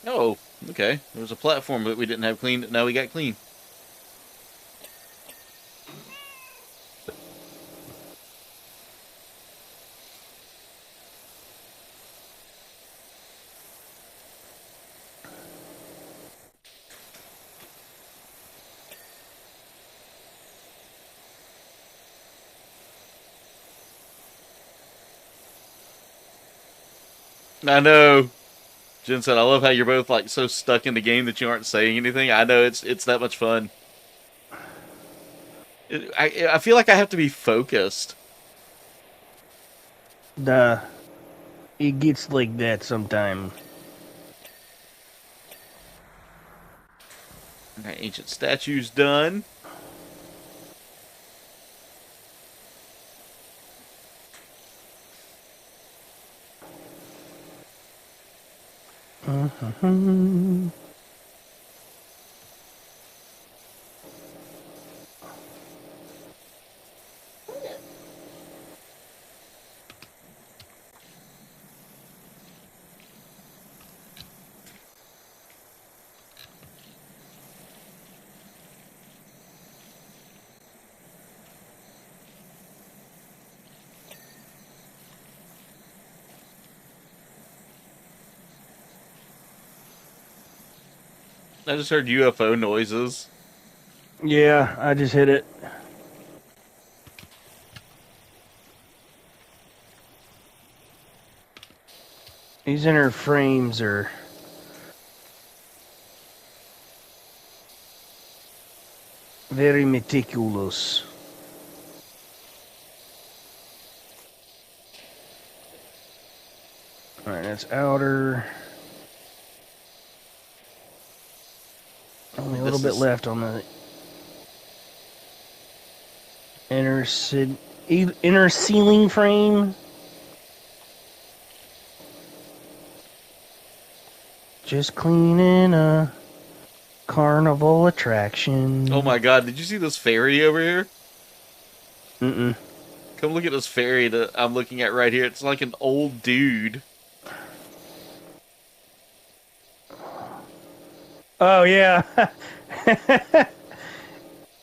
Oh, okay. There was a platform that we didn't have clean. Now we got clean. I know. Jen said, I love how you're both like so stuck in the game that you aren't saying anything. I know it's that much fun. I feel like I have to be focused. It gets like that sometime. Okay, ancient statues done. I just heard UFO noises. Yeah, I just hit it. These inner frames are very meticulous. Alright, that's outer. Only a little bit left on the inner ceiling frame. Just cleaning a carnival attraction. Oh my god, did you see this fairy over here? Mm-mm. Come look at this fairy that I'm looking at right here. It's like an old dude. Oh, yeah.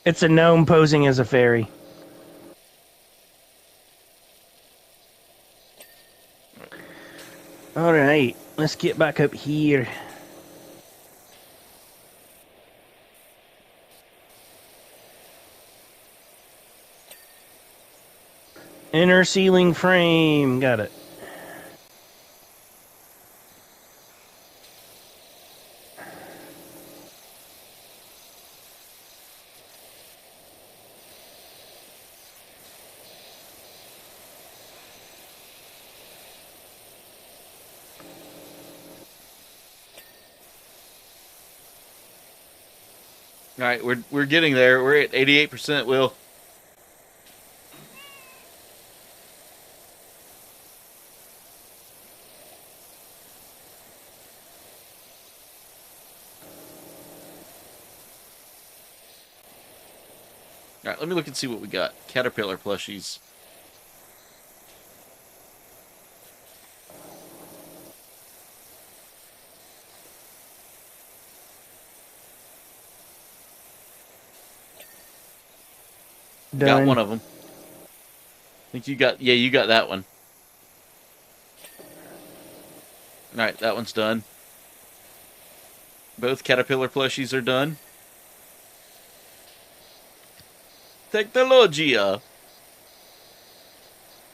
It's a gnome posing as a fairy. Alright, let's get back up here. Inner ceiling frame. Got it. All right, we're getting there. We're at 88%, Will. All right, let me look and see what we got. Caterpillar plushies. Done. Got one of them. I think you got, yeah, you got that one. All right, that one's done. Both Caterpillar plushies are done. Technologia.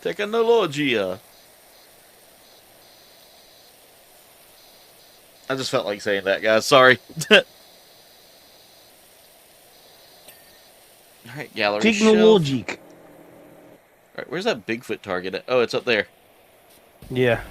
Technologia. I just felt like saying that, guys. Sorry. Alright, gallery shelf. Technologic. Alright, where's that Bigfoot target at? Oh, it's up there. Yeah.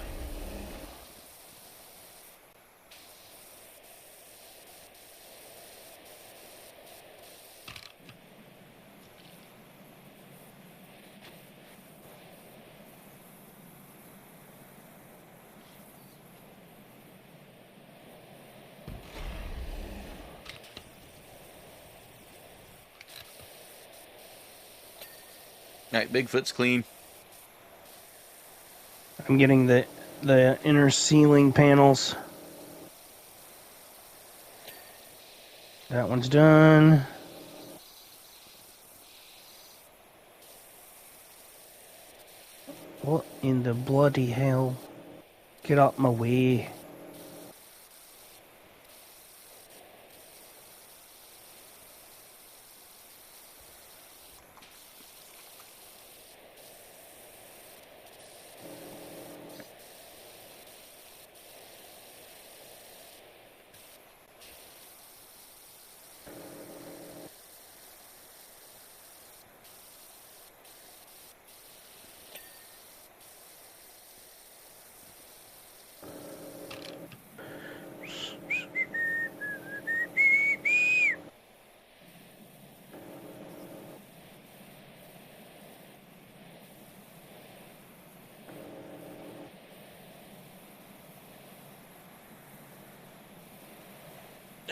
Alright, Bigfoot's clean. I'm getting the inner ceiling panels. That one's done. What in the bloody hell? Get out my way.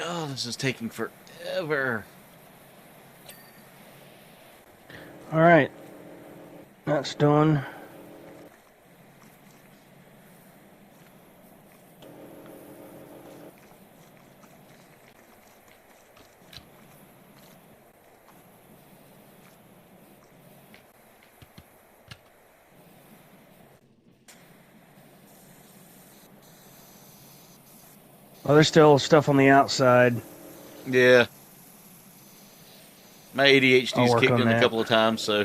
Oh, this is taking forever. Alright. That's done. Well, there's still stuff on the outside. Yeah. My I'll ADHD's work kicked on in a that. couple of times, so...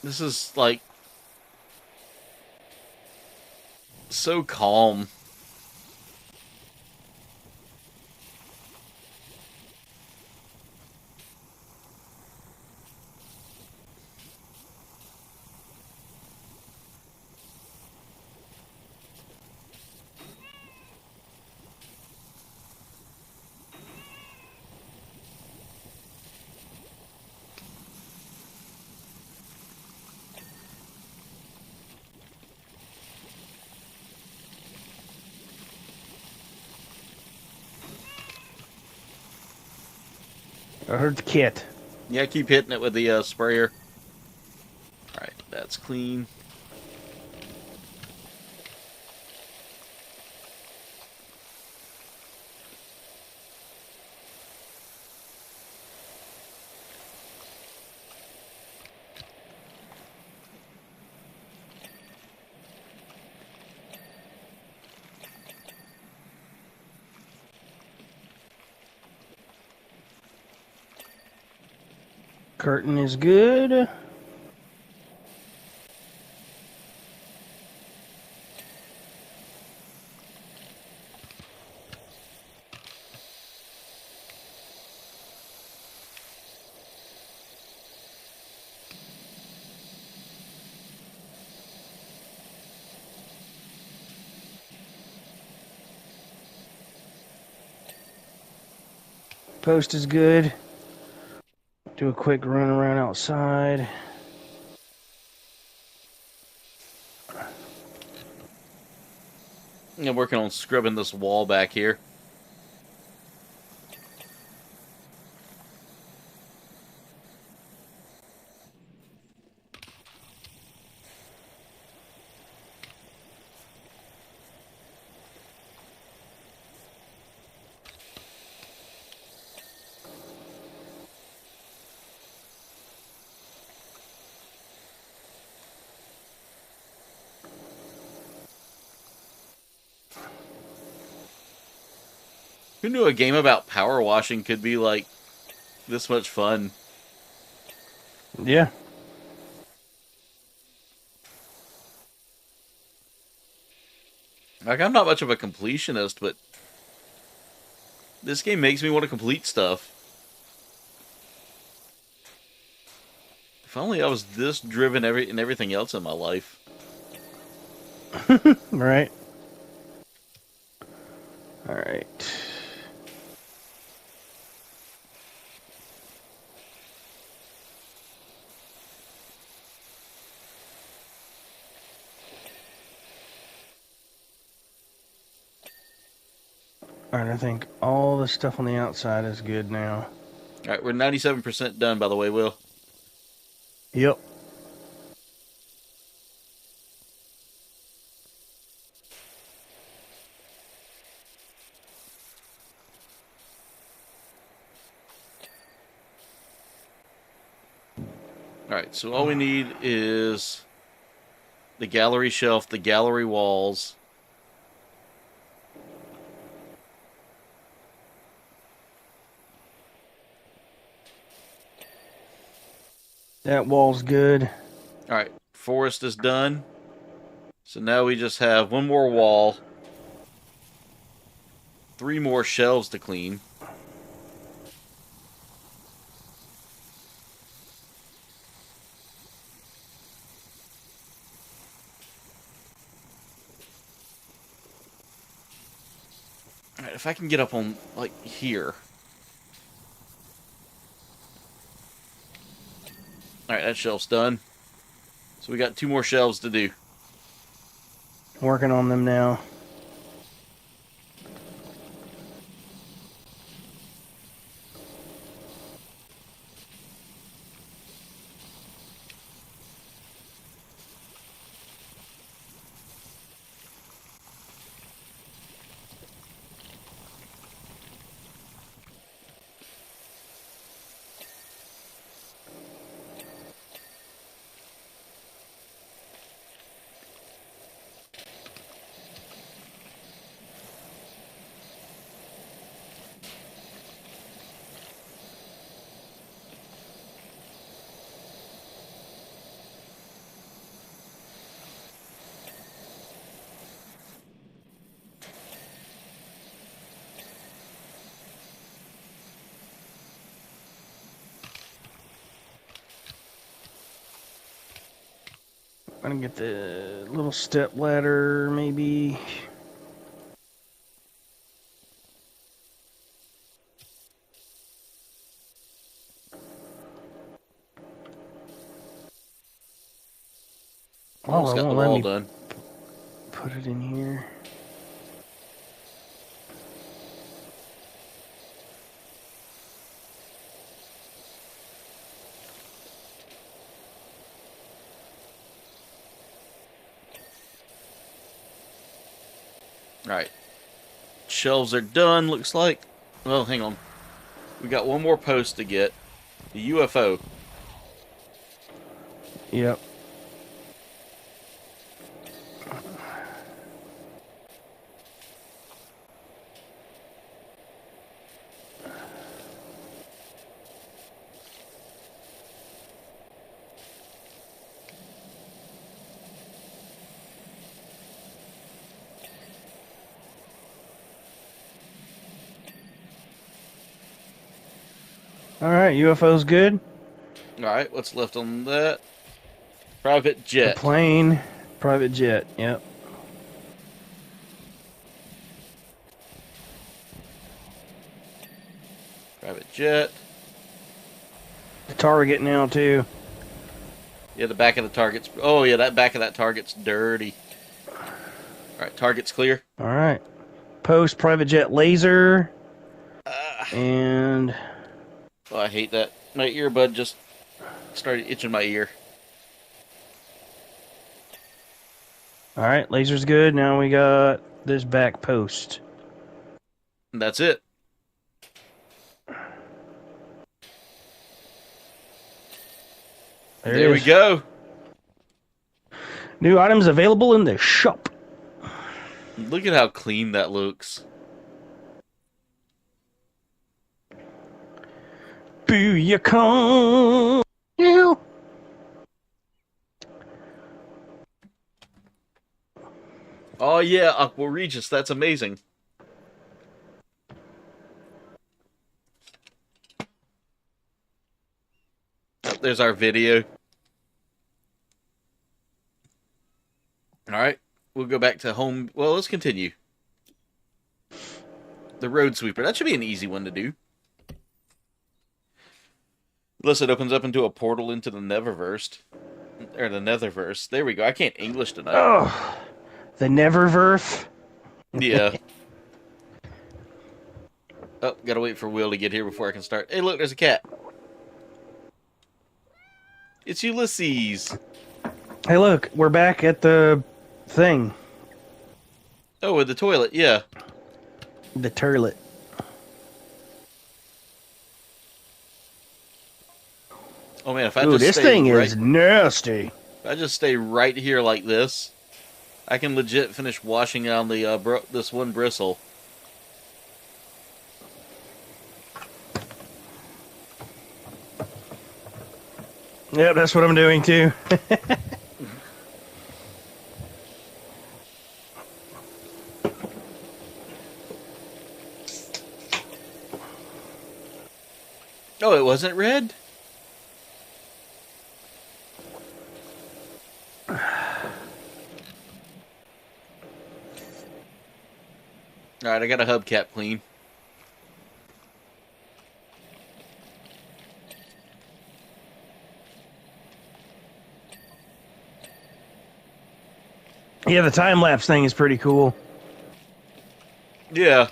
This is, like, so calm. I heard the kit. Yeah, keep hitting it with the sprayer. Alright, that's clean. Curtain is good. Post is good. Do a quick run around outside. I'm working on scrubbing this wall back here. Who knew a game about power washing could be like this much fun? Yeah. Like, I'm not much of a completionist, but this game makes me want to complete stuff. If only I was this driven in everything else in my life. Right. All right. All right, I think all the stuff on the outside is good now. All right, we're 97% done, by the way, Will. Yep. All right, so all we need is the gallery shelf, the gallery walls. That wall's good. All right, forest is done. So now we just have one more wall, 3 more shelves to clean. All right, if I can get up on, like, here. All right, that shelf's done. So we got 2 more shelves to do. Working on them now. I'm gonna get the little step ladder, maybe. Almost Oh, it got the won't let wall me done. put it in here. All right. Shelves are done, looks like. Well, hang on. We got one more post to get. The UFO. Yep. All right, UFO's good. All right, what's left on that? Private The jet. plane, private jet. Yep. Private jet. The target now too. Yeah, the back of the target's... Oh, yeah, that back of that target's dirty. All right, target's clear. All right. Post private jet laser and Oh, I hate that. My earbud just started itching my ear. all right, laser's good. Now we got this back post. And that's it. There we go. New items available in the shop. Look at how clean that looks. Booyah! You. Oh, yeah, Aqua Regis. That's amazing. Oh, there's our video. All right. We'll go back to home. Well, let's continue. The road sweeper. That should be an easy one to do. Unless it opens up into a portal into the Neververse. Or the Netherverse. There we go. I can't English tonight. Oh, the Neververse. Yeah. Oh, gotta wait for Will to get here before I can start. Hey, look, there's a cat. It's Ulysses. Hey, look, we're back at the thing. Oh, with the toilet, yeah. The turlet. Oh man, if I Ooh, just this stay thing right, is nasty. if I just stay right here like this, I can legit finish washing down the this one bristle. Yep, that's what I'm doing too. Oh, it wasn't red? Alright, I got a hubcap clean. Yeah, the time lapse thing is pretty cool. Yeah.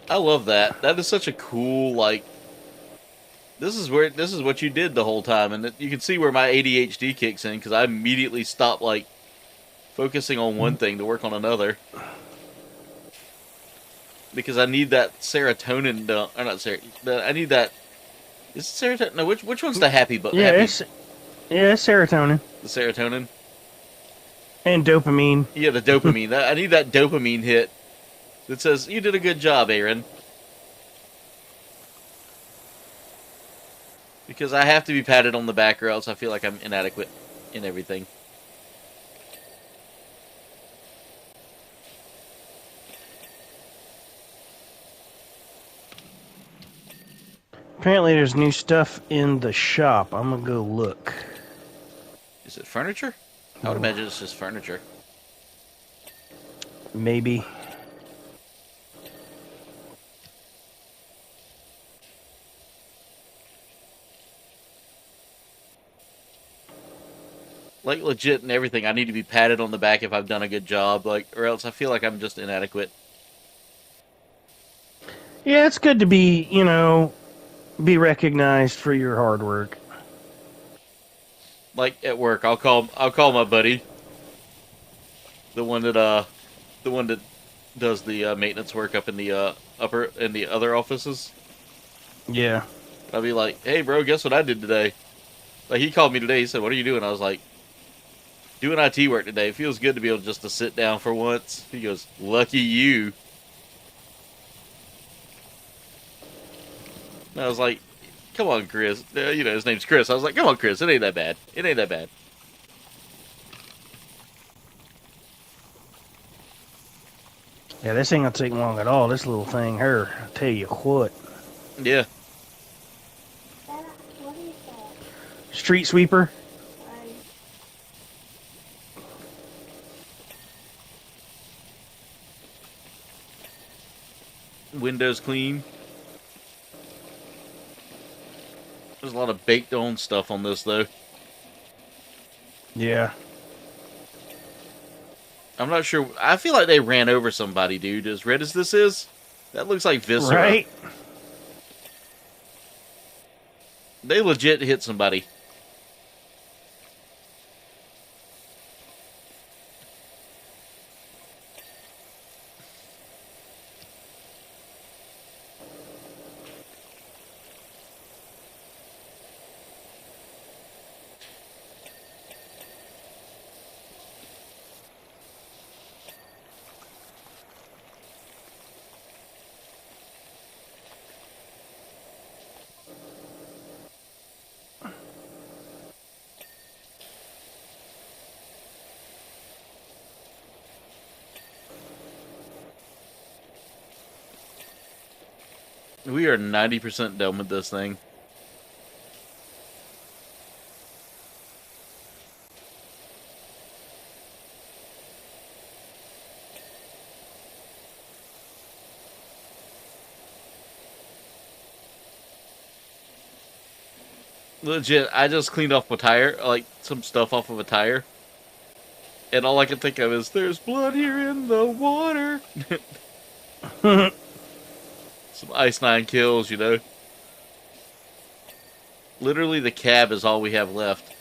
I love that. That is such a cool, like... This is what you did the whole time, and you can see where my ADHD kicks in, because I immediately stop, like, focusing on one thing to work on another. Because I need that serotonin, or not serotonin, I need that... Is it serotonin? No, which one's the happy button? Yeah, it's serotonin. The serotonin? And dopamine. Yeah, the dopamine. I need that dopamine hit that says, you did a good job, Aaron. Because I have to be patted on the back or else I feel like I'm inadequate in everything. Apparently there's new stuff in the shop. I'm gonna go look. Is it furniture? I would imagine it's just furniture. Maybe. Like, legit and everything, I need to be patted on the back if I've done a good job, like, or else I feel like I'm just inadequate. Yeah, it's good to be, be recognized for your hard work. Like, at work, I'll call my buddy, the one that does the maintenance work up in the other offices. Yeah. I'll be like, hey bro, guess what I did today? Like, he called me today, he said, what are you doing? I was like, doing IT work today. It feels good to be able just to sit down for once. He goes, lucky you. And I was like, come on, Chris. His name's Chris. I was like, come on, Chris. It ain't that bad. It ain't that bad. Yeah, this ain't gonna take long at all. This little thing here, I tell you what. Yeah. That, what is that? Street sweeper. I, Windows clean. There's a lot of baked on stuff on this, though. Yeah. I'm not sure. I feel like they ran over somebody, dude. As red as this is, that looks like Viscera. Right? They legit hit somebody. We are 90% done with this thing. Legit, I just cleaned off my tire, like some stuff off of a tire. And all I can think of is, there's blood here in the water. Some Ice 9 kills, you know. Literally, the cab is all we have left.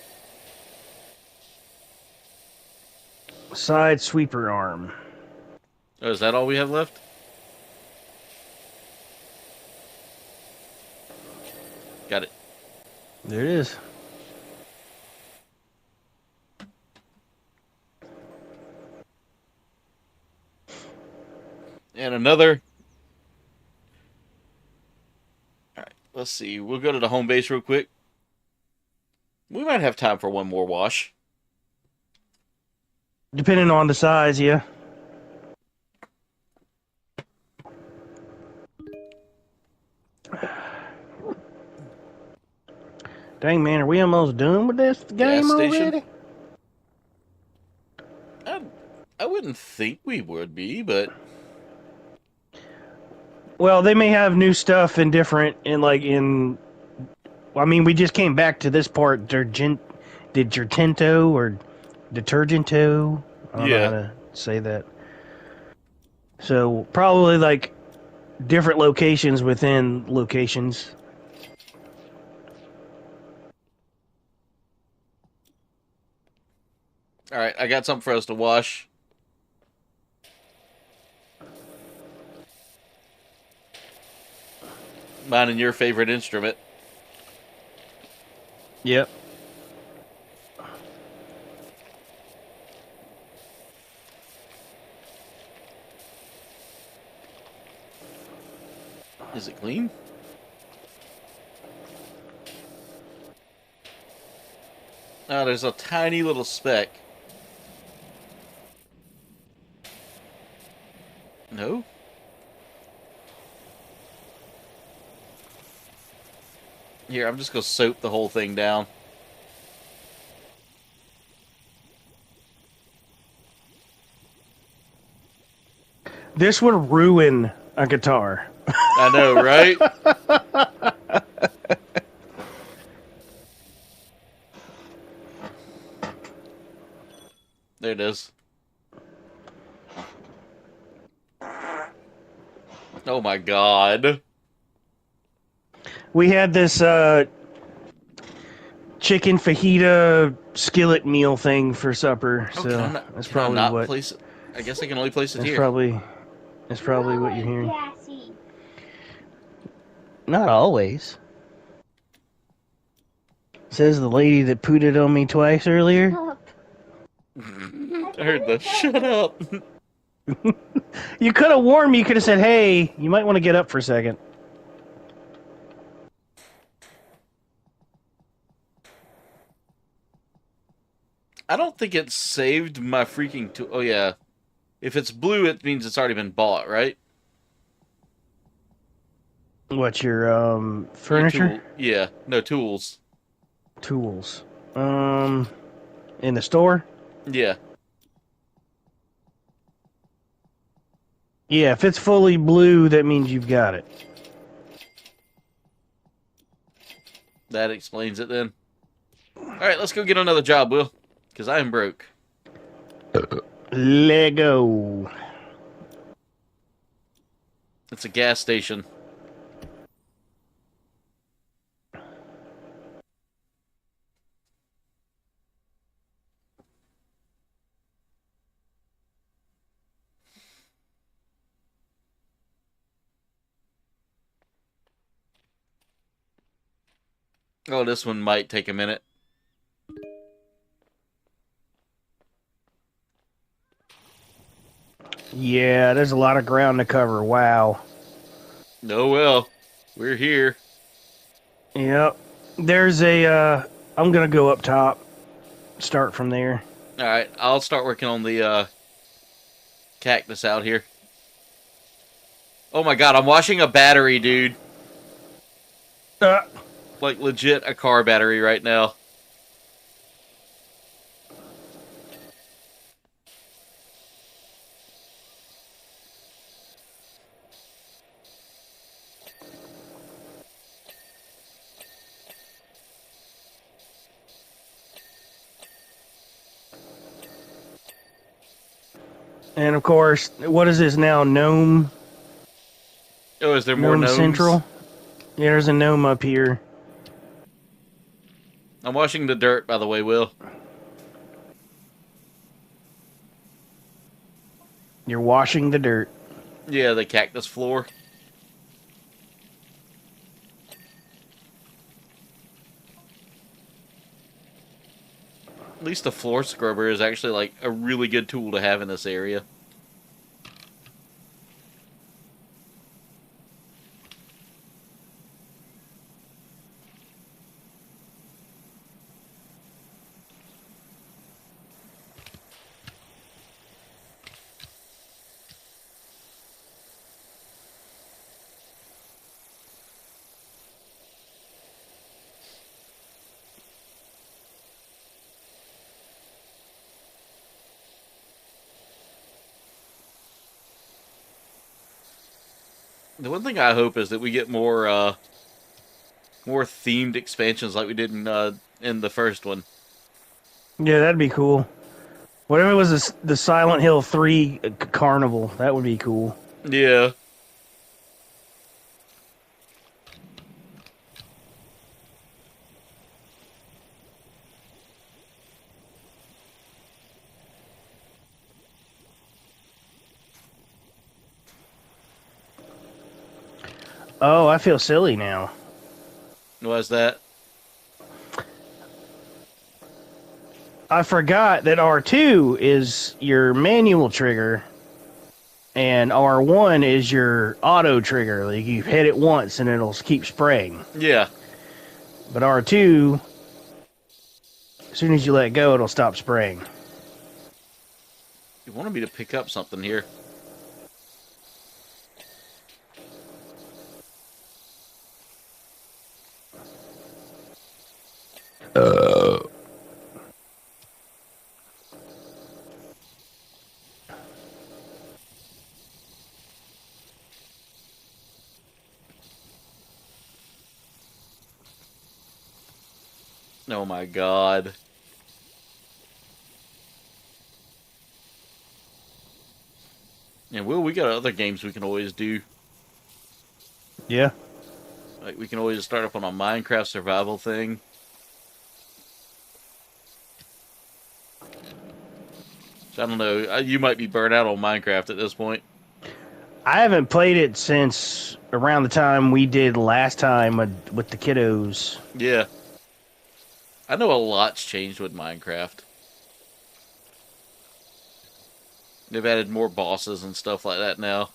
Side sweeper arm. Oh, is that all we have left? Got it. There it is. And another. Alright, let's see. We'll go to the home base real quick. We might have time for one more wash. Depending on the size, yeah. Dang, man, are we almost done with this game station? already? I wouldn't think we would be, but... Well, they may have new stuff in different, I mean, we just came back to this part, Detergento or Detergento. I don't know how to say that. So, probably, like, different locations within locations. Alright, I got something for us to wash. Mine and your favorite instrument. Yep. Is it clean? Oh, there's a tiny little speck. No? Here, I'm just going to soap the whole thing down. This would ruin a guitar. I know, right? There it is. Oh my god. We had this chicken fajita skillet meal thing for supper, so that's probably what. Place it? I guess I can only place it That's here. that's probably what you're hearing. gassy. Not always. Says the lady that pooted on me twice earlier. I heard the shut up. You could have warned me. You could have said, "Hey, you might want to get up for a second." I don't think it saved my freaking oh yeah. If it's blue, it means it's already been bought, right? What's your Your furniture? tool. Yeah, no tools. Tools. In the store? Yeah. Yeah, if it's fully blue, that means you've got it. That explains it then. Alright, let's go get another job, Will. Because I am broke. Lego. It's a gas station. Oh, this one might take a minute. Yeah, there's a lot of ground to cover. Wow. Oh well. We're here. Yep. There's I'm gonna go up top. Start from there. Alright, I'll start working on the cactus out here. Oh my god, I'm washing a battery, dude. Uh, Like, legit a car battery right now. and of course, what is this now? Gnome? Oh, is there more Gnome gnomes? Central? Yeah, there's a gnome up here. I'm washing the dirt, by the way, Will. You're washing the dirt. Yeah, the cactus floor. At least the floor scrubber is actually, like, a really good tool to have in this area. The one thing I hope is that we get more themed expansions like we did in the first one. Yeah, that'd be cool. Whatever it was, the Silent Hill 3 Carnival. That would be cool. Yeah. Oh, I feel silly now. Was that? I forgot that R2 is your manual trigger, and R1 is your auto trigger. Like, you hit it once and it'll keep spraying. Yeah. But R2, as soon as you let go, it'll stop spraying. You wanted me to pick up something here. Oh my god. And Will, we got other games we can always do. Yeah. Like, we can always start up on a Minecraft survival thing. So, I don't know. You might be burnt out on Minecraft at this point. I haven't played it since around the time we did last time with the kiddos. Yeah. I know a lot's changed with Minecraft. They've added more bosses and stuff like that now.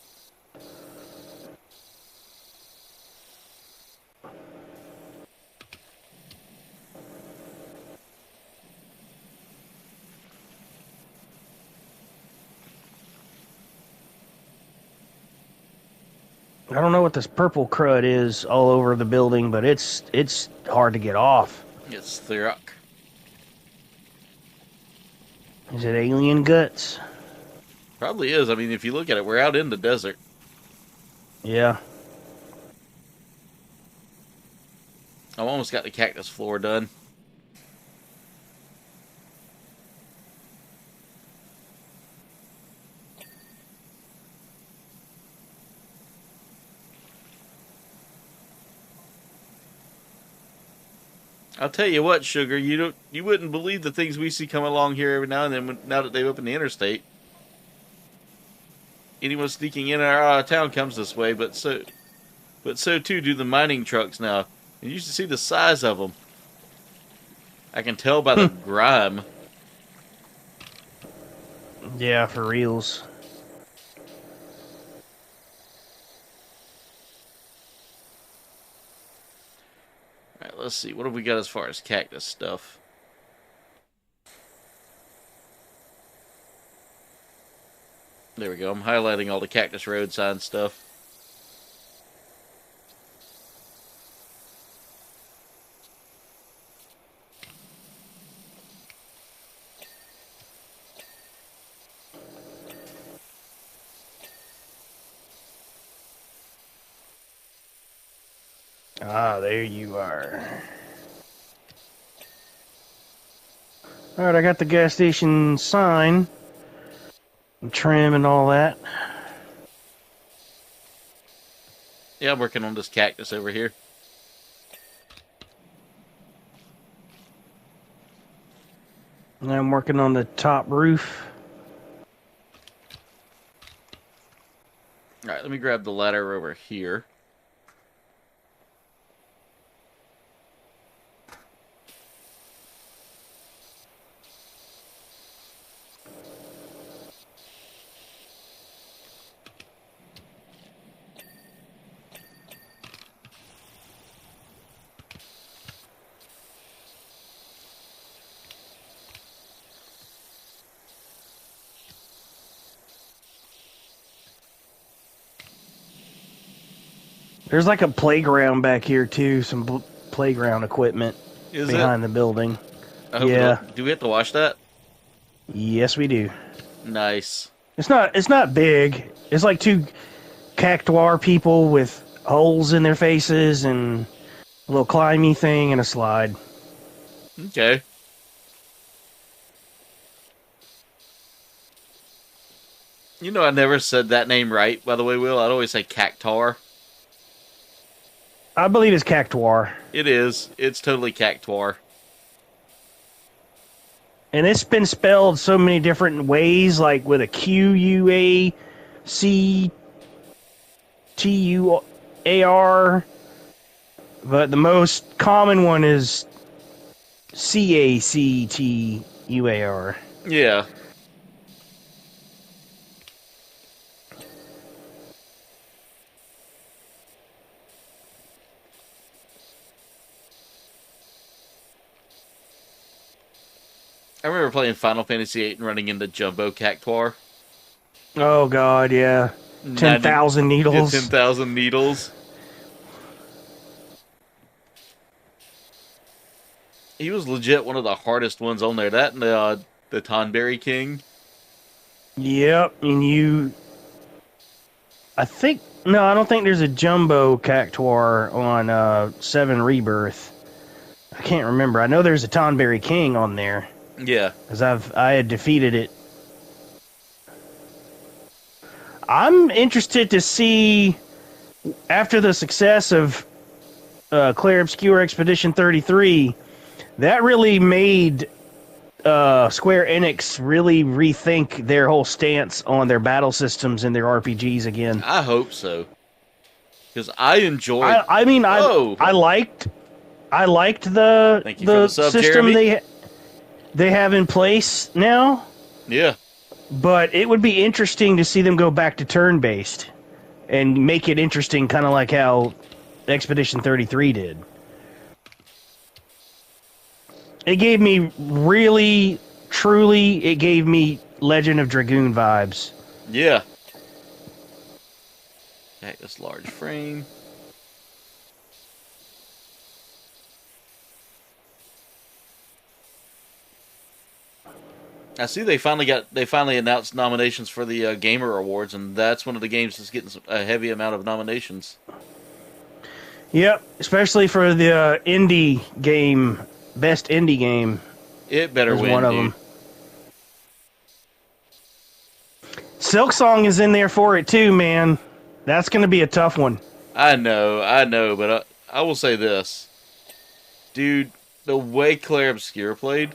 I don't know what this purple crud is all over the building, but it's hard to get off. It's Thurok. Is it alien guts? Probably is. I mean, if you look at it, we're out in the desert. Yeah. I've almost got the cactus floor done. I'll tell you what, Sugar, you wouldn't believe the things we see come along here every now and then. Now that they've opened the interstate, anyone sneaking in or out of town comes this way. But so too do the mining trucks now. And you should see the size of them. I can tell by the grime. Yeah, for reals. Alright, let's see. What have we got as far as cactus stuff? There we go. I'm highlighting all the cactus road sign stuff. Ah, there you are. Alright, I got the gas station sign. And trim and all that. Yeah, I'm working on this cactus over here. And I'm working on the top roof. Alright, let me grab the ladder over here. There's like a playground back here too, some playground equipment Is behind it? the building. I hope Yeah. Do we have to wash that? Yes, we do. Nice. It's not big. It's like two cactuar people with holes in their faces and a little climby thing and a slide. Okay. You know, I never said that name right, by the way, Will. I'd always say cactuar. I believe it's cactuar. It is. It's totally cactuar. And it's been spelled so many different ways, like with a Quactuar. But the most common one is Cactuar. Yeah. I remember playing Final Fantasy VIII and running into Jumbo Cactuar. Oh god, yeah. 10,000 needles. Yeah, 10,000 needles. He was legit one of the hardest ones on there. That and the Tonberry King. Yep, and I don't think there's a Jumbo Cactuar on 7 Rebirth. I can't remember. I know there's a Tonberry King on there. Yeah. Because I had defeated it. I'm interested to see, after the success of Clair Obscur Expedition 33, that really made Square Enix really rethink their whole stance on their battle systems and their RPGs again. I hope so. Because I enjoyed... I liked the Thank you for the sub, system Jeremy. they have in place now. Yeah. But it would be interesting to see them go back to turn-based and make it interesting, kind of like how Expedition 33 did. It gave me truly, it gave me Legend of Dragoon vibes. Yeah. Cactus large frame. I see they finally announced nominations for the Gamer Awards, and that's one of the games that's getting a heavy amount of nominations. Yep, especially for the indie game, best indie game. It better is win, one of dude. them. Silk Song is in there for it too, man. That's going to be a tough one. I know, but I will say this. Dude, the way Claire Obscure played,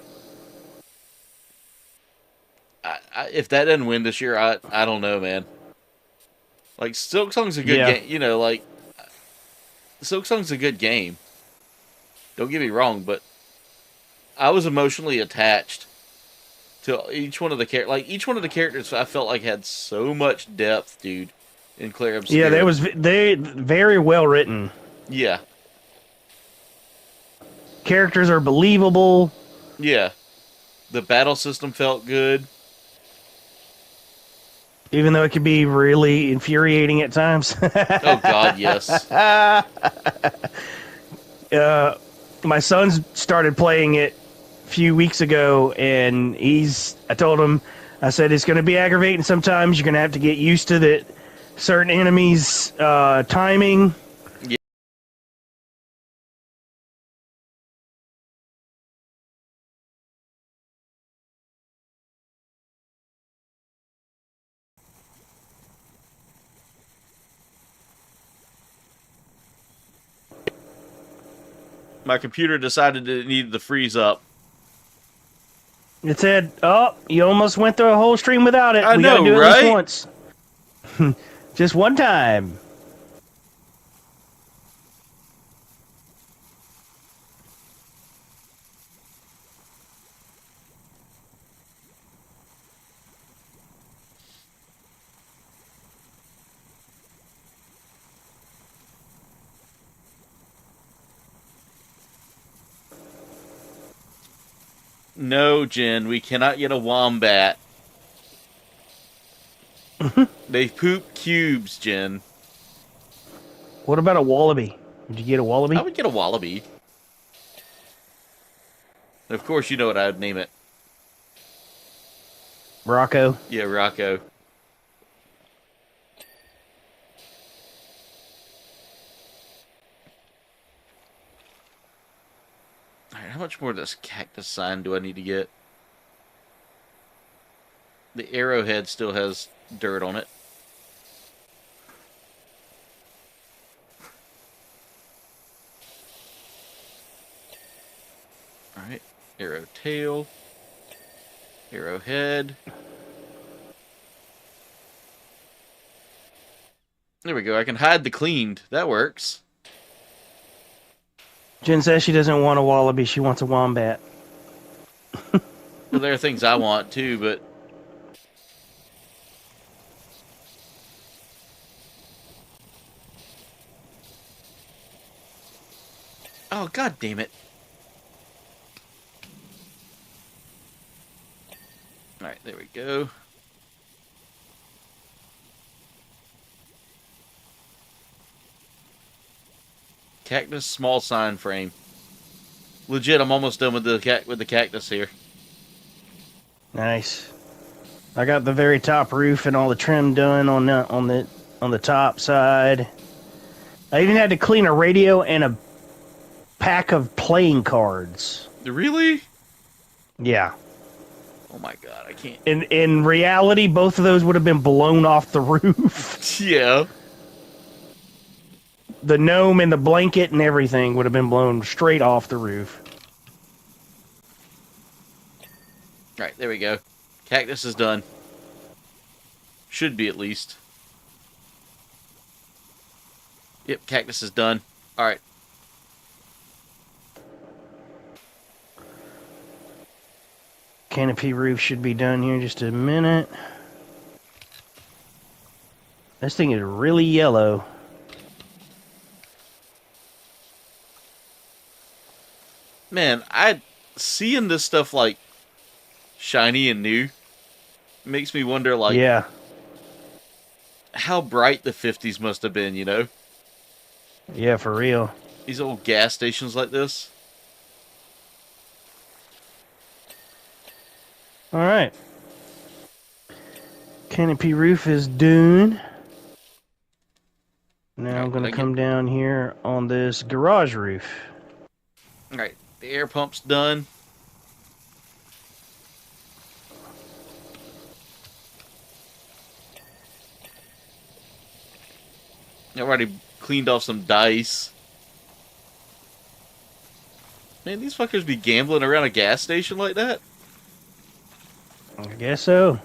if that doesn't win this year, I don't know, man. Like, Silk Song's a good game. You know, like, Silk Song's a good game. Don't get me wrong, but I was emotionally attached to each one of the characters. Like, each one of the characters I felt like had so much depth, dude, in Claire Obscure. Yeah, they very well written. Yeah. Characters are believable. Yeah. The battle system felt good. Even though it could be really infuriating at times. Oh, God, yes. My son's started playing it a few weeks ago, and I told him, I said, it's going to be aggravating sometimes. You're going to have to get used to the certain enemies' timing. Yeah. My computer decided it needed to freeze up. It said, "Oh, you almost went through a whole stream without it. I We know, gotta do it right? at least once, just one time." No, Jen, we cannot get a wombat. They poop cubes, Jen. What about a wallaby? Would you get a wallaby? I would get a wallaby. And of course, you know what I would name it. Rocco. Yeah, Rocco. Alright, how much more of this cactus sign do I need to get? The arrowhead still has dirt on it. Alright, arrow tail. Arrowhead. There we go, I can hide the cleaned. That works. Jen says she doesn't want a wallaby, she wants a wombat. Well, there are things I want too, but... Oh, god damn it. Alright, there we go. Cactus small sign frame. Legit, I'm almost done with the cactus here. Nice. I got the very top roof and all the trim done on the top side. I even had to clean a radio and a pack of playing cards. Really? Yeah. Oh my god, I can't. In reality, both of those would have been blown off the roof. Yeah. The gnome and the blanket and everything would have been blown straight off the roof. Alright, there we go. Cactus is done. Should be, at least. Yep, cactus is done. Alright. Canopy roof should be done here in just a minute. This thing is really yellow. Man, seeing this stuff, like, shiny and new makes me wonder, like... Yeah. how bright the 50s must have been, you know? Yeah, for real. These old gas stations like this. All right. Canopy roof is done. Now All right, I'm going to did I come down here on this garage roof. Alright, the air pump's done. I've already cleaned off some dice. Man, these fuckers be gambling around a gas station like that? I guess so.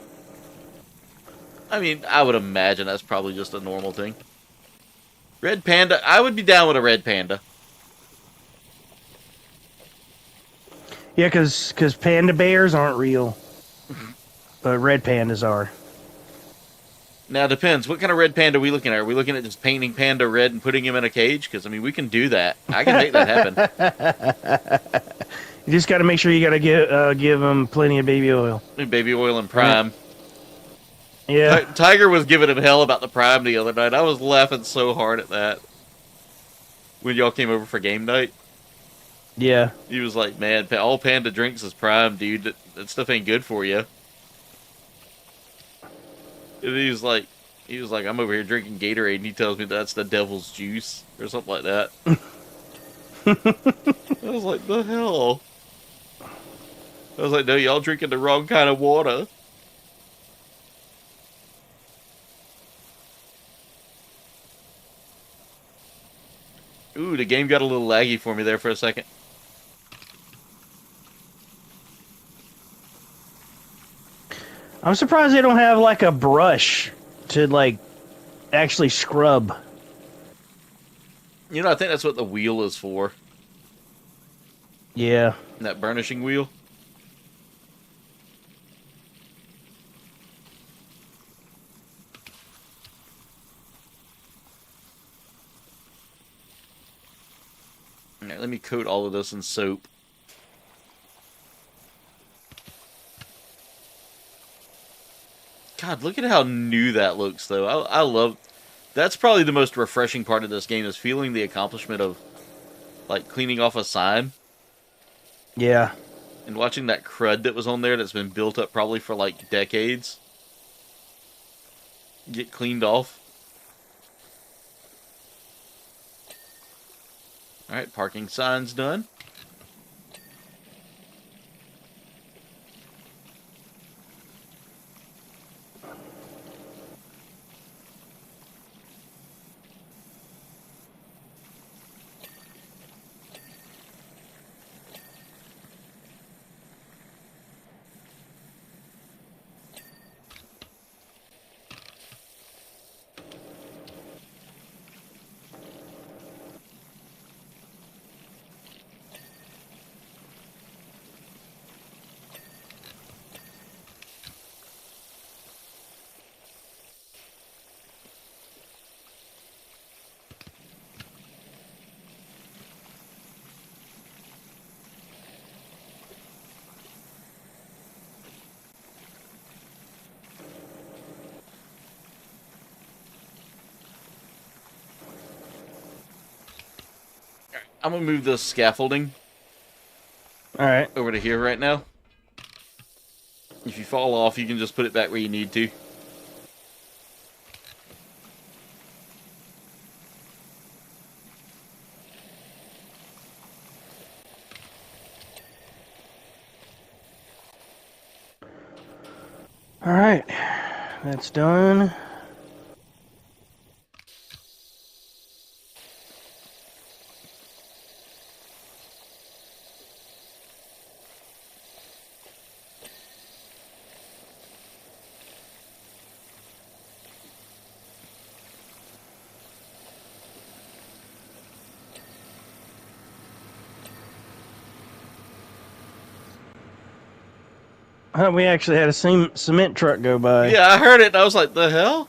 I mean, I would imagine that's probably just a normal thing. Red Panda, I would be down with a Red Panda. Yeah, because panda bears aren't real. But red pandas are. Now, it depends. What kind of red panda are we looking at? Are we looking at just painting panda red and putting him in a cage? Because, I mean, we can do that. I can make that happen. You just got to make sure you got to give them plenty of baby oil. Baby oil and Prime. Yeah. Tiger was giving him hell about the Prime the other night. I was laughing so hard at that. When y'all came over for game night. Yeah. He was like, man, all Panda drinks is Prime, dude. That stuff ain't good for you. And he was like, I'm over here drinking Gatorade, and he tells me that's the devil's juice, or something like that. I was like, the hell? I was like, no, y'all drinking the wrong kind of water. Ooh, the game got a little laggy for me there for a second. I'm surprised they don't have like a brush to like actually scrub. You know, I think that's what the wheel is for. Yeah. That burnishing wheel. Alright, let me coat all of this in soap. God, look at how new that looks, though. I love... That's probably the most refreshing part of this game, is feeling the accomplishment of, like, cleaning off a sign. Yeah. And watching that crud that was on there that's been built up probably for, like, decades get cleaned off. Alright, parking sign's done. I'm gonna move this scaffolding Alright. over to here right now. If you fall off, you can just put it back where you need to. Alright. That's done. We actually had a cement truck go by. Yeah, I heard it, and I was like, the hell?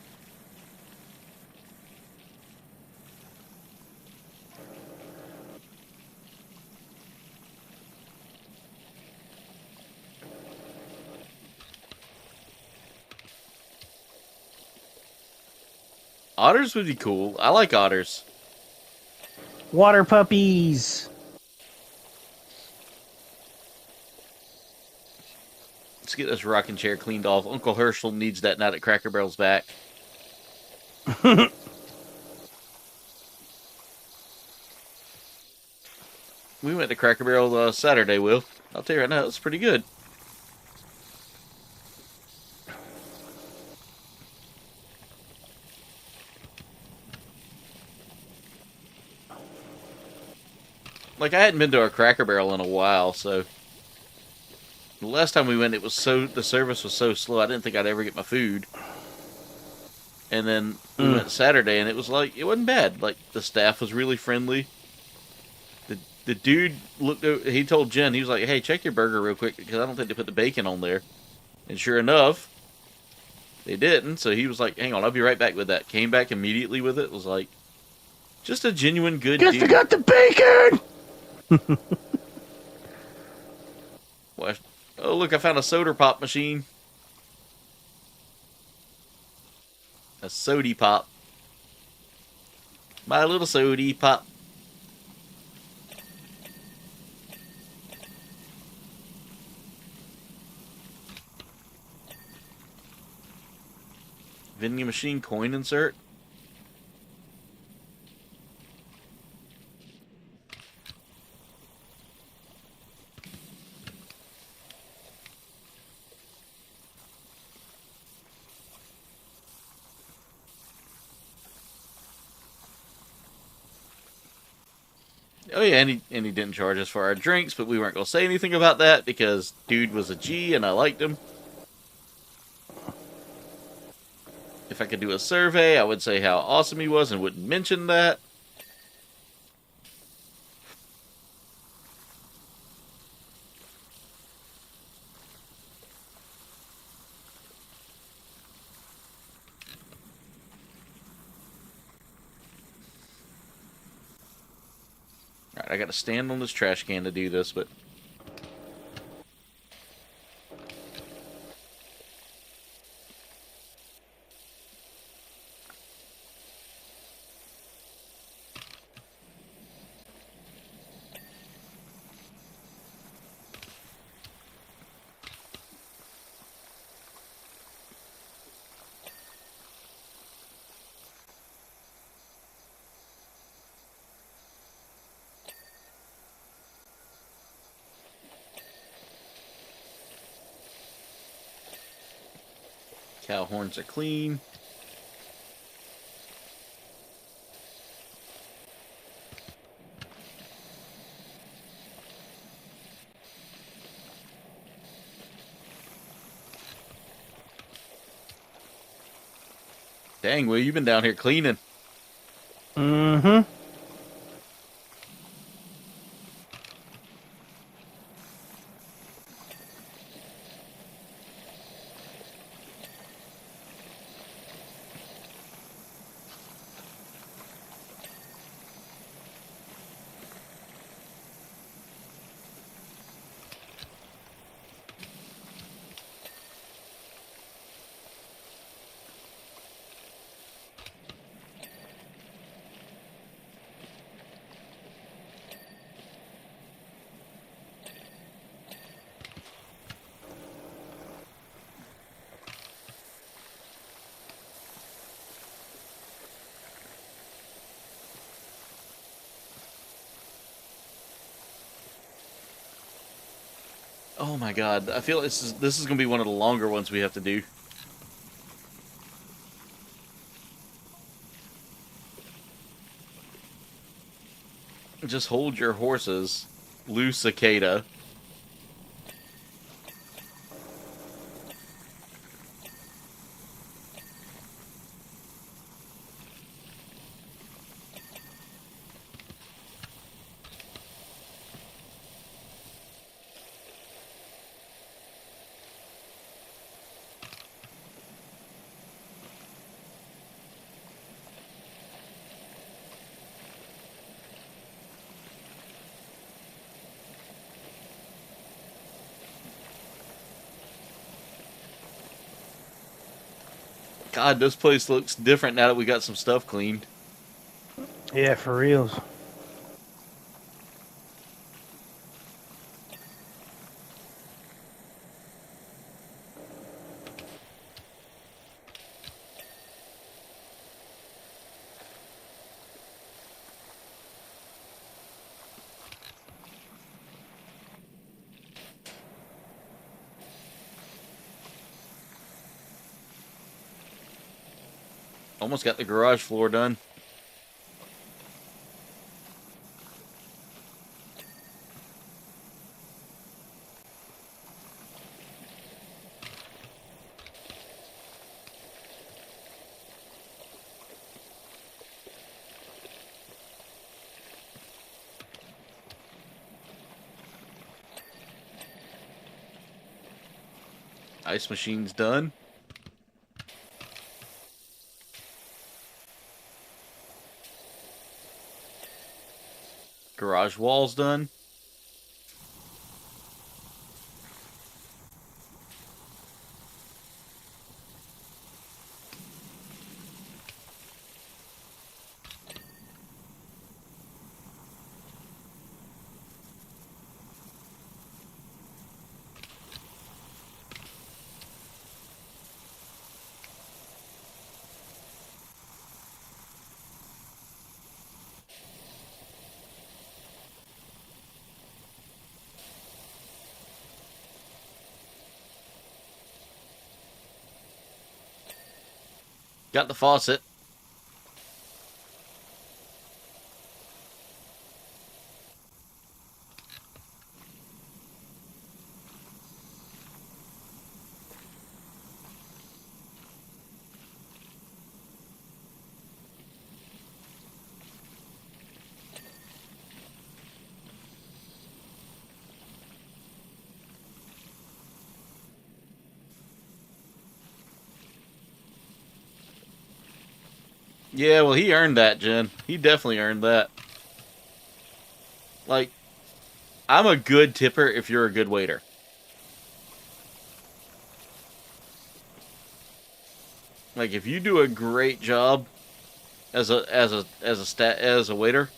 Otters would be cool. I like otters. Water puppies. Let's get this rocking chair cleaned off. Uncle Herschel needs that now that Cracker Barrel's back. We went to Cracker Barrel Saturday, Will. I'll tell you right now, it's pretty good. Like, I hadn't been to a Cracker Barrel in a while, so the last time we went, the service was so slow, I didn't think I'd ever get my food. And then we went Saturday, and it wasn't bad. Like, the staff was really friendly. The dude he told Jen, he was like, hey, check your burger real quick, because I don't think they put the bacon on there. And sure enough, they didn't, so he was like, hang on, I'll be right back with that. Came back immediately with it. It was like, just a genuine good Guess dude. they got the bacon! Oh, look, I found a soda pop machine. A sody pop. My little sody pop. Vending machine coin insert. Oh yeah, and he didn't charge us for our drinks, but we weren't going to say anything about that because dude was a G and I liked him. If I could do a survey, I would say how awesome he was and wouldn't mention that. Alright, I got to stand on this trash can to do this, but... Cow horns are clean. Dang, Will, you've been down here cleaning. Mm-hmm. Oh my god, I feel this is going to be one of the longer ones we have to do. Just hold your horses, loose cicada. God, this place looks different now that we got some stuff cleaned. Yeah, for reals. Almost got the garage floor done. Ice machine's done. Garage wall's done. Got the faucet. Yeah, well, he earned that, Jen. He definitely earned that. Like, I'm a good tipper if you're a good waiter. Like, if you do a great job as a waiter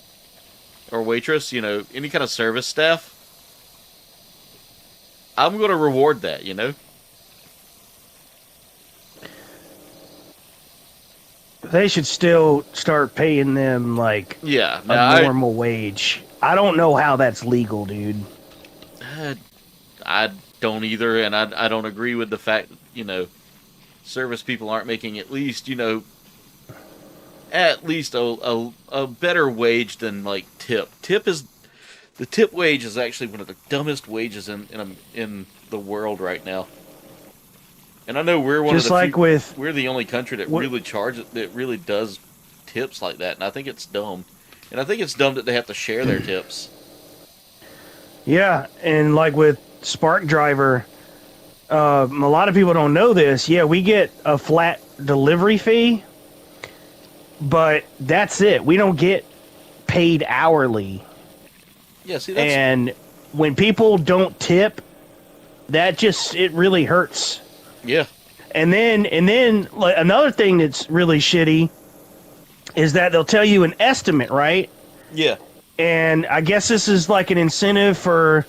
or waitress, you know, any kind of service staff, I'm going to reward that, you know? They should still start paying them like Yeah, a normal wage. I don't know how that's legal, dude. I don't either, and I don't agree with the fact that, you know, service people aren't making at least, you know, at least a better wage than, like, tip. The tip wage is actually one of the dumbest wages in the world right now. And I know we're one Just of the like with we're the only country that really does tips like that, and I think it's dumb. And I think it's dumb that they have to share their tips. Yeah, and like with Spark Driver, a lot of people don't know this. Yeah, we get a flat delivery fee, but that's it. We don't get paid hourly. Yeah, see, that's... And when people don't tip, it really hurts. Yeah. And then like, another thing that's really shitty is that they'll tell you an estimate, right? Yeah. And I guess this is like an incentive for,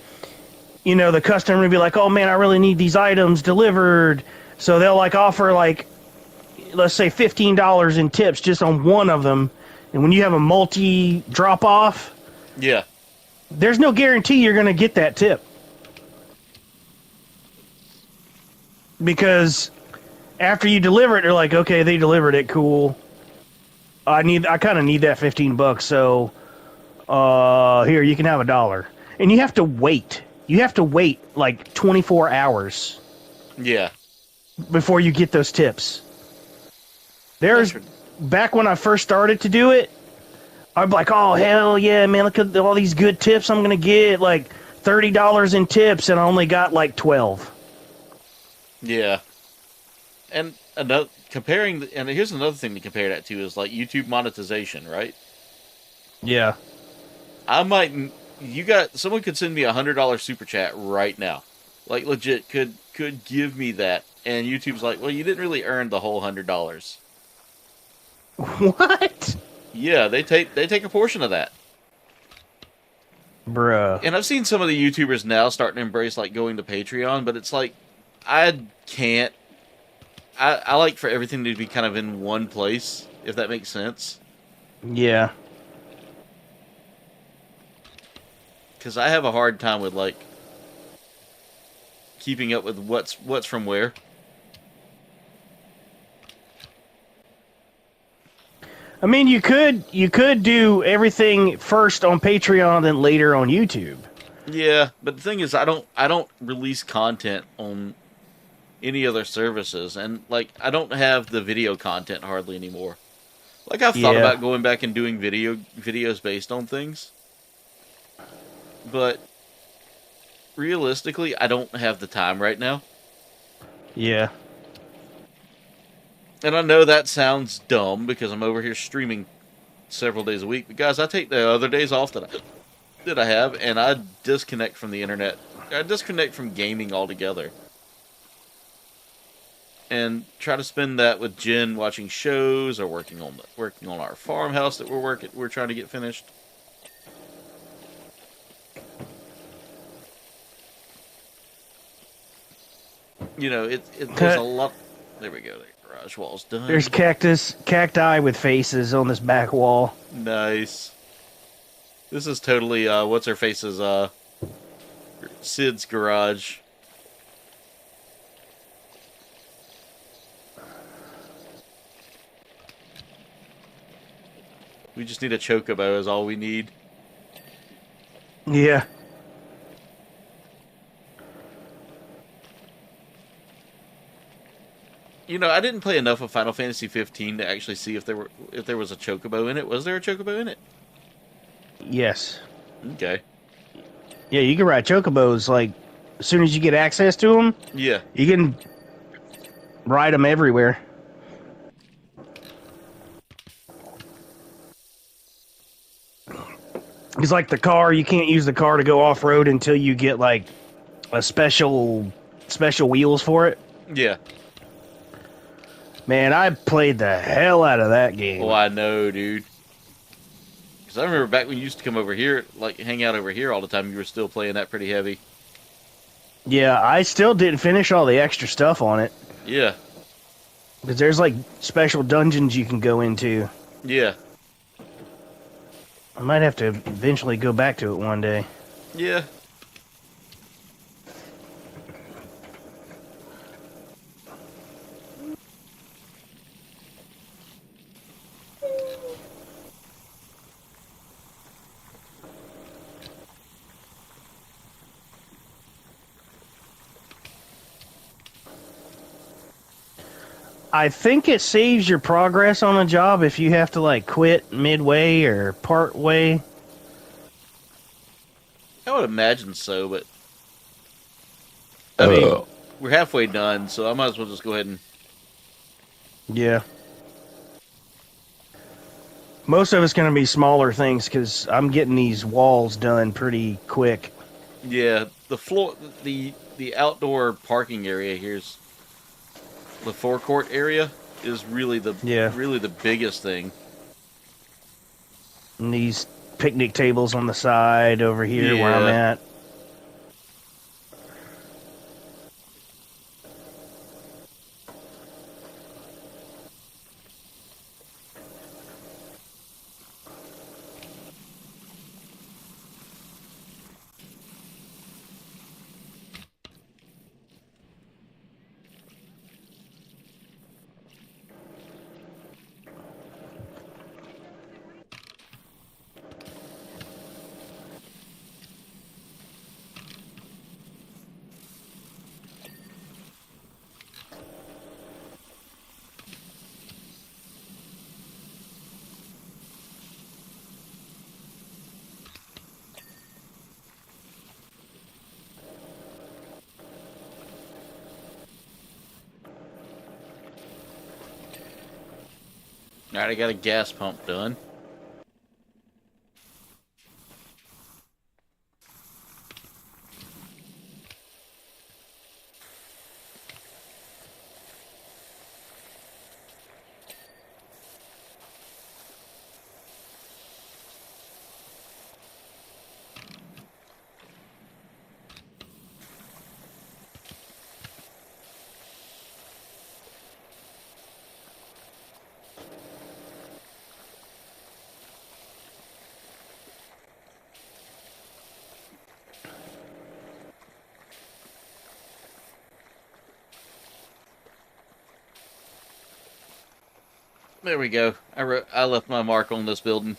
you know, the customer to be like, oh man, I really need these items delivered. So they'll like offer like, let's say $15 in tips just on one of them. And when you have a multi drop off, Yeah. there's no guarantee you're going to get that tip. Because after you deliver it, they're like, okay, they delivered it, cool. I kind of need that $15, so here, you can have $1. And you have to wait. You have to wait like 24 hours Yeah. before you get those tips. Back when I first started to do it, I'd be like, oh, hell yeah, man, look at all these good tips I'm going to get, like $30 in tips, and I only got like 12. Yeah. And here's another thing to compare that to is like YouTube monetization, right? Yeah. Someone could send me $100 super chat right now. Like legit could give me that And YouTube's like, well, you didn't really earn the whole $100. What? Yeah, they take a portion of that. Bruh. And I've seen some of the YouTubers now starting to embrace like going to Patreon, but it's like I can't. I like for everything to be kind of in one place, if that makes sense. Yeah. Because I have a hard time with like keeping up with what's from where. I mean, you could do everything first on Patreon, then later on YouTube. Yeah, but the thing is, I don't release content on any other services, and like I don't have the video content hardly anymore. Like I've thought Yeah. about going back and doing videos based on things, but realistically, I don't have the time right now. Yeah. And I know that sounds dumb because I'm over here streaming several days a week, but guys, I take the other days off that I have, and I disconnect from the internet. I disconnect from gaming altogether. And try to spend that with Jen watching shows or working on our farmhouse that we're trying to get finished. You know, there's a lot. There we go. The garage wall's done. There's cacti with faces on this back wall. Nice. This is totally what's her face's Sid's garage. We just need a chocobo is all we need. Yeah. You know, I didn't play enough of Final Fantasy 15 to actually see if there was a chocobo in it. Was there a chocobo in it? Yes. Okay. Yeah, you can ride chocobos like as soon as you get access to them. Yeah. You can ride them everywhere. It's like the car. You can't use the car to go off road until you get like a special wheels for it. Yeah. Man, I played the hell out of that game. Oh, I know, dude. Because I remember back when you used to come over here, like hang out over here all the time, you were still playing that pretty heavy. Yeah, I still didn't finish all the extra stuff on it. Yeah. Because there's like special dungeons you can go into. Yeah. I might have to eventually go back to it one day. Yeah. I think it saves your progress on a job if you have to like quit midway or part way. I would imagine so, but I mean, we're halfway done, so I might as well just go ahead and... Yeah. Most of it's going to be smaller things because I'm getting these walls done pretty quick. Yeah, the floor, the outdoor parking area here's the forecourt area is really the biggest thing. And these picnic tables on the side over here where I'm at. Alright, I got a gas pump done. There we go. I left my mark on this building.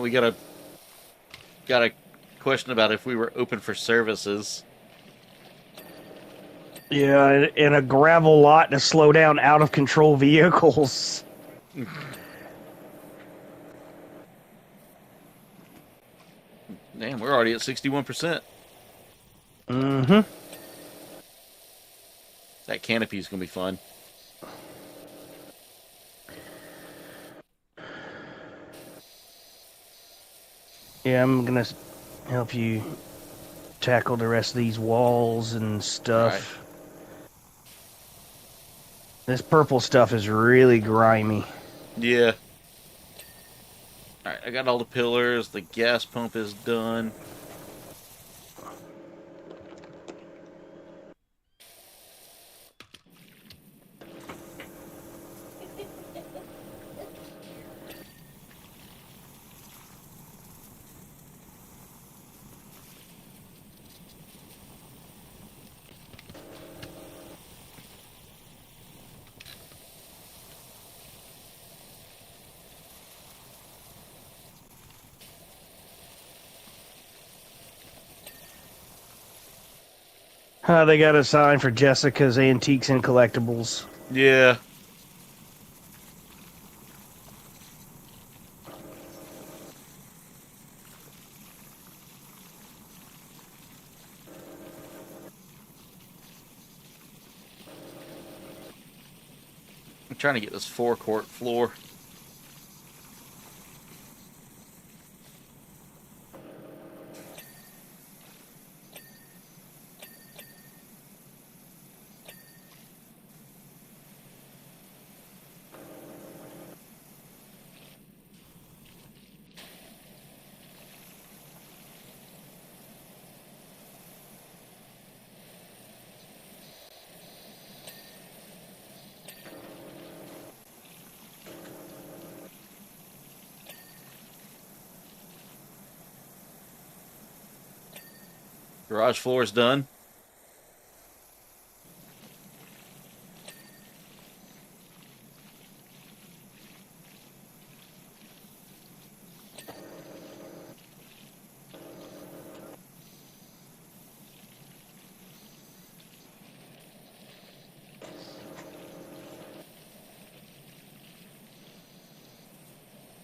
We got a question about if we were open for services. Yeah, and a gravel lot to slow down out of control vehicles. Damn, we're already at 61%. Mm-hmm. That canopy is gonna be fun. Yeah, I'm gonna help you tackle the rest of these walls and stuff. Right. This purple stuff is really grimy. Yeah. Alright, I got all the pillars. The gas pump is done. They got a sign for Jessica's Antiques and Collectibles. Yeah. I'm trying to get this forecourt floor. Garage floor is done.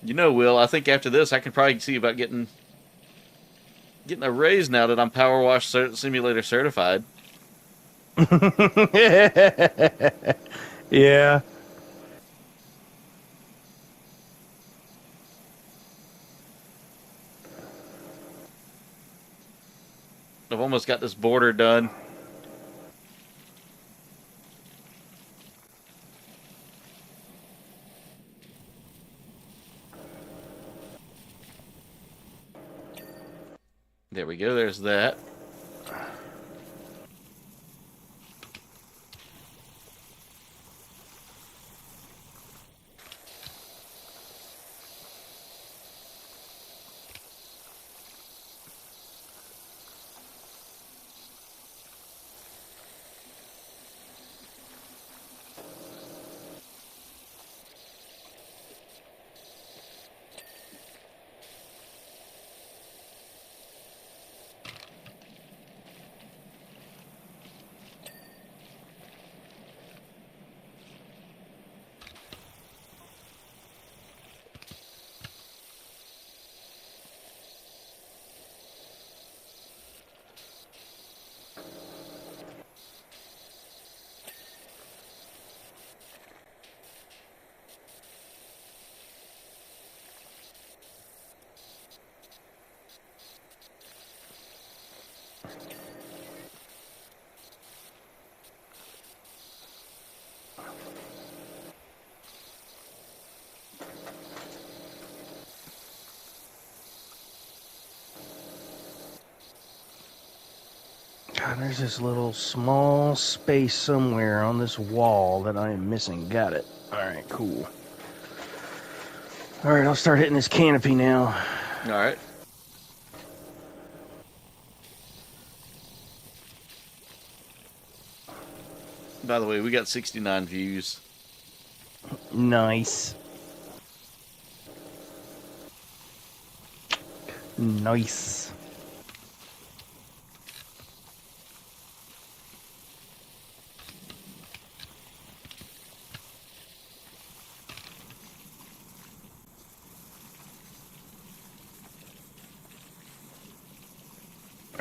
You know, Will, I think after this I can probably see about getting a raise now that I'm Powerwash Simulator certified. Yeah. I've almost got this border done. There we go, there's that. There's this little small space somewhere on this wall that I am missing. Got it. Alright, cool. Alright, I'll start hitting this canopy now. All right. By the way, we got 69 views. Nice. Nice.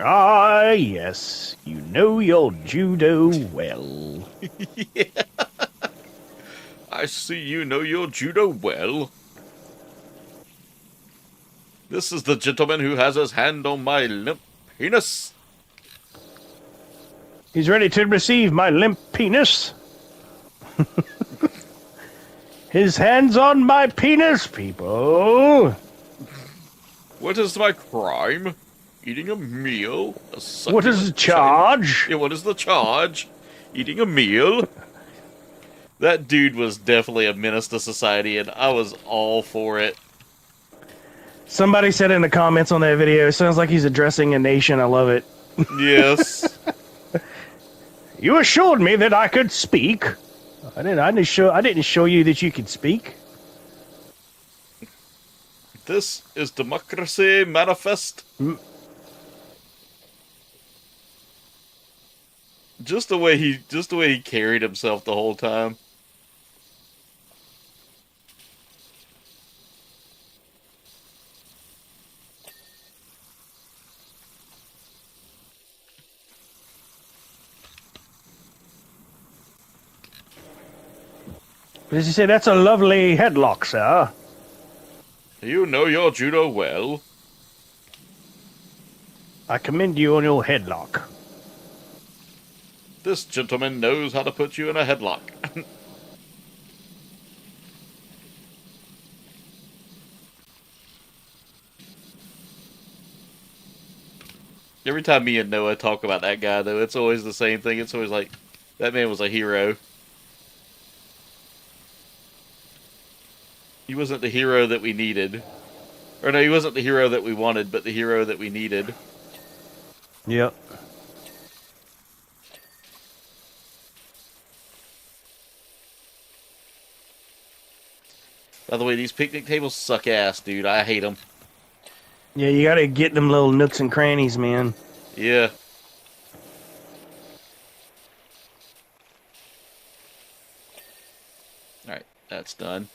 Ah, yes. You know your judo well. Yeah. I see you know your judo well. This is the gentleman who has his hand on my limp penis. He's ready to receive my limp penis. His hand's on my penis, people. What is my crime? Eating a meal? What is the charge? Yeah, what is the charge? Eating a meal? That dude was definitely a menace to society, and I was all for it. Somebody said in the comments on that video, it sounds like he's addressing a nation. I love it. Yes. You assured me that I could speak. I didn't show you that you could speak. This is democracy manifest. Just the way he carried himself the whole time. What does he say? That's a lovely headlock, sir. You know your judo well. I commend you on your headlock. This gentleman knows how to put you in a headlock. Every time me and Noah talk about that guy, though, it's always the same thing. It's always like, that man was a hero. He wasn't the hero that we needed. Or no, he wasn't the hero that we wanted, but the hero that we needed. Yep. By the way, these picnic tables suck ass, dude. I hate them. Yeah, you gotta get them little nooks and crannies, man. Yeah. Alright, that's done.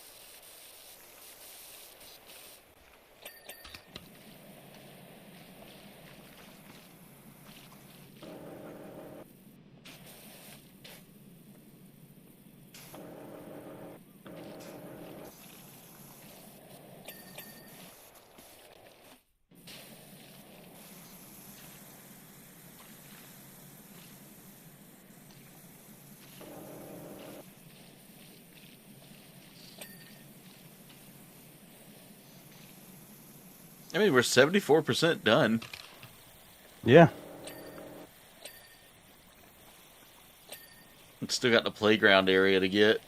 I mean, we're 74% done. Yeah. Still got the playground area to get.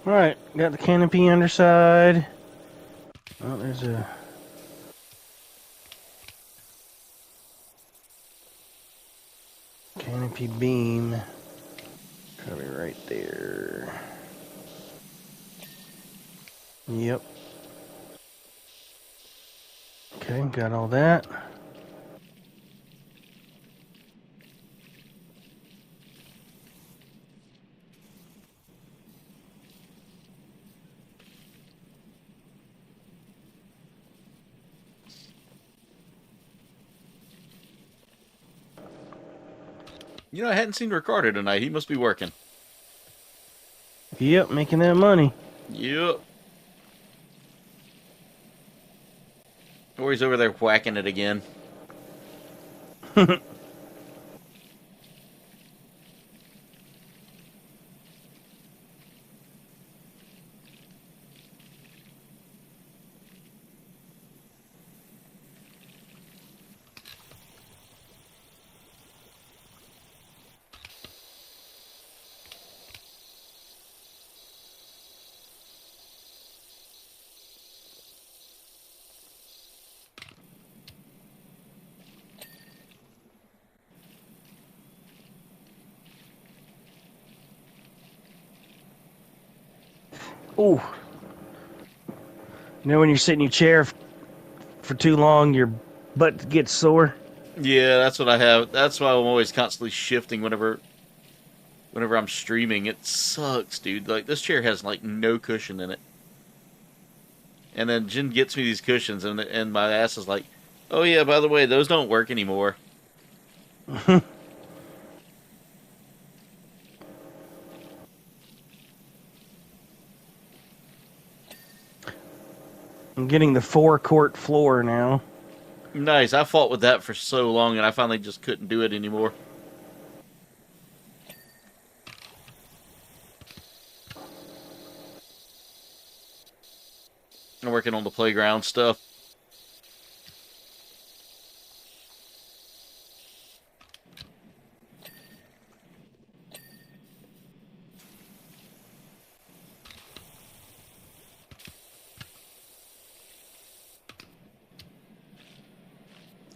Alright, got the canopy underside. Oh, there's a... canopy beam. Probably right there. Yep. Okay, got all that. You know, I hadn't seen Ricardo tonight. He must be working. Yep, making that money. Yep. Or he's over there whacking it again. Ooh. You know when you're sitting in your chair for too long, your butt gets sore? Yeah, that's what I have. That's why I'm always constantly shifting whenever I'm streaming. It sucks, dude. Like, this chair has, like, no cushion in it. And then Jen gets me these cushions, and my ass is like, oh, yeah, by the way, those don't work anymore. I'm getting the forecourt floor now. Nice. I fought with that for so long, and I finally just couldn't do it anymore. I'm working on the playground stuff.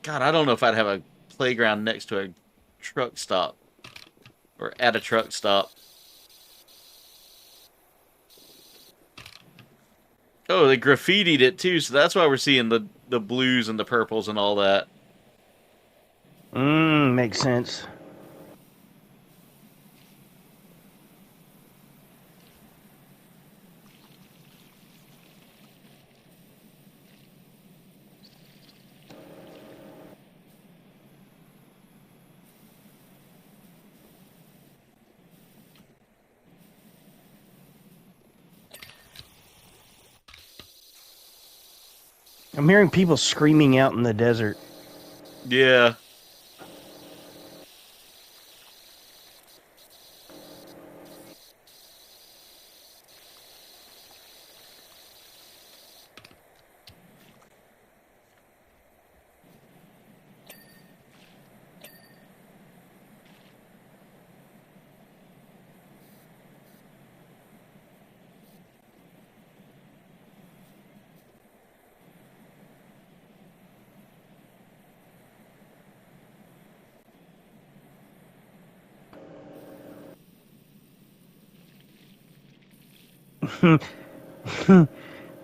God, I don't know if I'd have a playground next to a truck stop. Or at a truck stop. Oh, they graffitied it too, so that's why we're seeing the blues and the purples and all that. Makes sense. I'm hearing people screaming out in the desert. Yeah.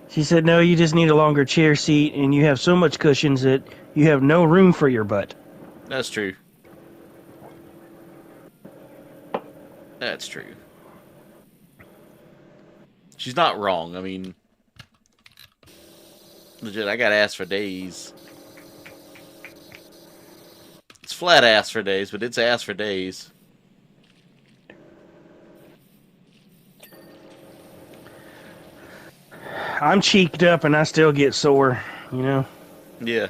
She said, no, you just need a longer chair seat, and you have so much cushions that you have no room for your butt. That's true. That's true. She's not wrong. I mean, legit, I got ass for days. It's flat ass for days, but it's ass for days. I'm cheeked up, and I still get sore, you know? Yeah.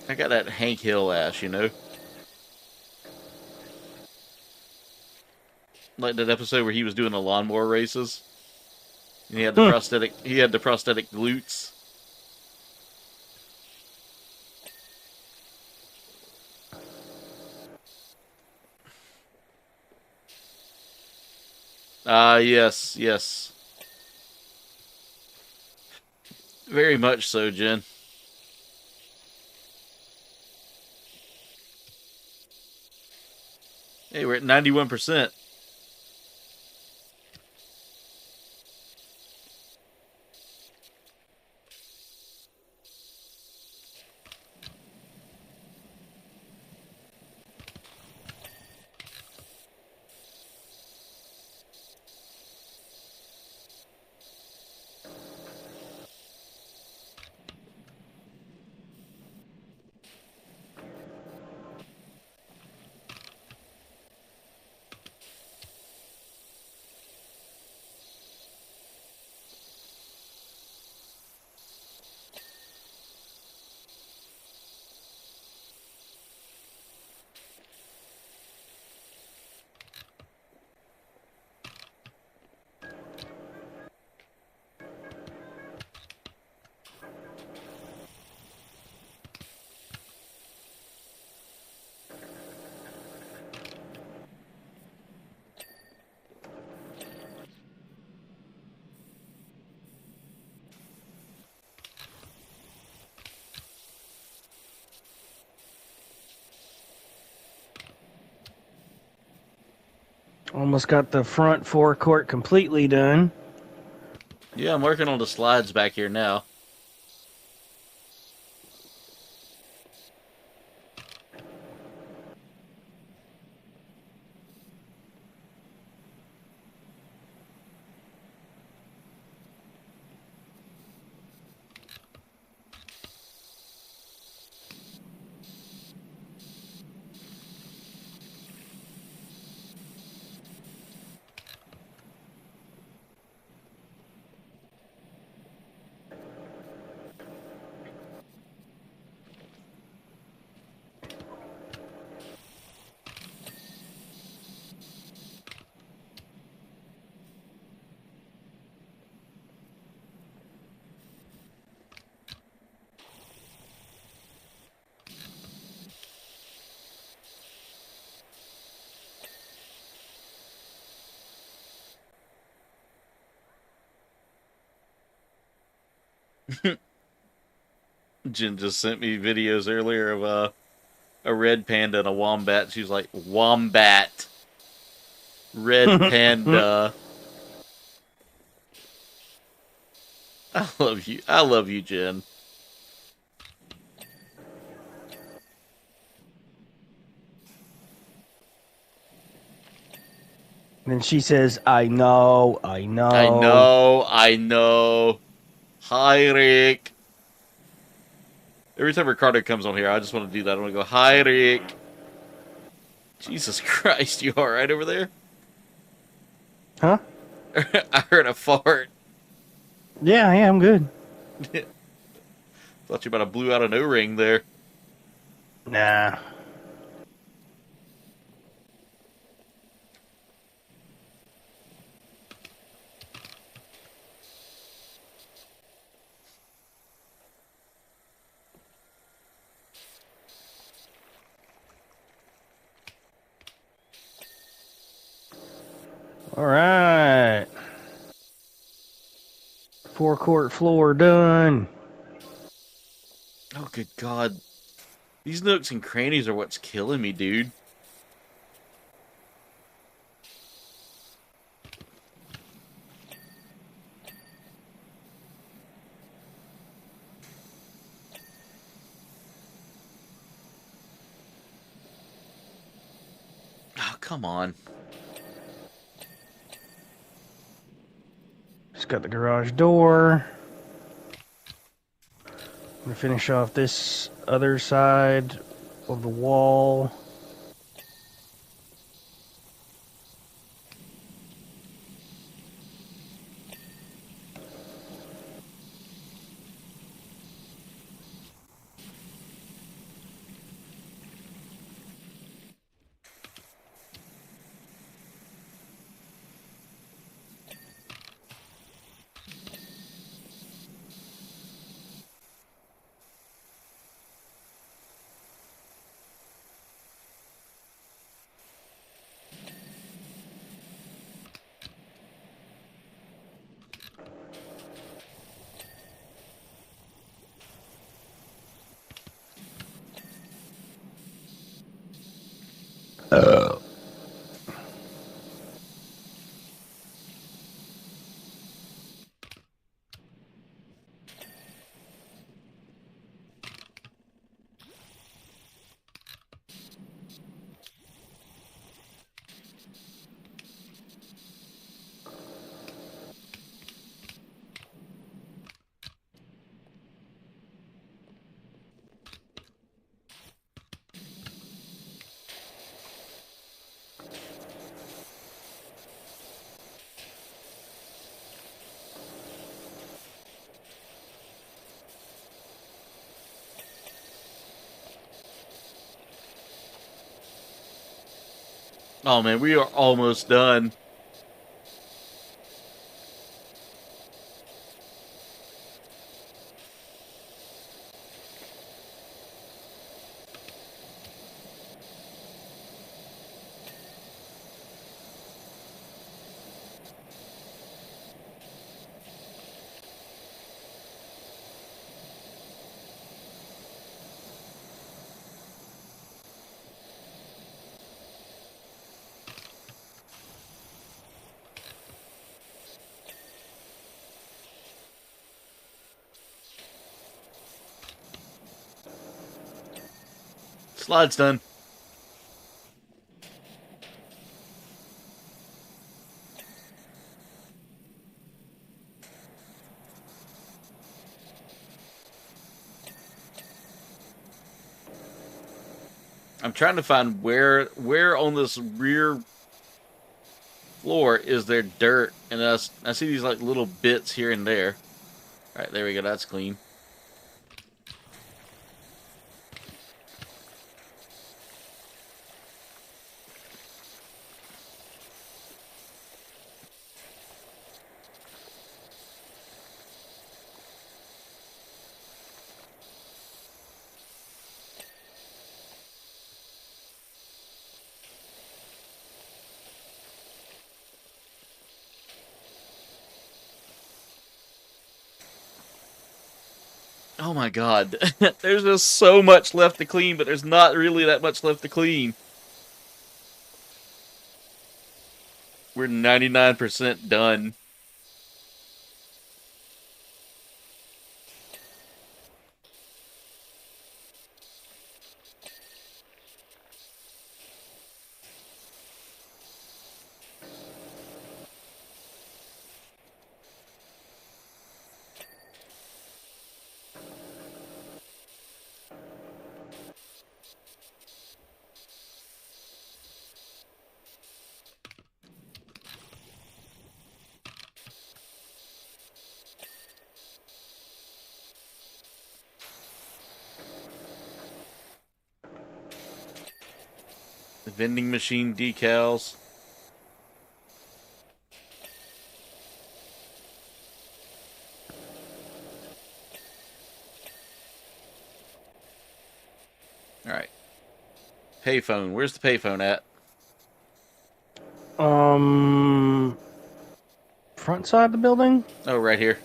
I got that Hank Hill ass, you know? Like that episode where he was doing the lawnmower races. And he had the prosthetic glutes. Yes, yes. Very much so, Jen. Hey, we're at 91%. Almost got the front forecourt completely done. Yeah, I'm working on the slides back here now. Jen just sent me videos earlier of a red panda and a wombat. She was like, wombat. Red panda. I love you. I love you, Jen. And she says, I know, I know. I know. I know. Hi, Rick. Every time Ricardo comes on here, I just want to do that. I want to go, hi, Rick. Jesus Christ, you alright over there? Huh? I heard a fart. Yeah, I'm good. Thought you about to blew out an O-ring there. Nah. All right. Forecourt floor done. Oh, good God. These nooks and crannies are what's killing me, dude. Oh, come on. Just got the garage door. I'm gonna finish off this other side of the wall. Oh man, we are almost done. Slide's done. I'm trying to find where on this rear floor is there dirt, and I see these like little bits here and there. All right, there we go. That's clean. Oh my god. There's just so much left to clean, but there's not really that much left to clean. We're 99% done. The vending machine decals. Alright. Payphone. Where's the payphone at? Front side of the building? Oh, right here.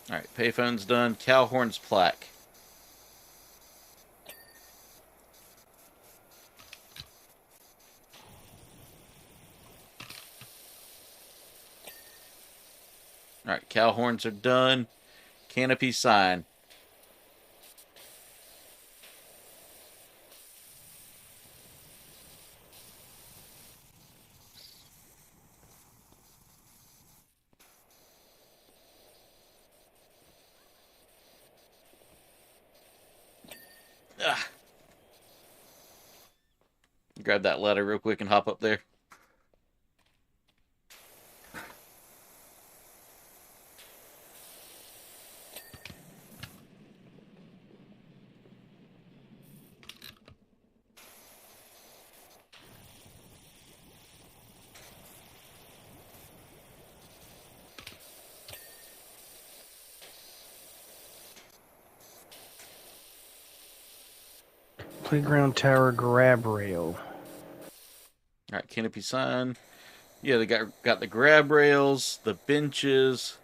Alright, payphone's done. Calhorn's plaque. Alright, cow horns are done. Canopy sign. Ah. Grab that ladder real quick and hop up there. Playground tower grab rail. Alright, canopy sign. Yeah, they got the grab rails, the benches.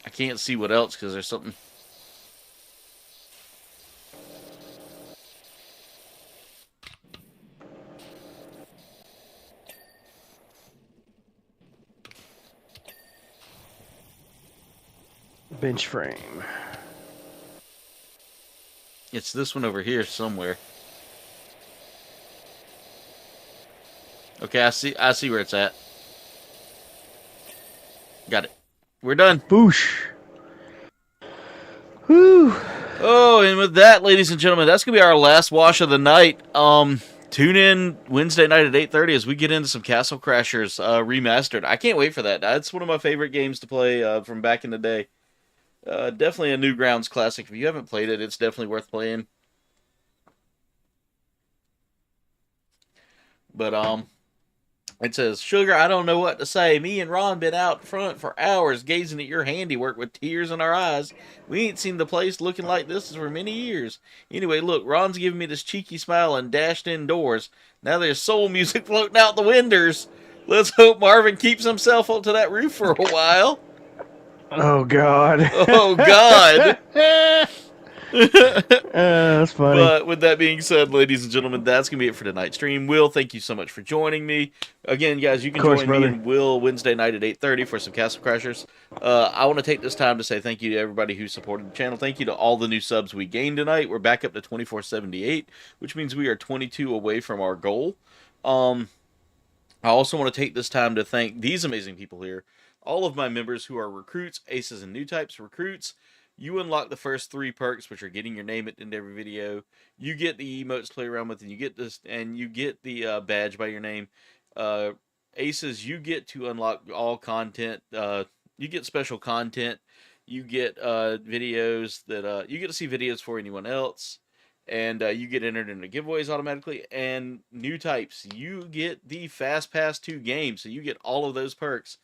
I can't see what else because there's something. Bench frame. It's this one over here somewhere. Okay, I see where it's at. Got it. We're done. Boosh. Whew. Oh, and with that, ladies and gentlemen, that's gonna be our last wash of the night. Tune in Wednesday night at 8:30 as we get into some Castle Crashers remastered. I can't wait for that. That's one of my favorite games to play from back in the day. Definitely a Newgrounds classic. If you haven't played it, it's definitely worth playing. But it says, Sugar, I don't know what to say. Me and Ron been out front for hours gazing at your handiwork with tears in our eyes. We ain't seen the place looking like this for many years. Anyway, look, Ron's giving me this cheeky smile and dashed indoors. Now there's soul music floating out the windows. Let's hope Marvin keeps himself up to that roof for a while. Oh, God. Oh, God. That's funny. But with that being said, ladies and gentlemen, that's going to be it for tonight's stream. Will, thank you so much for joining me. Again, guys, you can join me and Will Wednesday night at 8:30 for some Castle Crashers. I want to take this time to say thank you to everybody who supported the channel. Thank you to all the new subs we gained tonight. We're back up to 2478, which means we are 22 away from our goal. I also want to take this time to thank these amazing people here. All of my members who are recruits, aces, and new types. Recruits, you unlock the first 3 perks, which are getting your name at the end of every video. You get the emotes to play around with, and you get this, and you get the badge by your name. Aces, you get to unlock all content. You get special content. You get videos that you get to see videos for anyone else, and you get entered into giveaways automatically. And new types, you get the Fast Pass 2 games, so you get all of those perks.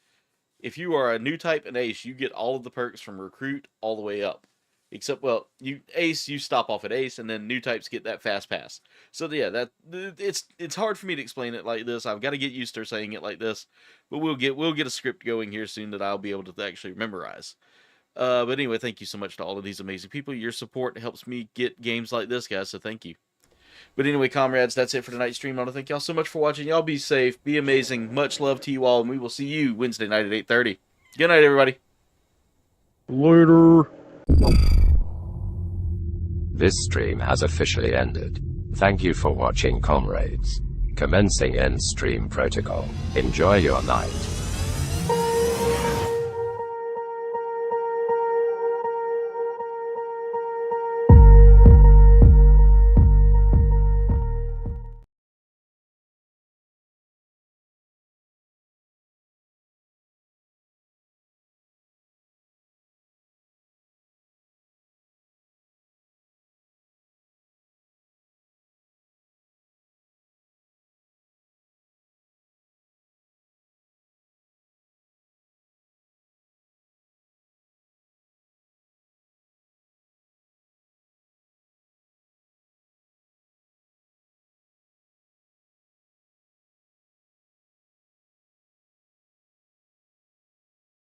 If you are a new type and ace, you get all of the perks from recruit all the way up. Except, well, you ace, you stop off at ace, and then new types get that fast pass. So yeah, it's hard for me to explain it like this. I've got to get used to saying it like this, but we'll get a script going here soon that I'll be able to actually memorize. But anyway, thank you so much to all of these amazing people. Your support helps me get games like this, guys. So thank you. But anyway, comrades, that's it for tonight's stream. I want to thank y'all so much for watching. Y'all be safe, be amazing. Much love to you all, and we will see you Wednesday night at 8:30. Good night, everybody. Later. This stream has officially ended. Thank you for watching, comrades. Commencing end stream protocol. Enjoy your night.